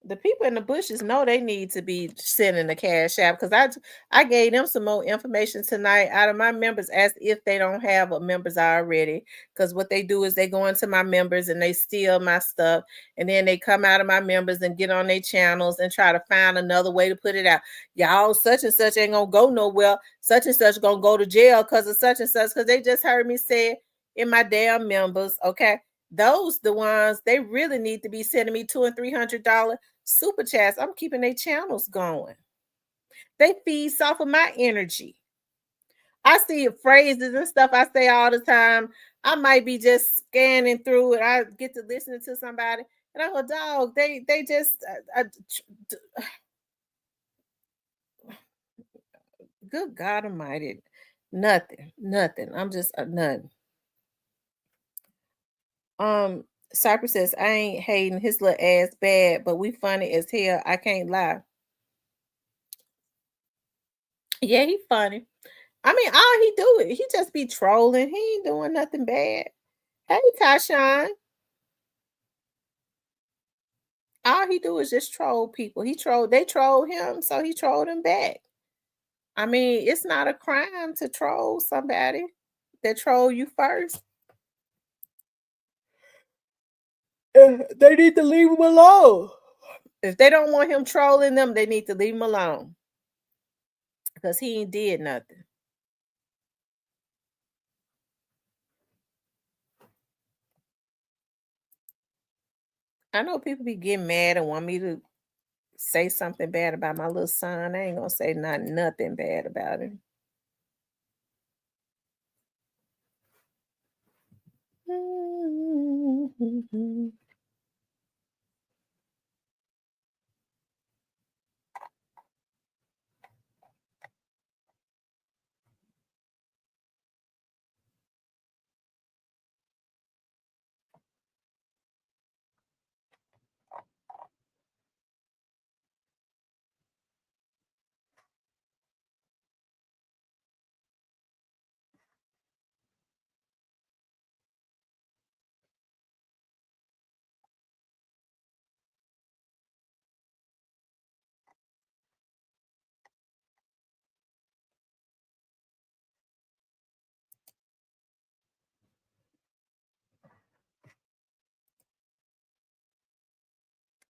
The people in the bushes know they need to be sending the cash app because I gave them some more information tonight out of my members as if they don't have a members already. Because what they do is they go into my members and they steal my stuff, and then they come out of my members and get on their channels and try to find another way to put it out. Y'all, such and such ain't gonna go nowhere. Such and such gonna go to jail because of such and such because they just heard me say it in my damn members. Okay, those the ones they really need to be sending me $200 and $300 super chats. I'm keeping their channels going. They feed off of my energy. I see phrases and stuff I say all the time. I might be just scanning through it. I get to listening to somebody, and I go, "Dog, they just good God Almighty, nothing. I'm just nothing." Cypress says, "I ain't hating his little ass bad, but we funny as hell. I can't lie." Yeah, he funny. I mean, all he do it, he just be trolling. He ain't doing nothing bad. Hey, Tashawn. All he do is just troll people. They troll him, so he trolled them back. I mean, it's not a crime to troll somebody that troll you first. They need to leave him alone. If they don't want him trolling them, they need to leave him alone. Because he ain't did nothing. I know people be getting mad and want me to say something bad about my little son. I ain't gonna say nothing bad about him.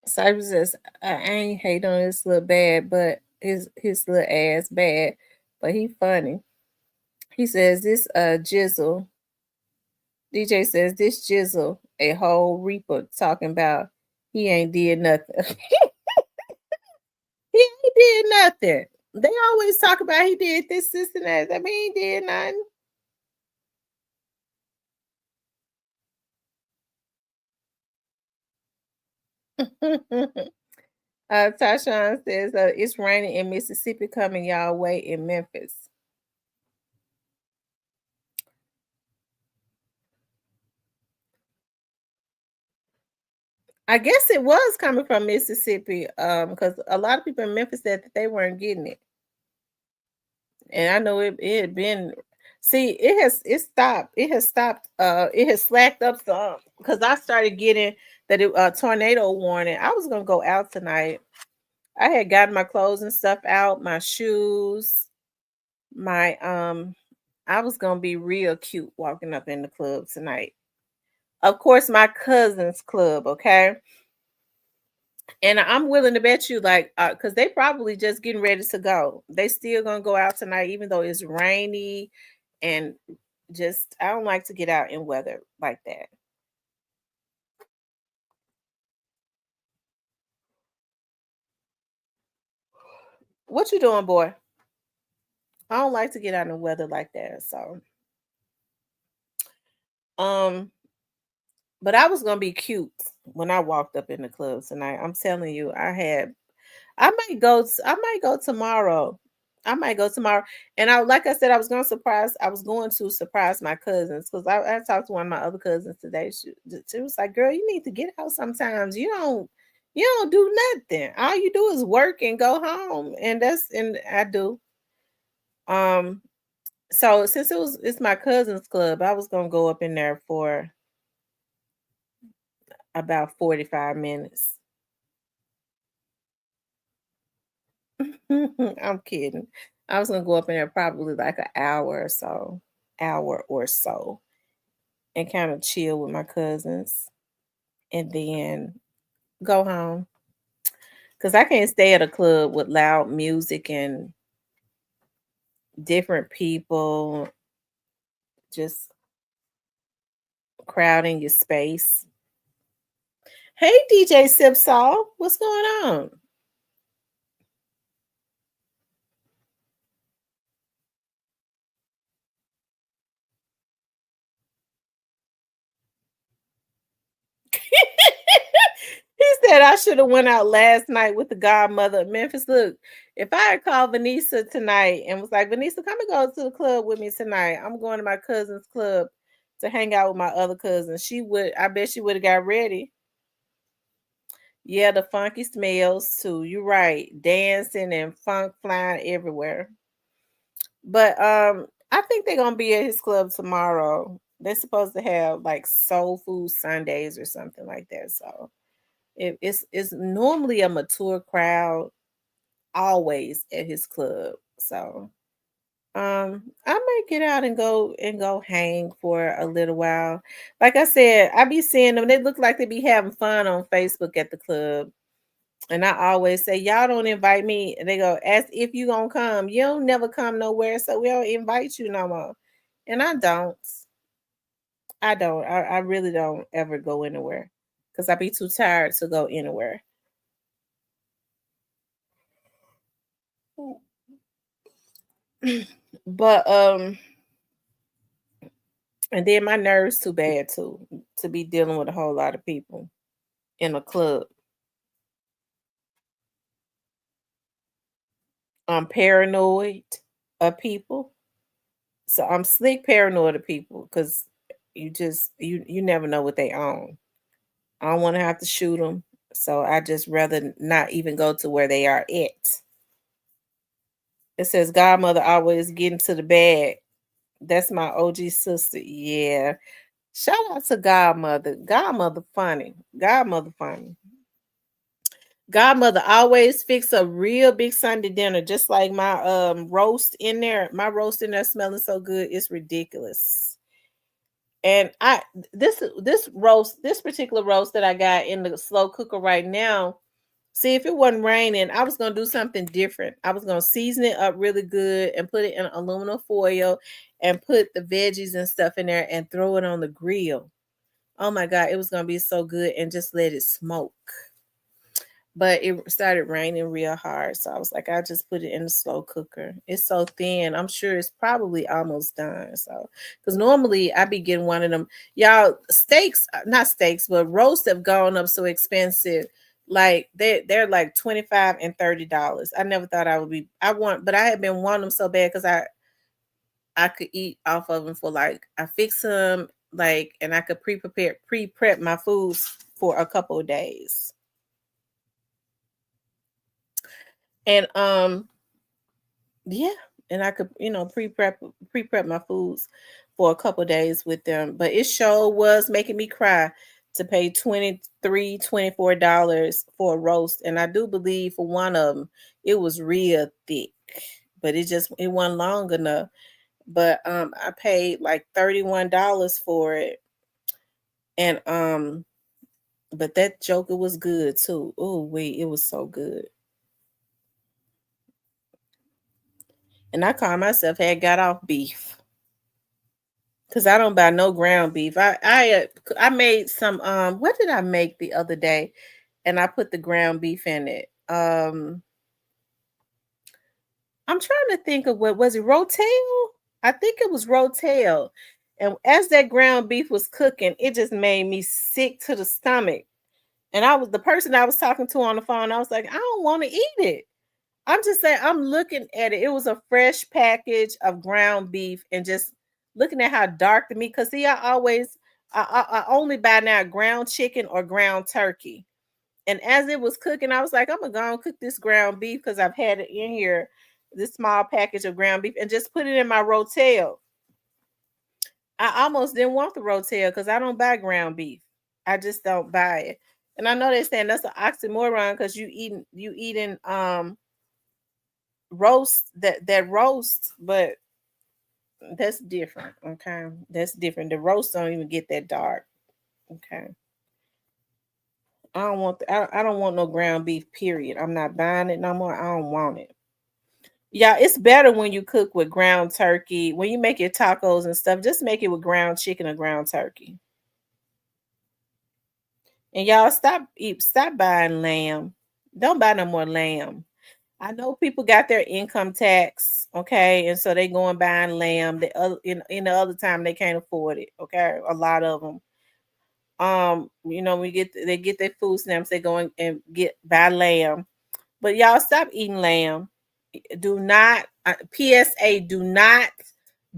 Cyber says, I ain't hate on his little bad, but his little ass bad, but he funny. He says this Jizzle. DJ says this Jizzle, a whole reaper talking about he ain't did nothing. He ain't did nothing. They always talk about he did this, and that. I mean, he did nothing. Tashawn says it's raining in Mississippi, coming y'all way in Memphis. I guess it was coming from Mississippi, because a lot of people in Memphis said that they weren't getting it, and I know it had been. See, it has stopped. It has stopped. It has slacked up some because I started getting that tornado warning. I was gonna go out tonight. I had gotten my clothes and stuff out, my shoes, my I was gonna be real cute walking up in the club tonight. Of course, my cousin's club, okay? And I'm willing to bet you, like, because they probably just getting ready to go. They still gonna go out tonight, even though it's rainy and just I don't like to get out in weather like that. What you doing, boy? I don't like to get out in weather like that. So, um, but I was gonna be cute when I walked up in the club tonight. I'm telling you, I might go. I might go tomorrow. I might go tomorrow. And like I said, I was going to surprise my cousins because I talked to one of my other cousins today. She was like, "Girl, you need to get out sometimes. You don't do nothing. All you do is work and go home." And I do. So since it's my cousin's club, I was gonna go up in there for about 45 minutes. I'm kidding. I was gonna go up in there probably like an hour or so, and kind of chill with my cousins, and then go home. Cause I can't stay at a club with loud music and different people just crowding your space. Hey, DJ Sipsall, what's going on? He said I should have went out last night with the godmother of Memphis. Look, if I had called Vanessa tonight and was like, Vanessa, come and go to the club with me tonight. I'm going to my cousin's club to hang out with my other cousin. I bet she would have got ready. Yeah, the funky smells too. You're right. Dancing and funk flying everywhere. But I think they're gonna be at his club tomorrow. They're supposed to have like soul food Sundays or something like that. So it's normally a mature crowd always at his club. So I might get out and go hang for a little while. Like I said, I be seeing them. They look like they be having fun on Facebook at the club. And I always say, y'all don't invite me. And they go, as if you gonna come. You don't never come nowhere, so we don't invite you no more. And I don't. I don't. I really don't ever go anywhere because I be too tired to go anywhere. But and then my nerves too bad too to be dealing with a whole lot of people in a club. I'm paranoid of people. So I'm slick paranoid of people because you never know what they own. I don't want to have to shoot them. So I just rather not even go to where they are at. It says godmother always getting to the bag. That's my OG sister. Yeah. Shout out to godmother. Godmother funny. Godmother funny. Godmother always fix a real big Sunday dinner, just like my roast in there. My roast in there smelling so good, it's ridiculous. And this particular roast that I got in the slow cooker right now. See, if it wasn't raining, I was gonna do something different. I was gonna season it up really good and put it in aluminum foil and put the veggies and stuff in there and throw it on the grill. Oh my god, it was gonna be so good and just let it smoke. But it started raining real hard, so I was like, I'll just put it in the slow cooker. It's so thin. I'm sure it's probably almost done. So, because normally I be getting one of them, y'all steaks, not steaks, but roasts have gone up so expensive. Like they're like $25 and $30. I never thought I would be. But I had been wanting them so bad because I could eat off of them for like I fix them like, and I could pre-prep my foods for a couple of days. And yeah, and I could, pre-prep my foods for a couple days with them. But it sure was making me cry to pay $24 for a roast. And I do believe for one of them, it was real thick, but it wasn't long enough. But I paid like $31 for it. And but that joker was good too. Oh wait, it was so good. And I called myself had got off beef. Cause I don't buy no ground beef. I made some what did I make the other day? And I put the ground beef in it. I'm trying to think of what was it, rotel? I think it was rotel. And as that ground beef was cooking, it just made me sick to the stomach. And I was the person I was talking to on the phone. I was like, I don't want to eat it. I'm just saying, I'm looking at it. It was a fresh package of ground beef, and just looking at how dark the meat. Cause see, I only buy now ground chicken or ground turkey. And as it was cooking, I was like, I'm gonna go and cook this ground beef because I've had it in here, this small package of ground beef, and just put it in my rotel. I almost didn't want the rotel because I don't buy ground beef. I just don't buy it. And I know they're saying that's an oxymoron because you eating roast that roast, but that's different. Okay, that's different. The roast don't even get that dark. Okay, I don't want no ground beef. Period. I'm not buying it no more. I don't want it. Yeah, it's better when you cook with ground turkey. When you make your tacos and stuff, just make it with ground chicken or ground turkey. And y'all stop buying lamb. Don't buy no more lamb. I know people got their income tax, okay, and so they go and buying lamb. The other in the other time they can't afford it, okay. A lot of them, they get their food stamps, they go and get buy lamb. But y'all stop eating lamb. Do not PSA. Do not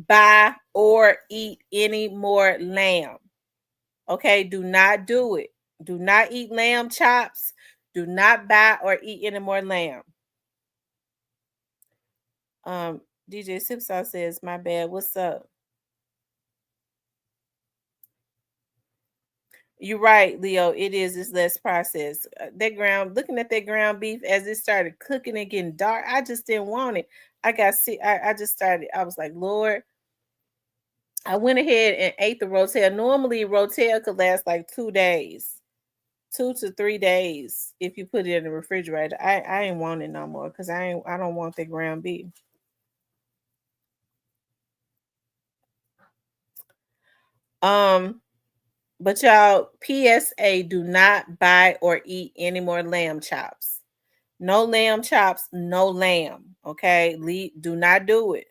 buy or eat any more lamb. Okay, do not do it. Do not eat lamb chops. Do not buy or eat any more lamb. Um, DJ Sipsaw says, "My bad. What's up?" You're right, Leo. It is. It's less processed. Looking at that ground beef as it started cooking and getting dark, I just didn't want it. I got sick. I just started. I was like, Lord. I went ahead and ate the rotel. Normally, rotel could last like 2 days, 2 to 3 days if you put it in the refrigerator. I ain't want it no more because I don't want that ground beef. Um, but y'all, PSA, do not buy or eat any more lamb chops. No lamb chops, no lamb. Okay, do not do it.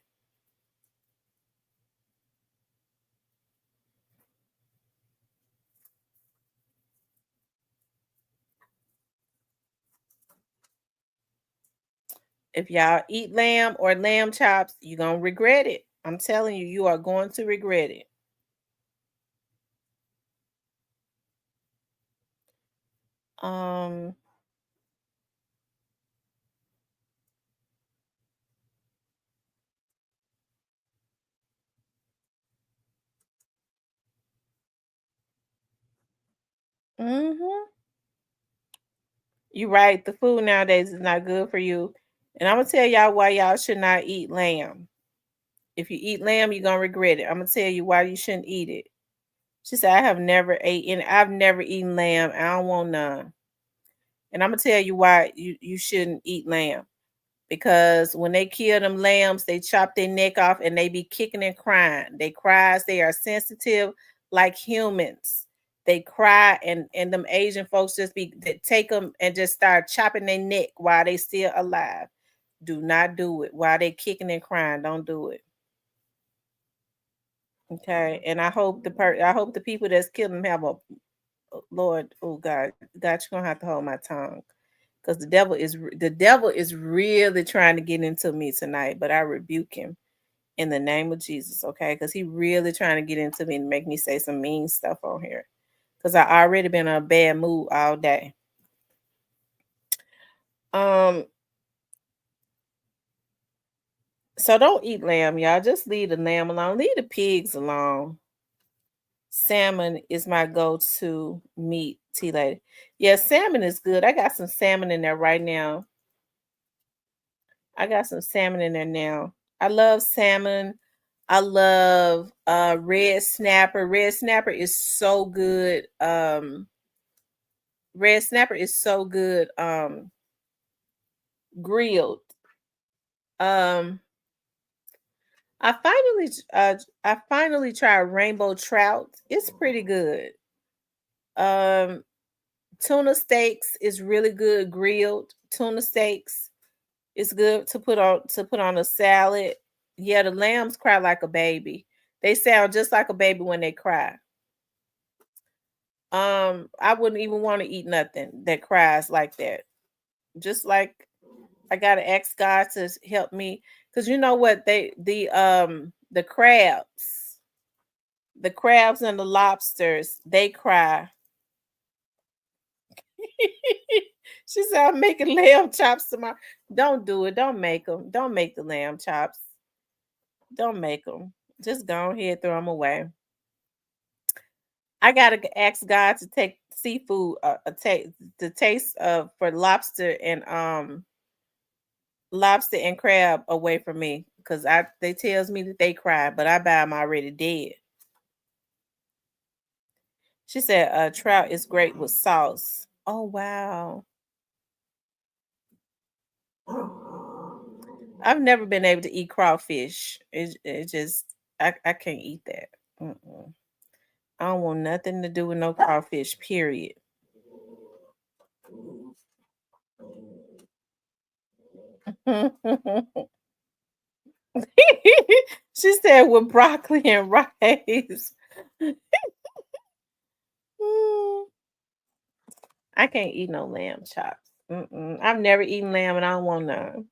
If y'all eat lamb or lamb chops, you're gonna regret it. I'm telling you, you are going to regret it. Um, mhm. You're right. The food nowadays is not good for you. And I'm gonna tell y'all why y'all should not eat lamb. If you eat lamb, you're gonna regret it. I'm gonna tell you why you shouldn't eat it. She said, I've never eaten lamb. I don't want none. And I'm gonna tell you why you shouldn't eat lamb. Because when they kill them lambs, they chop their neck off and they be kicking and crying. They cries, they are sensitive like humans. They cry, and them Asian folks they take them and just start chopping their neck while they still alive. Do not do it while they kicking and crying. Don't do it. Okay. And I hope the people that's killed them have a Lord, oh God, God, you're gonna have to hold my tongue. Because the devil is really trying to get into me tonight, but I rebuke him in the name of Jesus, okay? Because he really trying to get into me and make me say some mean stuff on here. Because I already been in a bad mood all day. Um, So don't eat lamb, y'all. Just leave the lamb alone. Leave the pigs alone. Salmon is my go-to meat, tea lady. Yeah, salmon is good. I got some salmon in there right now. I got some salmon in there now. I love salmon. I love red snapper. Red snapper is so good. Red snapper is so good grilled. Um I finally tried rainbow trout. It's pretty good. Um Tuna steaks is really good grilled. Tuna steaks is good to put on a salad. Yeah, the lambs cry like a baby. They sound just like a baby when they cry. I wouldn't even want to eat nothing that cries like that. Just like I gotta ask God to help me. Because you know what? The crabs and the lobsters, they cry. She said, I'm making lamb chops tomorrow. Don't do it. Don't make them. Don't make the lamb chops. Don't make them. Just go ahead, throw them away. I gotta ask God to take seafood, take the taste of for lobster and crab away from me because I they tells me that they cry, but I buy them already dead. She said, trout is great with sauce. Oh wow. I've never been able to eat crawfish. It just I can't eat that. Mm-mm. I don't want nothing to do with no crawfish. Period. She said with broccoli and rice. Mm, I can't eat no lamb chops. Mm-mm. I've never eaten lamb and I don't want none.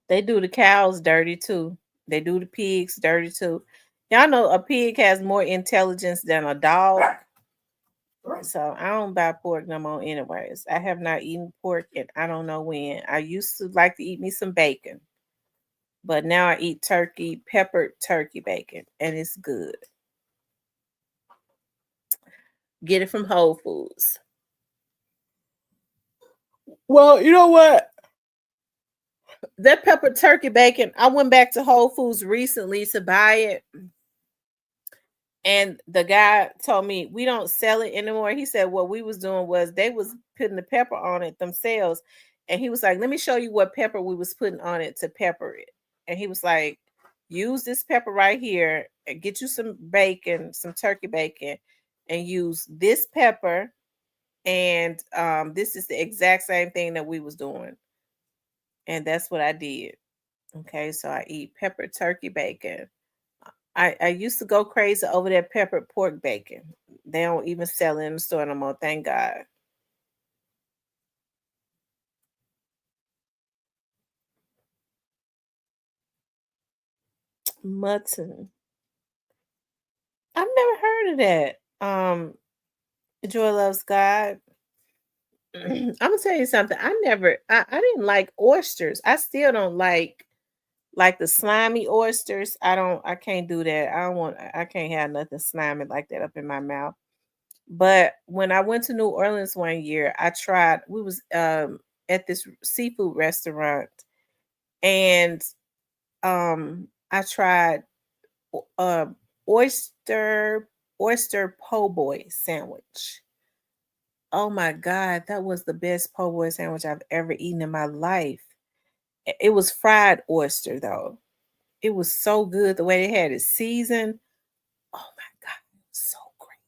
They do the cows dirty too. They do the pigs dirty too. Y'all know a pig has more intelligence than a dog. So I don't buy pork no more anyways. I have not eaten pork and I don't know when. I used to like to eat me some bacon, but now I eat turkey, peppered turkey bacon, and it's good. Get it from Whole Foods. Well, you know what? That peppered turkey bacon, I went back to Whole Foods recently to buy it. And the guy told me we don't sell it anymore. He said what we was doing was they was putting the pepper on it themselves. And he was like, let me show you what pepper we was putting on it to pepper it. And he was like, use this pepper right here and get you some bacon, some turkey bacon, and use this pepper. And this is the exact same thing that we was doing. And that's what I did. Okay, so I eat pepper turkey bacon. I used to go crazy over that peppered pork bacon. They don't even sell it in the store no more. Thank God. Mutton. I've never heard of that. Joy loves God. I'm gonna tell you something. I didn't like oysters. I still don't like the slimy oysters. I can't do that. I can't have nothing slimy like that up in my mouth. But when I went to New Orleans one year, we was at this seafood restaurant and I tried uh oyster po' boy sandwich. Oh my god, that was the best po' boy sandwich I've ever eaten in my life. It was fried oyster though. It was so good the way they had it seasoned. Oh my god, so great.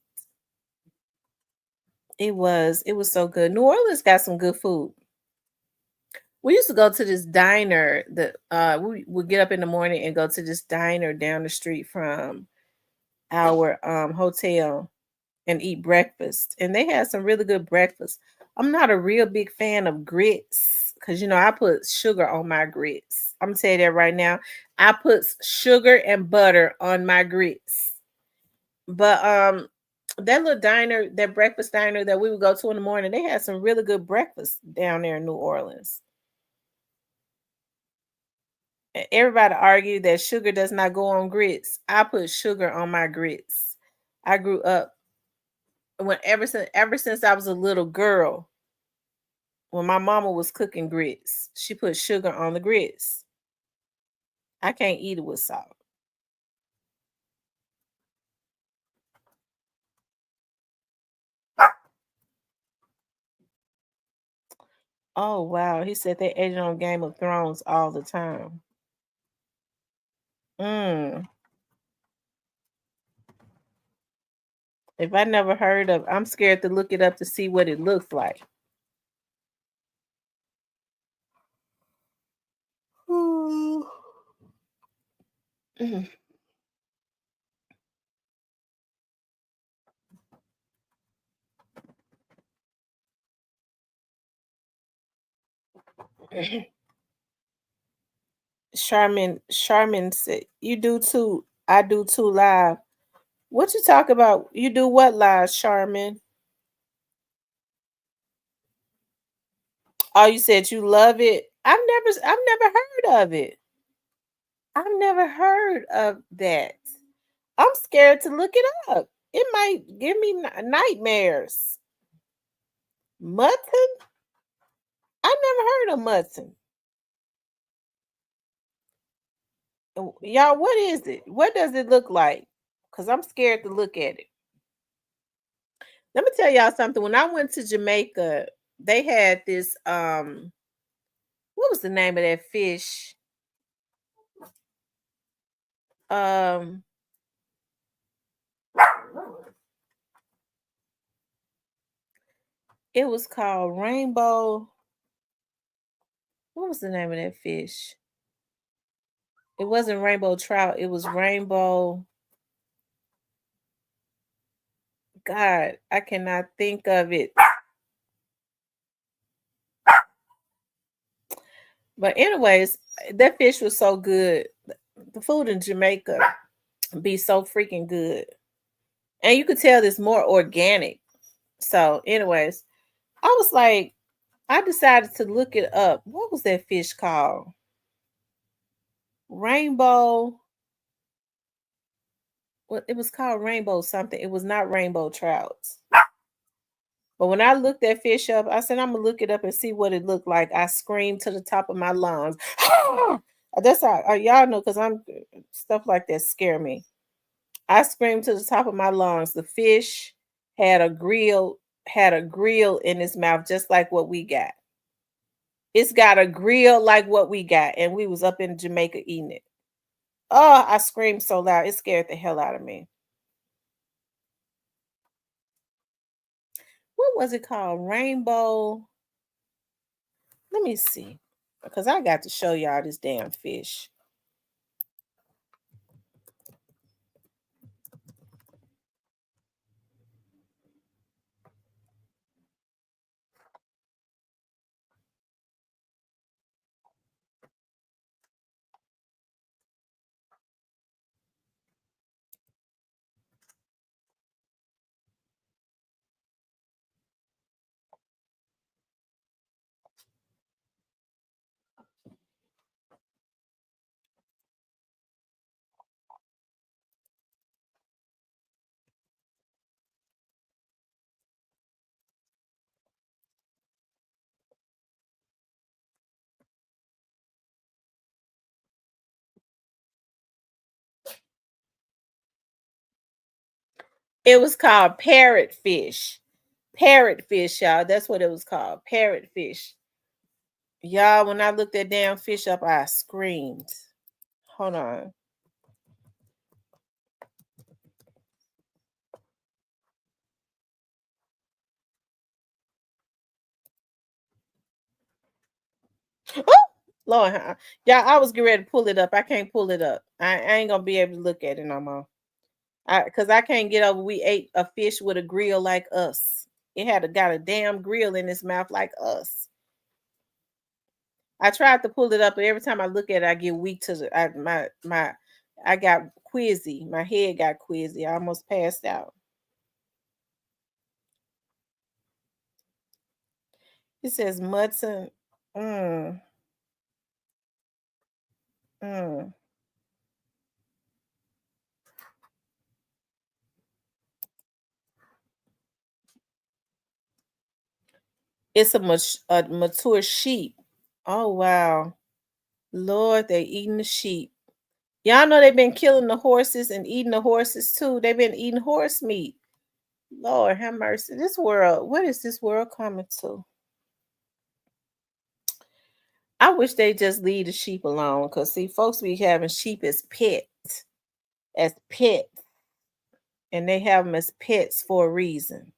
It was so good. New Orleans got some good food. We used to go to this diner that we would get up in the morning and go to this diner down the street from our hotel and eat breakfast. And they had some really good breakfast. I'm not a real big fan of grits because I put sugar on my grits. I'm gonna tell you that right now. I put sugar and butter on my grits. But that little diner, that breakfast diner that we would go to in the morning, they had some really good breakfast down there in New Orleans. Everybody argue that sugar does not go on grits. I put sugar on my grits. I grew up ever since I was a little girl. When my mama was cooking grits, she put sugar on the grits. I can't eat it with salt. Oh wow, he said they ate it on Game of Thrones all the time. Mm. If I never heard of, I'm scared to look it up to see what it looks like. Mm. Charmin said, "You do too. I do too live." What you talk about? You do what live, Charmin? Oh, you said you love it. I've never heard of it. I've never heard of that. I'm scared to look it up. It might give me nightmares. Mutton? I never heard of mutton. Y'all, what is it? What does it look like? Because I'm scared to look at it. Let me tell y'all something. When I went to Jamaica, they had this what was the name of that fish? Um it was called rainbow. What was the name of that fish? It wasn't rainbow trout, it was rainbow. God, I cannot think of it. But anyways, that fish was so good. The food in Jamaica be so freaking good. And you could tell it's more organic. So, anyways, I was like, I decided to look it up. What was that fish called? Rainbow. Well, it was called rainbow something. It was not rainbow trout. But when I looked that fish up, I said, I'm gonna look it up and see what it looked like. I screamed to the top of my lungs. That's how y'all know because I'm stuff like that scare me. I screamed to the top of my lungs. The fish had a grill in his mouth, just like what we got. It's got a grill like what we got, and we was up in Jamaica eating it. Oh, I screamed so loud, it scared the hell out of me. What was it called? Rainbow. Let me see. Because I got to show y'all this damn fish. It was called parrotfish. Parrotfish, y'all. That's what it was called. Parrotfish. Y'all, when I looked that damn fish up, I screamed. Hold on. Oh, Lord, y'all, I was getting ready to pull it up. I can't pull it up. I ain't gonna be able to look at it no more. Because I can't get over. We ate a fish with a grill like us. It got a damn grill in its mouth like us. I tried to pull it up, but every time I look at it, I get weak to the I got quizzy. My head got quizzy. I almost passed out. It says mutton. Mm, It's a mature sheep. Oh wow. Lord, they eating the sheep. Y'all know they've been killing the horses and eating the horses too. They've been eating horse meat. Lord have mercy. This world, what is this world coming to? I wish they just leave the sheep alone. Cause see, folks be having sheep as pets. As pets. And they have them as pets for a reason.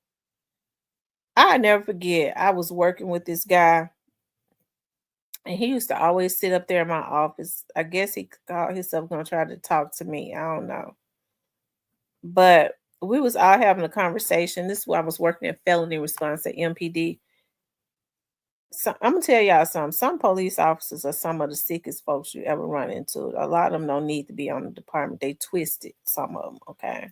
I never forget. I was working with this guy, and he used to always sit up there in my office. I guess he called himself gonna try to talk to me. I don't know. But we was all having a conversation. This is why I was working at felony response at MPD. So I'm gonna tell y'all something. Some police officers are some of the sickest folks you ever run into. A lot of them don't need to be on the department. They twisted, some of them, okay?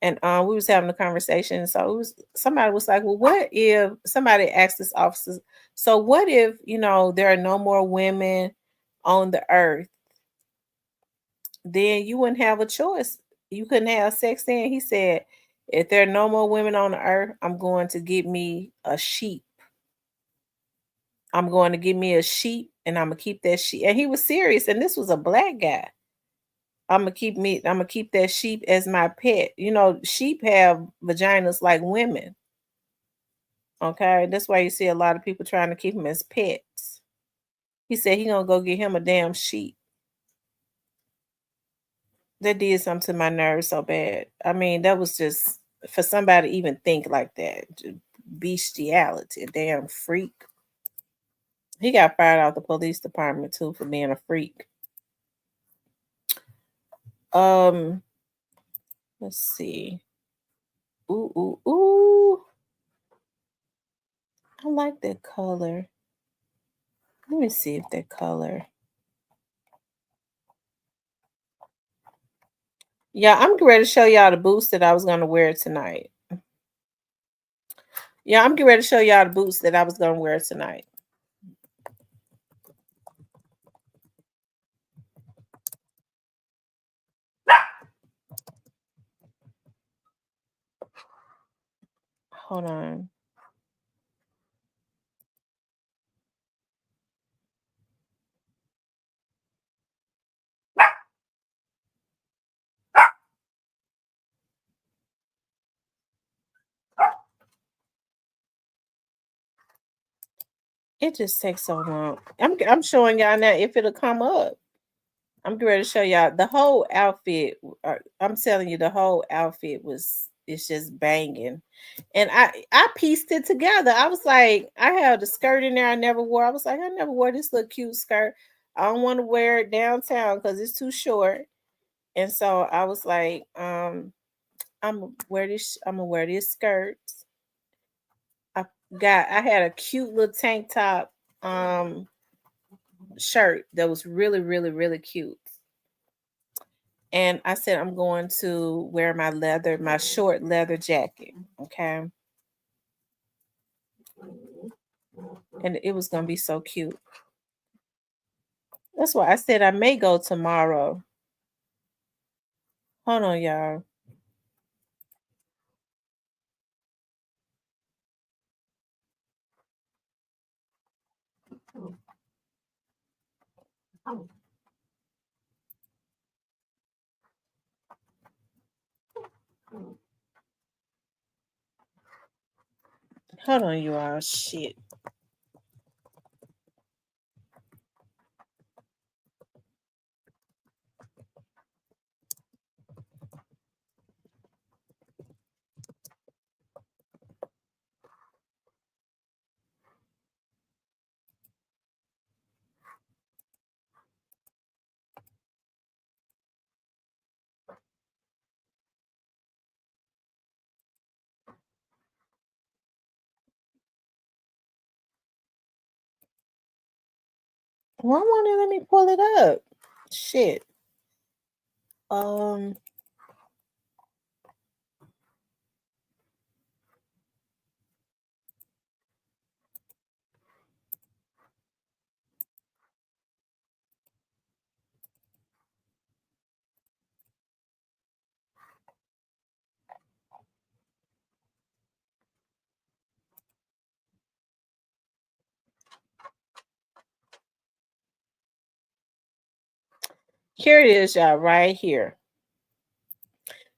And we was having a conversation. So it was somebody was like, well, what if somebody asked this officer, so what if, there are no more women on the earth? Then you wouldn't have a choice. You couldn't have sex then. He said, if there are no more women on the earth, I'm going to get me a sheep. I'm going to get me a sheep and I'm gonna keep that sheep. And he was serious. And this was a black guy. I'm gonna keep that sheep as my pet. Sheep have vaginas like women. Okay. That's why you see a lot of people trying to keep them as pets. He said he gonna go get him a damn sheep. That did something to my nerves so bad. I mean, that was just for somebody to even think like that. Bestiality, a damn freak. He got fired out the police department too for being a freak. Um, let's see. Ooh, ooh, ooh. I like that color. Let me see if that color. Yeah, I'm ready to show y'all the boots that I was gonna wear tonight. Yeah, I'm getting ready to show y'all the boots that I was gonna wear tonight. Hold on. It just takes so long. I'm showing y'all now if it'll come up. I'm getting ready to show y'all the whole outfit. I'm telling you, the whole outfit it's just banging. And I pieced it together. I was like, I had the skirt in there I never wore. I was like, I never wore this little cute skirt. I don't want to wear it downtown because it's too short. And so I was like, I'm gonna wear this skirt. I had a cute little tank top shirt that was really, really, really cute. And I said, I'm going to wear my short leather jacket. Okay. And it was going to be so cute. That's why I said I may go tomorrow. Hold on, y'all. Hold on, you all. Shit. Why won't it let me pull it up? Shit. Um, Here it is, y'all, right here.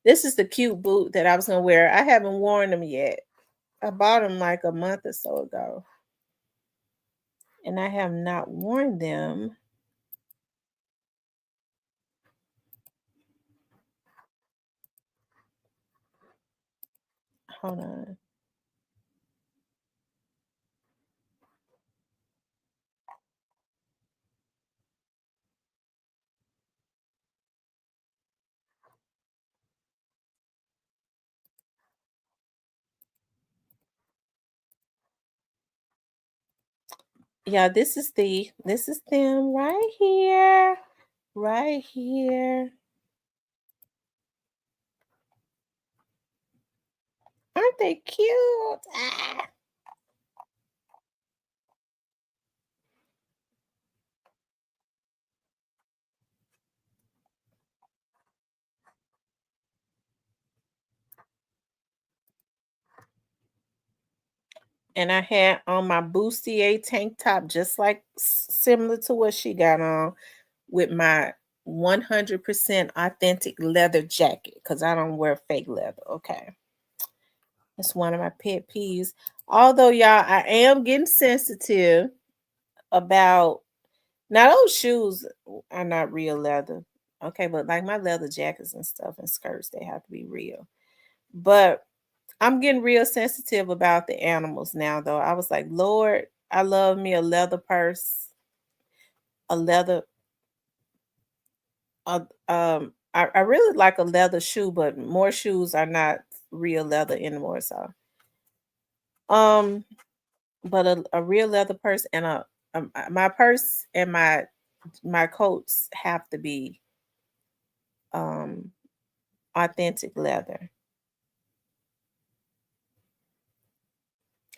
This is the cute boot that I was gonna wear. I haven't worn them yet. I bought them like a month or so ago, and I have not worn them. Hold on. Yeah, this is them right here. Right here. Aren't they cute? Ah. And I had on my bustier tank top, just like similar to what she got on, with my 100% authentic leather jacket, because I don't wear fake leather. Okay. It's one of my pet peeves. Although, y'all, I am getting sensitive about, now those shoes are not real leather. Okay, but like my leather jackets and stuff and skirts, they have to be real. But I'm getting real sensitive about the animals now, though. I was like, Lord, I love me a leather purse, a leather. I really like a leather shoe, but more shoes are not real leather anymore. So, um, but a real leather purse and my purse and my coats have to be um authentic leather.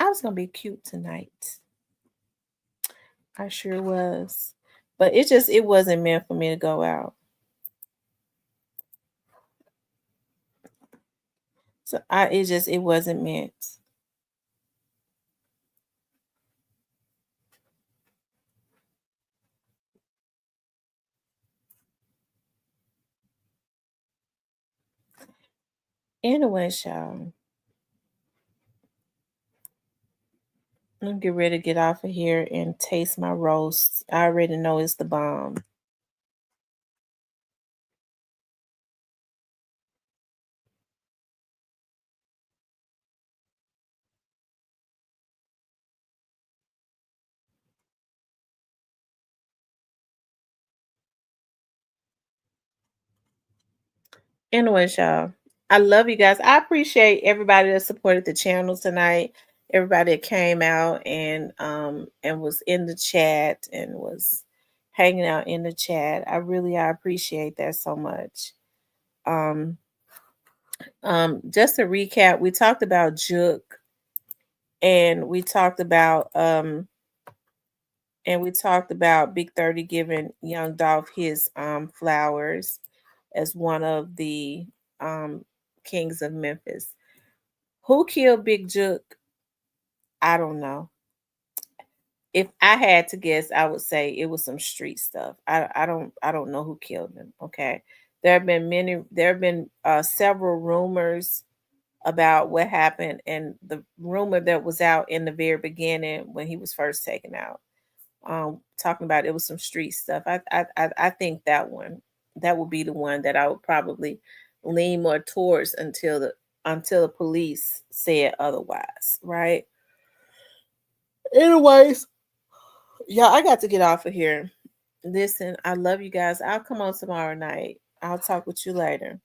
I was gonna be cute tonight. I sure was. But it wasn't meant for me to go out. So it wasn't meant. Anyway, y'all. I'm get ready to get off of here and taste my roast. I already know it's the bomb. Anyways, y'all, I love you guys. I appreciate everybody that supported the channel tonight. Everybody that came out and was in the chat and was hanging out in the chat. I appreciate that so much. Um just to recap, we talked about Jook, and we talked about Big 30 giving Young Dolph his flowers as one of the kings of Memphis. Who killed Big Jook? I don't know. If I had to guess, I would say it was some street stuff. I don't know who killed him. Okay. There have been several rumors about what happened, and the rumor that was out in the very beginning when he was first taken out, talking about it was some street stuff. I think that would be the one that I would probably lean more towards until the police said otherwise, right? Anyways, yeah, I got to get off of here. Listen, I love you guys. I'll come on tomorrow night. I'll talk with you later.